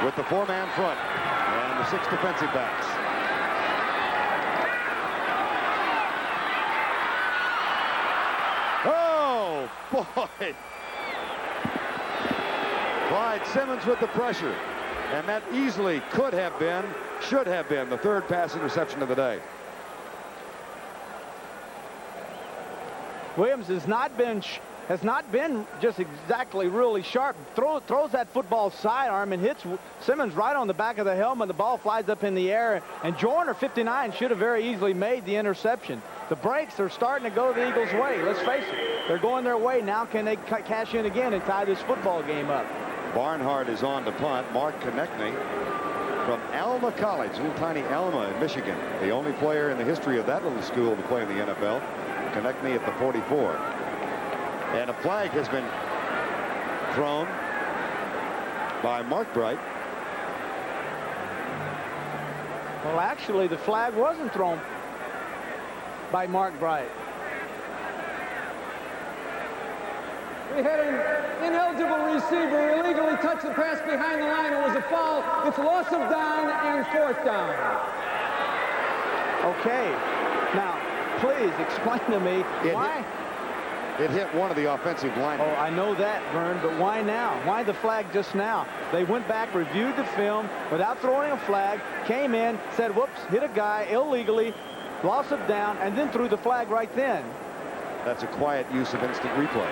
with the 4-man front and the 6 defensive backs. Oh, boy. Clyde Simmons with the pressure. And that easily could have been, should have been, the 3rd pass interception of the day. Williams has not been just exactly really sharp. Throws that football sidearm and hits Simmons right on the back of the helmet. The ball flies up in the air. And Joyner, 59, should have very easily made the interception. The breaks are starting to go the Eagles' way. Let's face it. They're going their way. Now can they cash in again and tie this football game up? Barnhart is on to punt. Mark Konechny from Alma College, little tiny Alma in Michigan. The only player in the history of that little school to play in the NFL. Connect me at the 44. And a flag has been thrown by Mark Bright. Well, actually, the flag wasn't thrown by Mark Bright. We had an ineligible receiver illegally touch the pass behind the line. It was a foul. It's loss of down and 4th down. Okay. Now, please explain to me why. It hit one of the offensive linemen. Oh, I know that, Vern, but why now? Why the flag just now? They went back, reviewed the film without throwing a flag, came in, said, whoops, hit a guy illegally, loss of down, and then threw the flag right then. That's a quiet use of instant replay.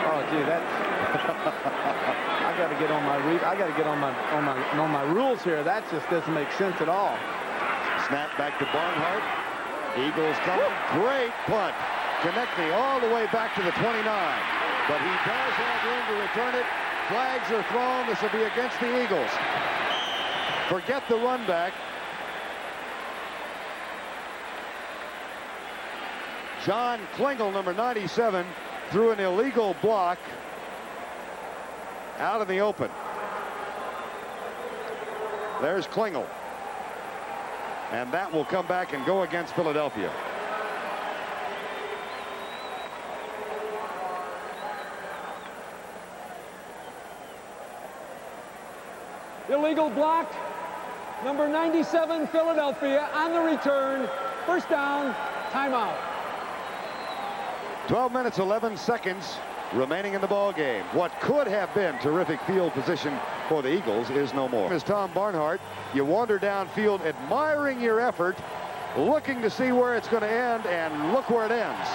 Oh, gee, that's I got to get on my rules here. That just doesn't make sense at all. Snap back to Barnhart. Eagles coming. Great punt. Connecting all the way back to the 29. But he does have room to return it. Flags are thrown. This will be against the Eagles. Forget the run back. John Klingel, number 97, threw an illegal block out in the open. There's Klingel. And that will come back and go against Philadelphia. Illegal block. Number 97, Philadelphia, on the return. 1st down, timeout. 12 minutes, 11 seconds remaining in the ball game. What could have been terrific field position for the Eagles is no more. As Tom Barnhart, you wander downfield admiring your effort, looking to see where it's going to end, and look where it ends.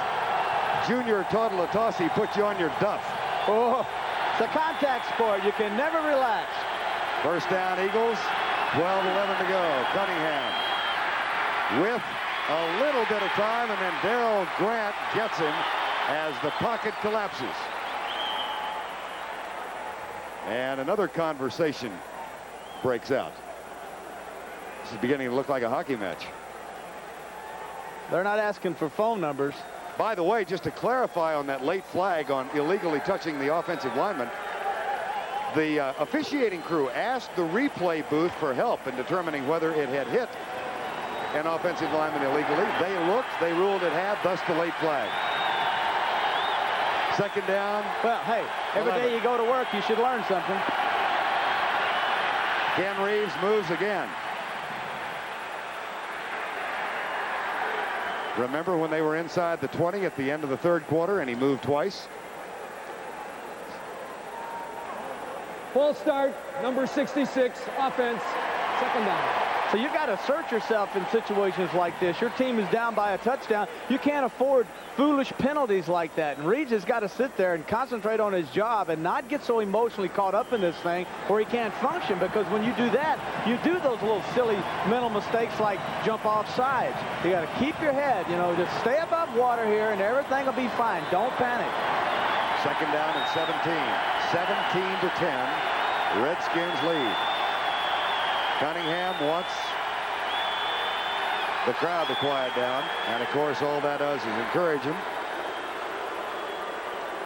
Junior Toddle-Tossy put you on your duff. Oh, it's a contact sport. You can never relax. 1st down, Eagles. 12-11 to go. Cunningham with a little bit of time, and then Darrell Grant gets him as the pocket collapses. And another conversation breaks out. This is beginning to look like a hockey match. They're not asking for phone numbers. By the way, just to clarify on that late flag on illegally touching the offensive lineman, the officiating crew asked the replay booth for help in determining whether it had hit an offensive lineman illegally. They looked, they ruled it had, thus the late flag. 2nd down. Well, hey, every 11. day you go to work, you should learn something. Ken Reeves moves again. Remember when they were inside the 20 at the end of the 3rd quarter and he moved twice? Full start, number 66, offense, 2nd down. So you got to search yourself in situations like this. Your team is down by a touchdown. You can't afford foolish penalties like that. And Reeves has got to sit there and concentrate on his job and not get so emotionally caught up in this thing where he can't function, because when you do that, you do those little silly mental mistakes like jump off sides. You got to keep your head, you know, just stay above water here and everything will be fine. Don't panic. 2nd down and 17. 17 to 10. Redskins lead. Cunningham wants the crowd to quiet down, and of course all that does is encourage him.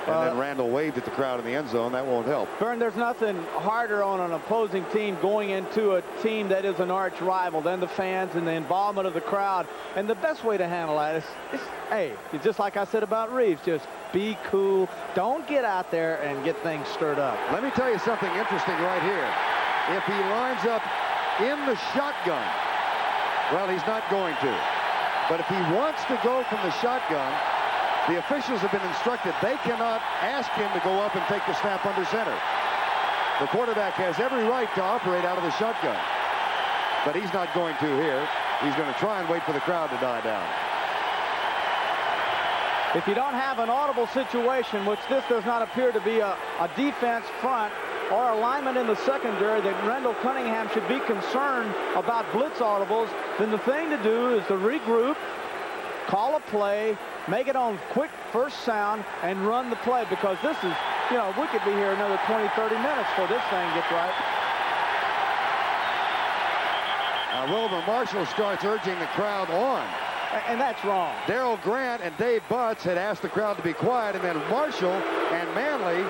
And then Randall waved at the crowd in the end zone. That won't help. Vern, there's nothing harder on an opposing team going into a team that is an arch rival than the fans and the involvement of the crowd. And the best way to handle that is hey, it's just like I said about Reeves, just be cool. Don't get out there and get things stirred up. Let me tell you something interesting right here. If he lines up in the shotgun, well, he's not going to. But if he wants to go from the shotgun, the officials have been instructed they cannot ask him to go up and take the snap under center. The quarterback has every right to operate out of the shotgun. But he's not going to here. He's going to try and wait for the crowd to die down. If you don't have an audible situation, which this does not appear to be a defense front or a lineman in the secondary, that Randall Cunningham should be concerned about blitz audibles, then the thing to do is to regroup, call a play, make it on quick first sound, and run the play, because this is, you know, we could be here another 20, 30 minutes before this thing gets right. Wilbur Marshall starts urging the crowd on. And that's wrong. Darrell Grant and Dave Butts had asked the crowd to be quiet, and then Marshall and Manley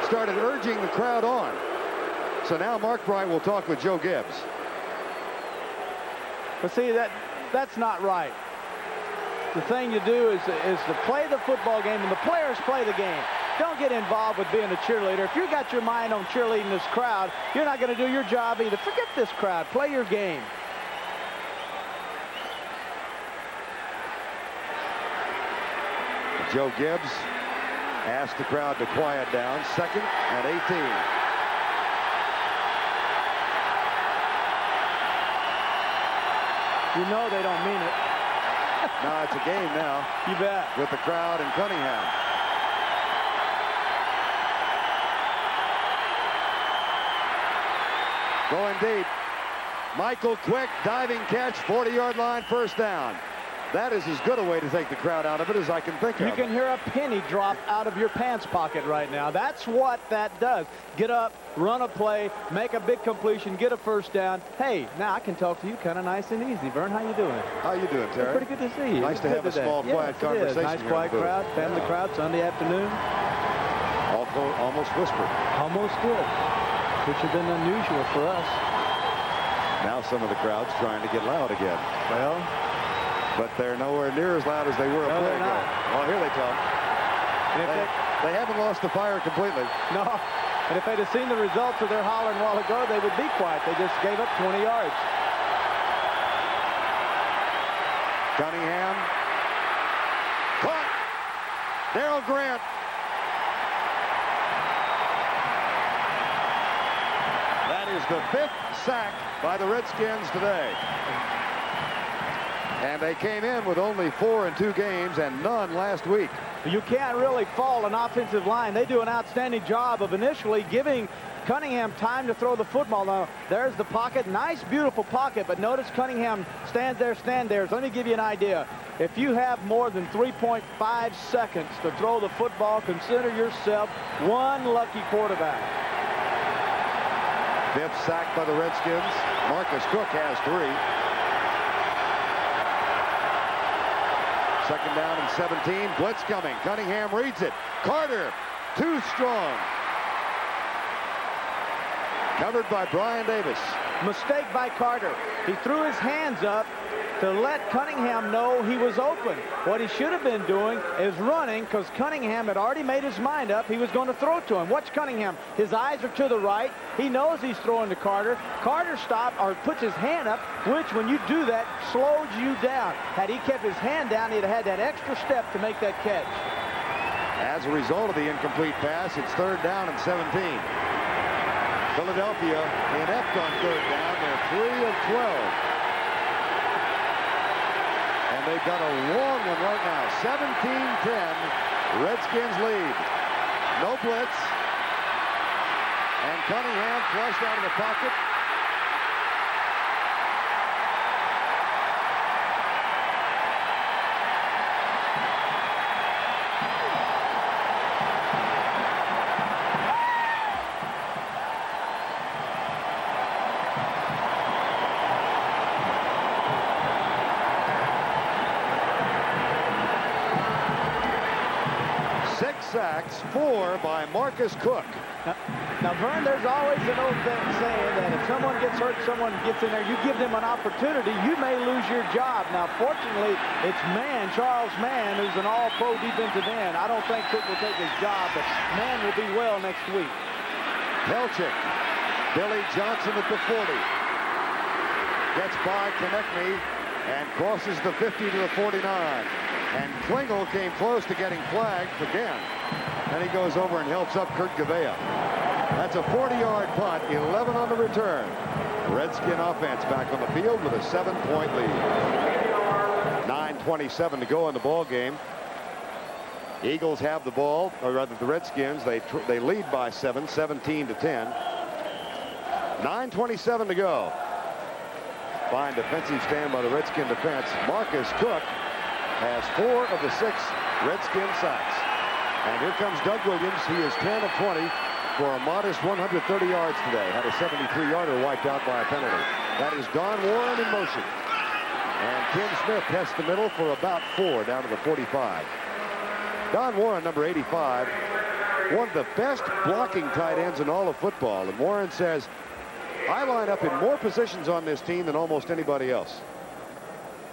started urging the crowd on. So now Mark Bright will talk with Joe Gibbs. But see, that's not right. The thing you do is to play the football game, and the players play the game. Don't get involved with being a cheerleader. If you got your mind on cheerleading this crowd, you're not going to do your job either. Forget this crowd. Play your game. Joe Gibbs asked the crowd to quiet down. 2nd and 18. You know they don't mean it. No, it's a game now. You bet. With the crowd in Cunningham. Going deep. Michael Quick, diving catch, 40-yard line, first down. That is as good a way to take the crowd out of it as I can think of. You can hear a penny drop out of your pants pocket right now. That's what that does. Get up, run a play, make a big completion, get a first down. Hey, now I can talk to you kind of nice and easy. Vern, how you doing? How you doing, Terry? Pretty good to see you. Nice to have a small, quiet conversation. Nice, quiet crowd, family crowd, Sunday afternoon. Almost whispered. Almost good, which has been unusual for us. Now some of the crowd's trying to get loud again. Well, but they're nowhere near as loud as they were a play ago. Well, here they come. They haven't lost the fire completely. No. And if they'd have seen the results of their hollering a while ago, they would be quiet. They just gave up 20 yards. Cunningham. Caught. Darrell Grant. That is the 5th sack by the Redskins today. And they came in with only 4 in 2 games and none last week. You can't really fault an offensive line. They do an outstanding job of initially giving Cunningham time to throw the football. Now, there's the pocket. Nice, beautiful pocket, but notice Cunningham stands there. So let me give you an idea. If you have more than 3.5 seconds to throw the football, consider yourself one lucky quarterback. 5th sack by the Redskins. Marcus Cook has 3. 2nd down and 17. Blitz coming. Cunningham reads it. Carter, too strong. Covered by Brian Davis. Mistake by Carter. He threw his hands up to let Cunningham know he was open. What he should have been doing is running, because Cunningham had already made his mind up he was going to throw to him. Watch Cunningham. His eyes are to the right. He knows he's throwing to Carter. Carter stops or puts his hand up, which when you do that slows you down. Had he kept his hand down, he'd have had that extra step to make that catch. As a result of the incomplete pass, it's 3rd down and 17. Philadelphia inept on 3rd down. They're 3 of 12. And they've got a long one right now. 17-10. Redskins lead. No blitz. And Cunningham flushed out of the pocket. Sacks, 4 by Marcus Cook. Now, Vern, there's always an old saying that if someone gets hurt, someone gets in there, you give them an opportunity, you may lose your job. Now, fortunately, it's Charles Mann, who's an all-pro defensive end. I don't think Cook will take his job, but Mann will be well next week. Helchick, Billy Johnson at the 40. Gets by Konechny and crosses the 50 to the 49. And Klingel came close to getting flagged again. Then he goes over and helps up Kurt Gavea. That's a 40-yard punt, 11 on the return. Redskin offense back on the field with a 7-point lead. 9:27 to go in the ball game. Eagles have the ball, or rather the Redskins. They lead by 7, 17-10. 9:27 to go. Fine defensive stand by the Redskin defense. Marcus Cook has 4 of the 6 Redskin sacks. And here comes Doug Williams. He is 10 of 20 for a modest 130 yards today. Had a 73-yarder wiped out by a penalty. That is Don Warren in motion. And Tim Smith tests the middle for about 4 down to the 45. Don Warren, number 85, one of the best blocking tight ends in all of football. And Warren says, I line up in more positions on this team than almost anybody else.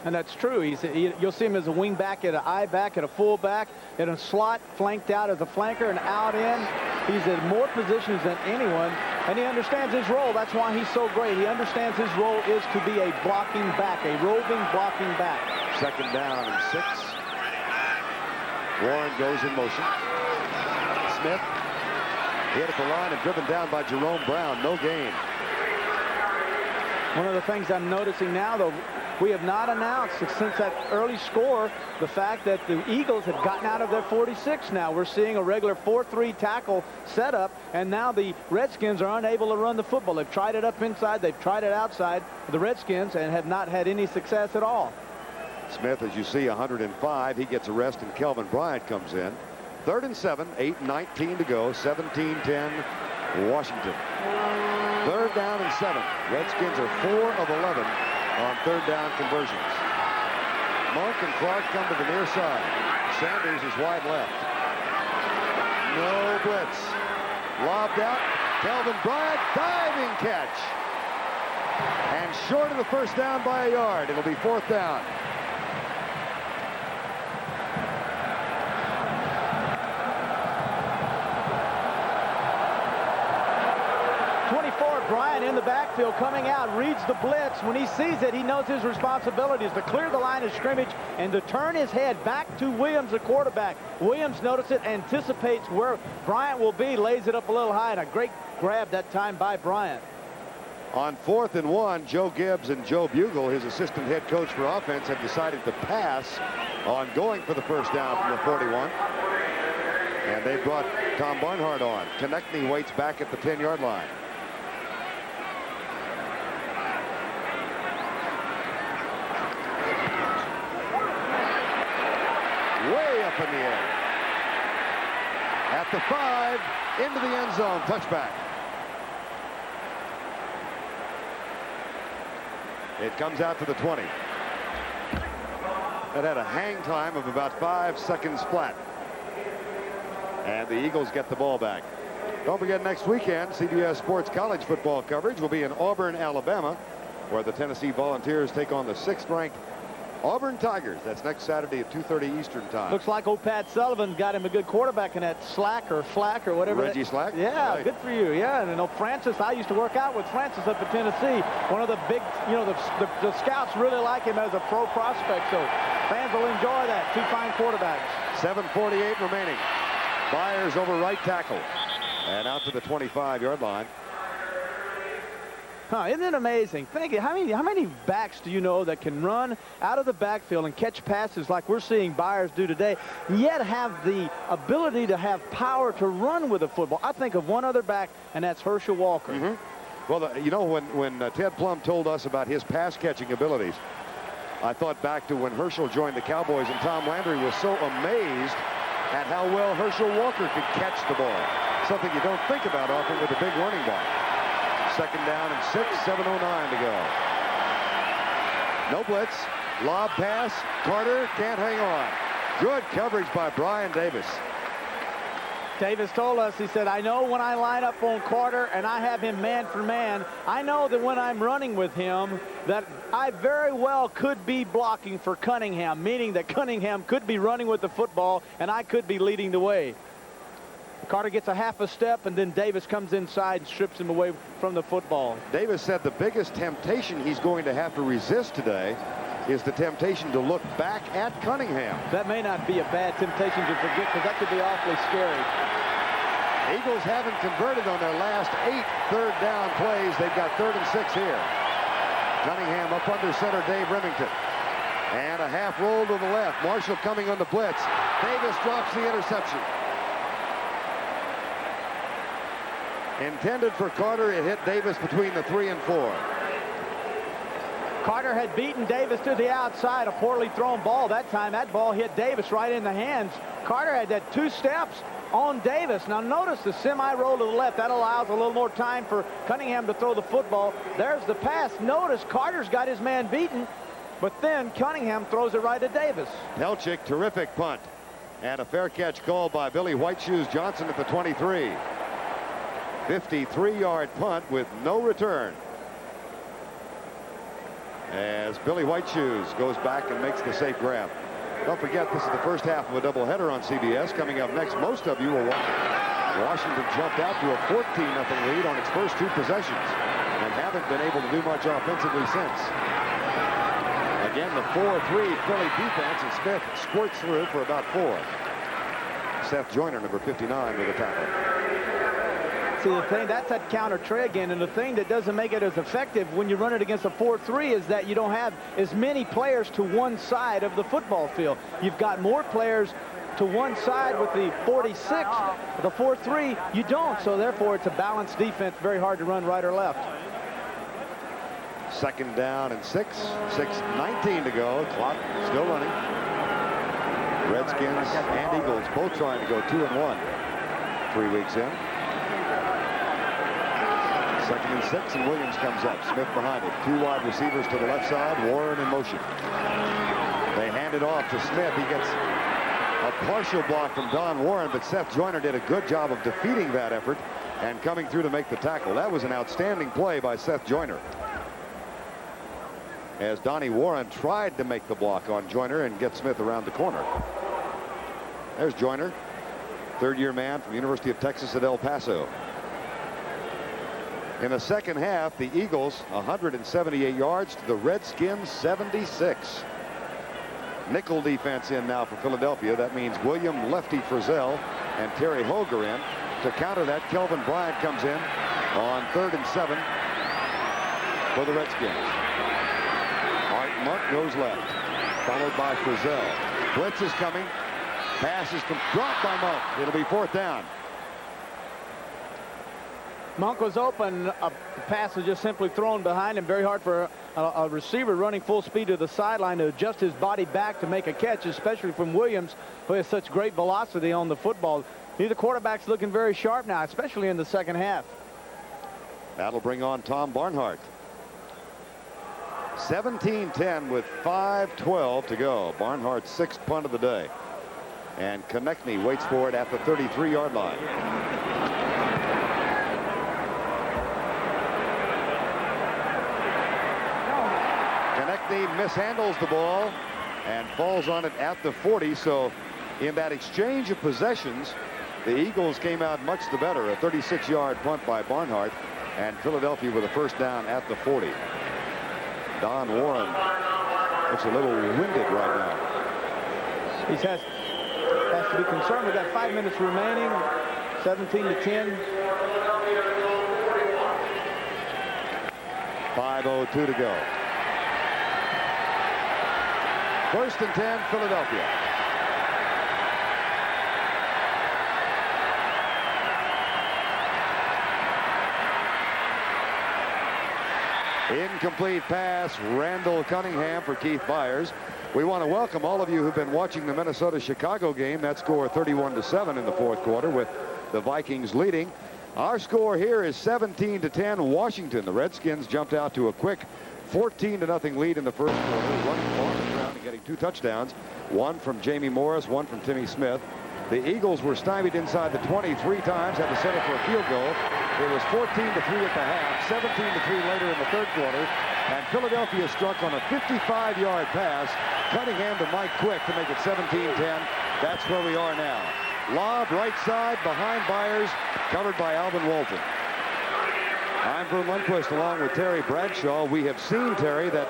And that's true. You'll see him as a wing back, at an I back, at a full back, in a slot, flanked out as a flanker, and out in. He's in more positions than anyone, and he understands his role. That's why he's so great. He understands his role is to be a blocking back, a roving blocking back. 2nd down and 6. Warren goes in motion. Smith hit at the line and driven down by Jerome Brown. No gain. One of the things I'm noticing now, though, we have not announced since that early score the fact that the Eagles have gotten out of their 46 now. We're seeing a regular 4-3 tackle setup, and now the Redskins are unable to run the football. They've tried it up inside. They've tried it outside, the Redskins, and have not had any success at all. Smith, as you see, 105. He gets a rest, and Kelvin Bryant comes in. 3rd and 7, 8:19 to go, 17-10 Washington. 3rd down and 7. Redskins are 4 of 11 on 3rd down conversions. Monk and Clark come to the near side. Sanders is wide left. No blitz. Lobbed out. Kelvin Bryant, diving catch. And short of the 1st down by a yard. It'll be 4th down. Bryant in the backfield coming out, reads the blitz. When he sees it, he knows his responsibility is to clear the line of scrimmage and to turn his head back to Williams, the quarterback. Williams notices it, anticipates where Bryant will be, lays it up a little high, and a great grab that time by Bryant. On 4th and 1, Joe Gibbs and Joe Bugle, his assistant head coach for offense, have decided to pass on going for the 1st down from the 41. And they brought Tom Barnhart on. Konechny waits back at the 10-yard line. Way up in the air. At the 5, into the end zone, touchback. It comes out to the 20. That had a hang time of about 5 seconds flat. And the Eagles get the ball back. Don't forget, next weekend, CBS Sports college football coverage will be in Auburn, Alabama, where the Tennessee Volunteers take on the 6th-ranked Auburn Tigers. That's next Saturday at 2:30 Eastern time. Looks like old Pat Sullivan got him a good quarterback in that Flack or whatever. Reggie Slack? Yeah, right. Good for you. Yeah, and you know, Francis, I used to work out with Francis up in Tennessee. One of the big, you know, the scouts really like him as a pro prospect, so fans will enjoy that. 2 fine quarterbacks. 7:48 remaining. Byers over right tackle. And out to the 25-yard line. Isn't it amazing? Think how many backs do you know that can run out of the backfield and catch passes like we're seeing Byers do today, yet have the ability to have power to run with the football? I think of one other back, and that's Herschel Walker. Mm-hmm. Well, you know, when Ted Plum told us about his pass-catching abilities, I thought back to when Herschel joined the Cowboys, and Tom Landry was so amazed at how well Herschel Walker could catch the ball. Something you don't think about often with a big running back. 2nd down and 6, 7:09 to go. No blitz. Lob pass. Carter can't hang on. Good coverage by Brian Davis. Davis told us, he said, I know when I line up on Carter and I have him man for man, I know that when I'm running with him that I very well could be blocking for Cunningham, meaning that Cunningham could be running with the football and I could be leading the way. Carter gets a half a step, and then Davis comes inside and strips him away from the football. Davis said the biggest temptation he's going to have to resist today is the temptation to look back at Cunningham. That may not be a bad temptation to forget, because that could be awfully scary. Eagles haven't converted on their last 8 3rd down plays. They've got 3rd and 6 here. Cunningham up under center, Dave Remington. And a half roll to the left. Marshall coming on the blitz. Davis drops the interception. Intended for Carter, it hit Davis between the 3 and 4. Carter had beaten Davis to the outside, a poorly thrown ball that time. That ball hit Davis right in the hands. Carter had that 2 steps, on Davis. Now notice the semi-roll to the left. That allows a little more time for Cunningham to throw the football. There's the pass. Notice Carter's got his man beaten, but then Cunningham throws it right to Davis. Pelchick, terrific punt. And a fair catch called by Billy White Shoes Johnson at the 23. 53-yard punt with no return. As Billy White Shoes goes back and makes the safe grab. Don't forget, this is the first half of a doubleheader on CBS. Coming up next, most of you will watch. Washington jumped out to a 14-0 lead on its first 2 possessions and haven't been able to do much offensively since. Again, the 4-3 Philly defense, and Smith squirts through for about 4. Seth Joyner, number 59, with a tackle. See, the thing, that's that counter tray again, and the thing that doesn't make it as effective when you run it against a 4-3 is that you don't have as many players to one side of the football field. You've got more players to one side with the 46. The 4-3, you don't, so therefore it's a balanced defense, very hard to run right or left. 2nd down and 6. 6:19 to go. Clock still running. Redskins and Eagles both trying to go 2-1 3 weeks in. 2nd and 6, and Williams comes up. Smith behind it. 2 wide receivers to the left side. Warren in motion. They hand it off to Smith. He gets a partial block from Don Warren, but Seth Joyner did a good job of defeating that effort and coming through to make the tackle. That was an outstanding play by Seth Joyner, as Donnie Warren tried to make the block on Joyner and get Smith around the corner. There's Joyner, 3rd-year man from the University of Texas at El Paso. In the second half, the Eagles 178 yards to the Redskins 76. Nickel defense in now for Philadelphia. That means William Lefty Frizzell and Terry Hoger in. To counter that, Kelvin Bryant comes in on 3rd and 7 for the Redskins. Art Monk goes left, followed by Frizzell. Blitz is coming. Pass is dropped by Monk. It'll be 4th down. Monk was open. A pass was just simply thrown behind him. Very hard for a receiver running full speed to the sideline to adjust his body back to make a catch, especially from Williams, who has such great velocity on the football. Neither quarterback's looking very sharp now, especially in the second half. That'll bring on Tom Barnhart. 17-10 with 5:12 to go. Barnhart's 6th punt of the day. And Konechny waits for it at the 33-yard line. Konechny mishandles the ball and falls on it at the 40. So in that exchange of possessions, the Eagles came out much the better. A 36-yard punt by Barnhart, and Philadelphia with a 1st down at the 40. Don Warren looks a little winded right now. He has to be concerned. We've got 5 minutes remaining. 17-10. 5:02 to go. 1st and 10, Philadelphia. Incomplete pass, Randall Cunningham for Keith Byers. We want to welcome all of you who've been watching the Minnesota-Chicago game. That score 31-7 in the 4th quarter with the Vikings leading. Our score here is 17-10 Washington. The Redskins jumped out to a quick 14-0 lead in the 1st quarter, running on the ground and getting 2 touchdowns. One from Jamie Morris, one from Timmy Smith. The Eagles were stymied inside the 20 3 times, had to settle for a field goal. It was 14-3 at the half, 17-3 later in the 3rd quarter, and Philadelphia struck on a 55-yard pass. Cunningham to Mike Quick to make it 17-10. That's where we are now. Lob right side behind Byers, covered by Alvin Walton. I'm Vern Lundquist along with Terry Bradshaw. We have seen, Terry, that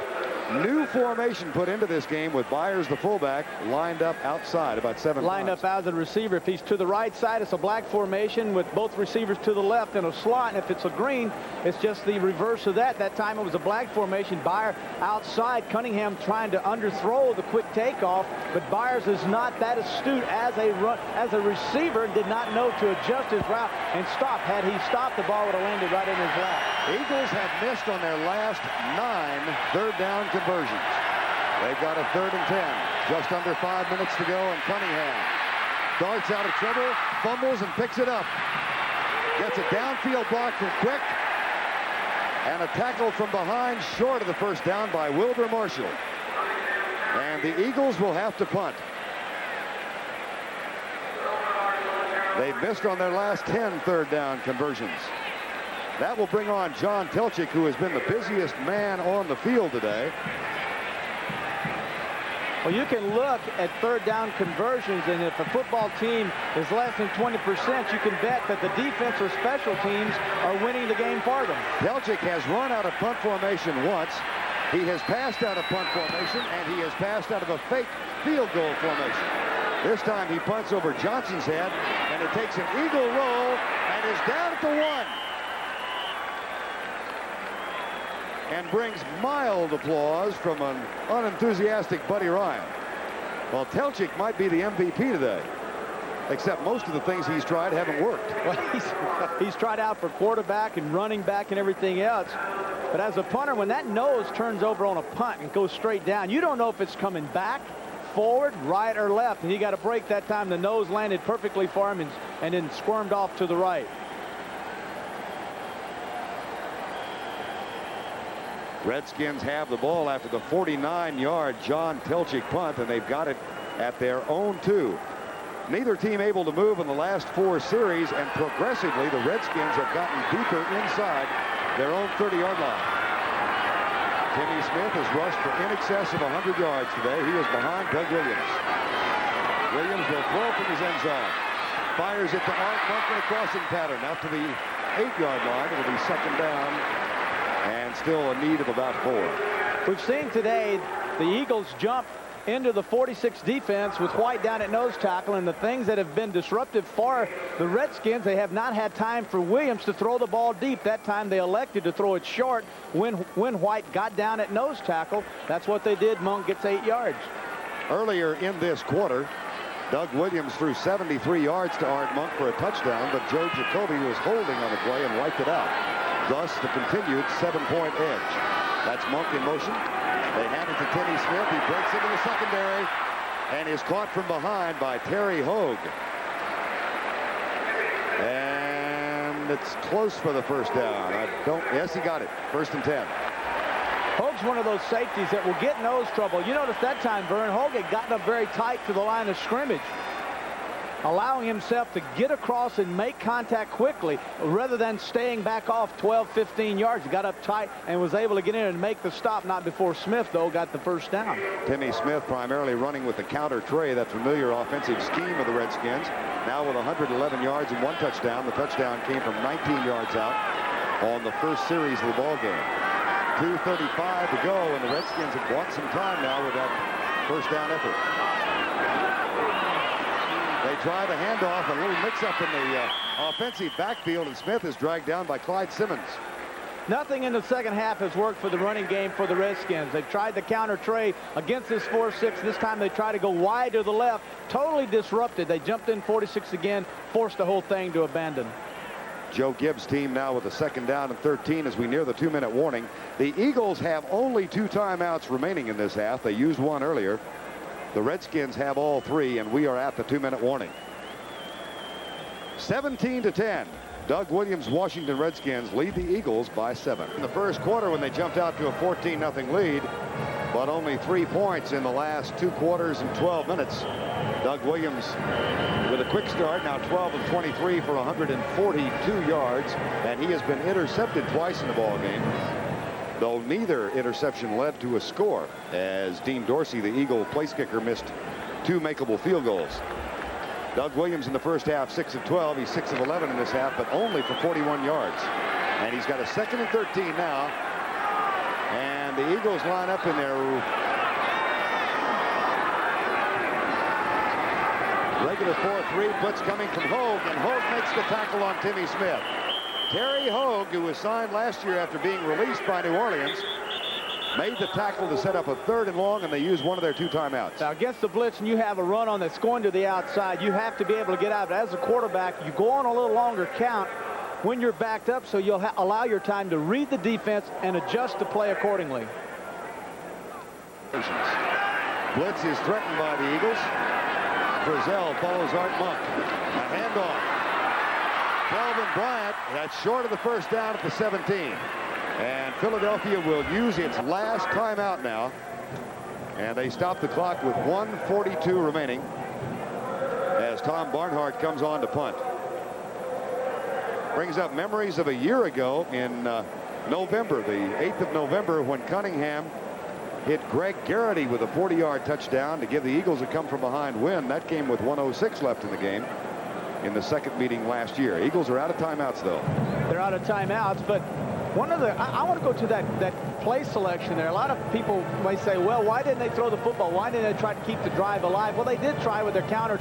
new formation put into this game with Byers, the fullback, lined up outside about 7 Lined up as a receiver. If he's to the right side, it's a black formation with both receivers to the left in a slot. And if it's a green, it's just the reverse of that. That time it was a black formation. Byers outside. Cunningham trying to underthrow the quick takeoff, but Byers is not that astute as a receiver and did not know to adjust his route and stop. Had he stopped, the ball would have landed right in his lap. Eagles have missed on their last 9 third down conversions. They've got a 3rd and 10. Just under 5 minutes to go, and Cunningham Darts out of trouble, fumbles, and picks it up. Gets a downfield block from Quick. And a tackle from behind short of the first down by Wilbur Marshall. And the Eagles will have to punt. They've missed on their last 10 third down conversions. That will bring on John Telchik, who has been the busiest man on the field today. Well, you can look at third down conversions, and if a football team is less than 20%, you can bet that the defense or special teams are winning the game for them. Telchik has run out of punt formation once. He has passed out of punt formation, and he has passed out of a fake field goal formation. This time he punts over Johnson's head, and it takes an eagle roll and is down at the 1. And brings mild applause from an unenthusiastic Buddy Ryan. Well, Telchik might be the MVP today, except most of the things he's tried haven't worked. Well, he's tried out for quarterback and running back and everything else. But as a punter, when that nose turns over on a punt and goes straight down, you don't know if it's coming back, forward, right, or left. And he got a break that time. The nose landed perfectly for him and then squirmed off to the right. Redskins have the ball after the 49-yard John Telchik punt, and they've got it at their own 2. Neither team able to move in the last 4 series, and progressively the Redskins have gotten deeper inside their own 30-yard line. Timmy Smith has rushed for in excess of 100 yards today. He is behind Doug Williams. Williams will throw from his end zone. Fires it to Art Monk in a crossing pattern out to the 8-yard line. It'll be second down. And still a need of about 4. We've seen today the Eagles jump into the 46 defense with White down at nose tackle, and the things that have been disruptive for the Redskins, they have not had time for Williams to throw the ball deep. That time they elected to throw it short when White got down at nose tackle. That's what they did. Monk gets 8 yards. Earlier in this quarter, Doug Williams threw 73 yards to Art Monk for a touchdown, but Joe Jacoby was holding on the play and wiped it out. Thus, the continued 7-point edge. That's Monk in motion. They hand it to Timmy Smith. He breaks into the secondary and is caught from behind by Terry Hogue. And it's close for the first down. Yes, he got it. 1st and 10. Hogue's one of those safeties that will get nose trouble. You notice that time, Vern, Hogue had gotten up very tight to the line of scrimmage, allowing himself to get across and make contact quickly rather than staying back off 12, 15 yards. He got up tight and was able to get in and make the stop, not before Smith, though, got the first down. Timmy Smith primarily running with the counter tray, that familiar offensive scheme of the Redskins. Now with 111 yards and 1 touchdown. The touchdown came from 19 yards out on the first series of the ball game. 2:35 to go, and the Redskins have bought some time now with that first down effort. They try the handoff, a little mix-up in the offensive backfield, and Smith is dragged down by Clyde Simmons. Nothing in the second half has worked for the running game for the Redskins. They've tried the counter tray against this 4-6. This time they try to go wide to the left. Totally disrupted. They jumped in 46 again, forced the whole thing to abandon. Joe Gibbs' team now with a 2nd down and 13 as we near the 2-minute warning. The Eagles have only 2 timeouts remaining in this half. They used 1 earlier. The Redskins have all 3, and we are at the 2-minute warning. 17-10. Doug Williams' Washington Redskins lead the Eagles by 7. In the first quarter, when they jumped out to a 14-0 lead, but only 3 points in the last 2 quarters and 12 minutes. Doug Williams with a quick start, now 12 of 23 for 142 yards, and he has been intercepted twice in the ball game, though neither interception led to a score, as Dean Dorsey, the Eagle place kicker, missed 2 makeable field goals. Doug Williams in the first half, 6 of 12. He's 6 of 11 in this half, but only for 41 yards. And he's got a 2nd and 13 now. And the Eagles line up in their regular 4-3. Blitz coming from Hogue, and Hogue makes the tackle on Timmy Smith. Terry Hogue, who was signed last year after being released by New Orleans, made the tackle to set up a 3rd and long, and they used 1 of their 2 timeouts. Now, against the blitz, and you have a run on that's going to the outside, you have to be able to get out. But as a quarterback, you go on a little longer count when you're backed up, so you'll allow your time to read the defense and adjust the play accordingly. Blitz is threatened by the Eagles. Frizzell follows Art Monk. A handoff. Calvin Bryant, that's short of the first down at the 17. And Philadelphia will use its last timeout now. And they stop the clock with 1:42 remaining as Tom Barnhart comes on to punt. Brings up memories of a year ago in November, the 8th of November, when Cunningham hit Greg Garrity with a 40-yard touchdown to give the Eagles a come-from-behind win. That came with 1:06 left in the game in the second meeting last year. Eagles are out of timeouts, though. They're out of timeouts, but one of the, I want to go to that play selection there. A lot of people may say, well, why didn't they throw the football? Why didn't they try to keep the drive alive? Well, they did try with their counter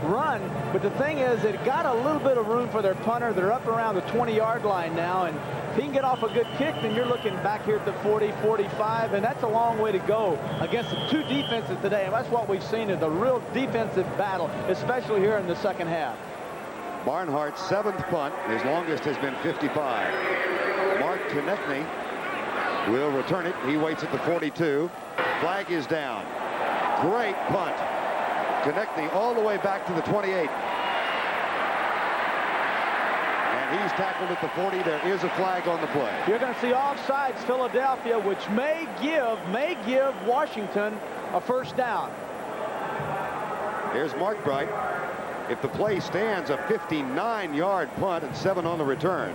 run, but the thing is, it got a little bit of room for their punter. They're up around the 20-yard line now, and if he can get off a good kick, then you're looking back here at the 40, 45, and that's a long way to go against the two defenses today. And that's what we've seen is a real defensive battle, especially here in the second half. Barnhart's 7th punt. His longest has been 55. Mark Konechny will return it. He waits at the 42. Flag is down. Great punt. Konechny all the way back to the 28. And he's tackled at the 40. There is a flag on the play. You're going to see offsides Philadelphia, which may give Washington a first down. Here's Mark Bright. If the play stands, a 59-yard punt and 7 on the return.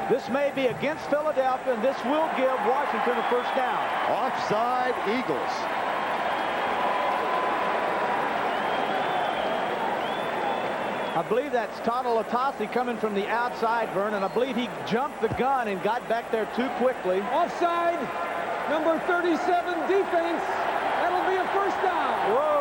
This may be against Philadelphia, and this will give Washington a first down. Offside Eagles. I believe that's Latasi coming from the outside, Vern, and I believe he jumped the gun and got back there too quickly. Offside, number 37 defense. That'll be a first down. Whoa.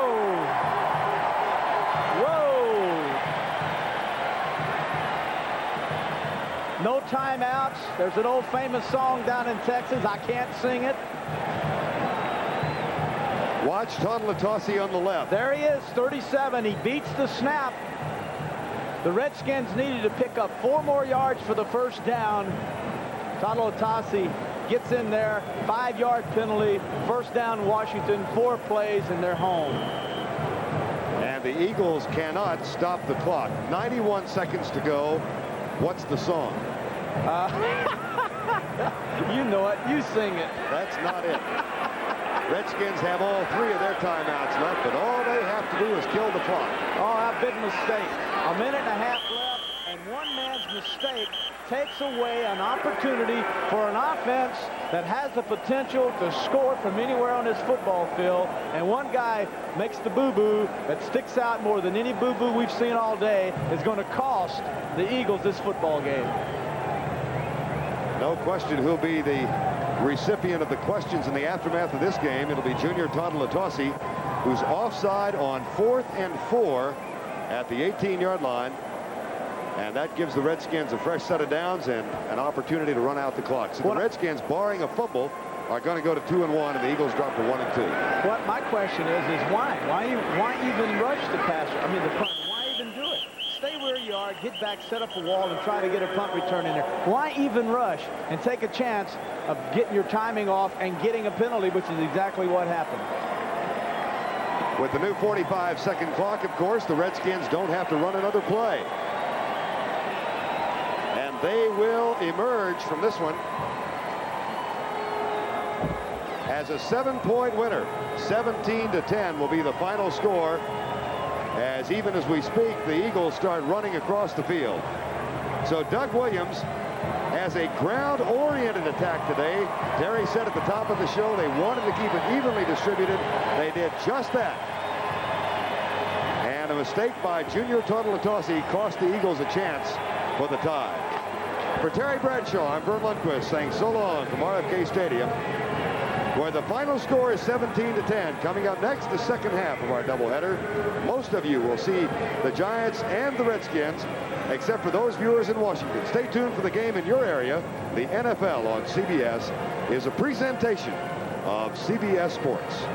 No timeouts. There's an old famous song down in Texas. I can't sing it. Watch Latasi on the left. There he is, 37. He beats the snap. The Redskins needed to pick up 4 more yards for the first down. Latasi gets in there, 5-yard penalty, first down Washington, 4 plays, and they're home. And the Eagles cannot stop the clock. 91 seconds to go. What's the song? You know it. You sing it. That's not it. Redskins have all 3 of their timeouts left, but all they have to do is kill the clock. Oh, that big mistake. A minute and a half left, and one man's mistake takes away an opportunity for an offense that has the potential to score from anywhere on this football field, and one guy makes the boo-boo that sticks out more than any boo-boo we've seen all day. Is going to cost the Eagles this football game. No question who'll be the recipient of the questions in the aftermath of this game. It'll be Junior Latasi, who's offside on 4th and 4 at the 18-yard line. And that gives the Redskins a fresh set of downs and an opportunity to run out the clock. So the Redskins, barring a fumble, are going to go to 2-1, and the Eagles drop to 1-2. What my question is why? Why even rush the passer? I mean, the punt. Why even do it? Stay where you are, get back, set up a wall, and try to get a punt return in there. Why even rush and take a chance of getting your timing off and getting a penalty, which is exactly what happened. With the new 45-second clock, of course, the Redskins don't have to run another play. And they will emerge from this one as a 7-point winner. 17-10 will be the final score, as even as we speak, the Eagles start running across the field. So Doug Williams has a ground-oriented attack today. Terry said at the top of the show they wanted to keep it evenly distributed. They did just that. And a mistake by Junior Latasi cost the Eagles a chance for the tie. For Terry Bradshaw, I'm Vern Lundquist saying so long from RFK Stadium, where the final score is 17-10. Coming up next, the second half of our doubleheader. Most of you will see the Giants and the Redskins, except for those viewers in Washington. Stay tuned for the game in your area. The NFL on CBS is a presentation of CBS Sports.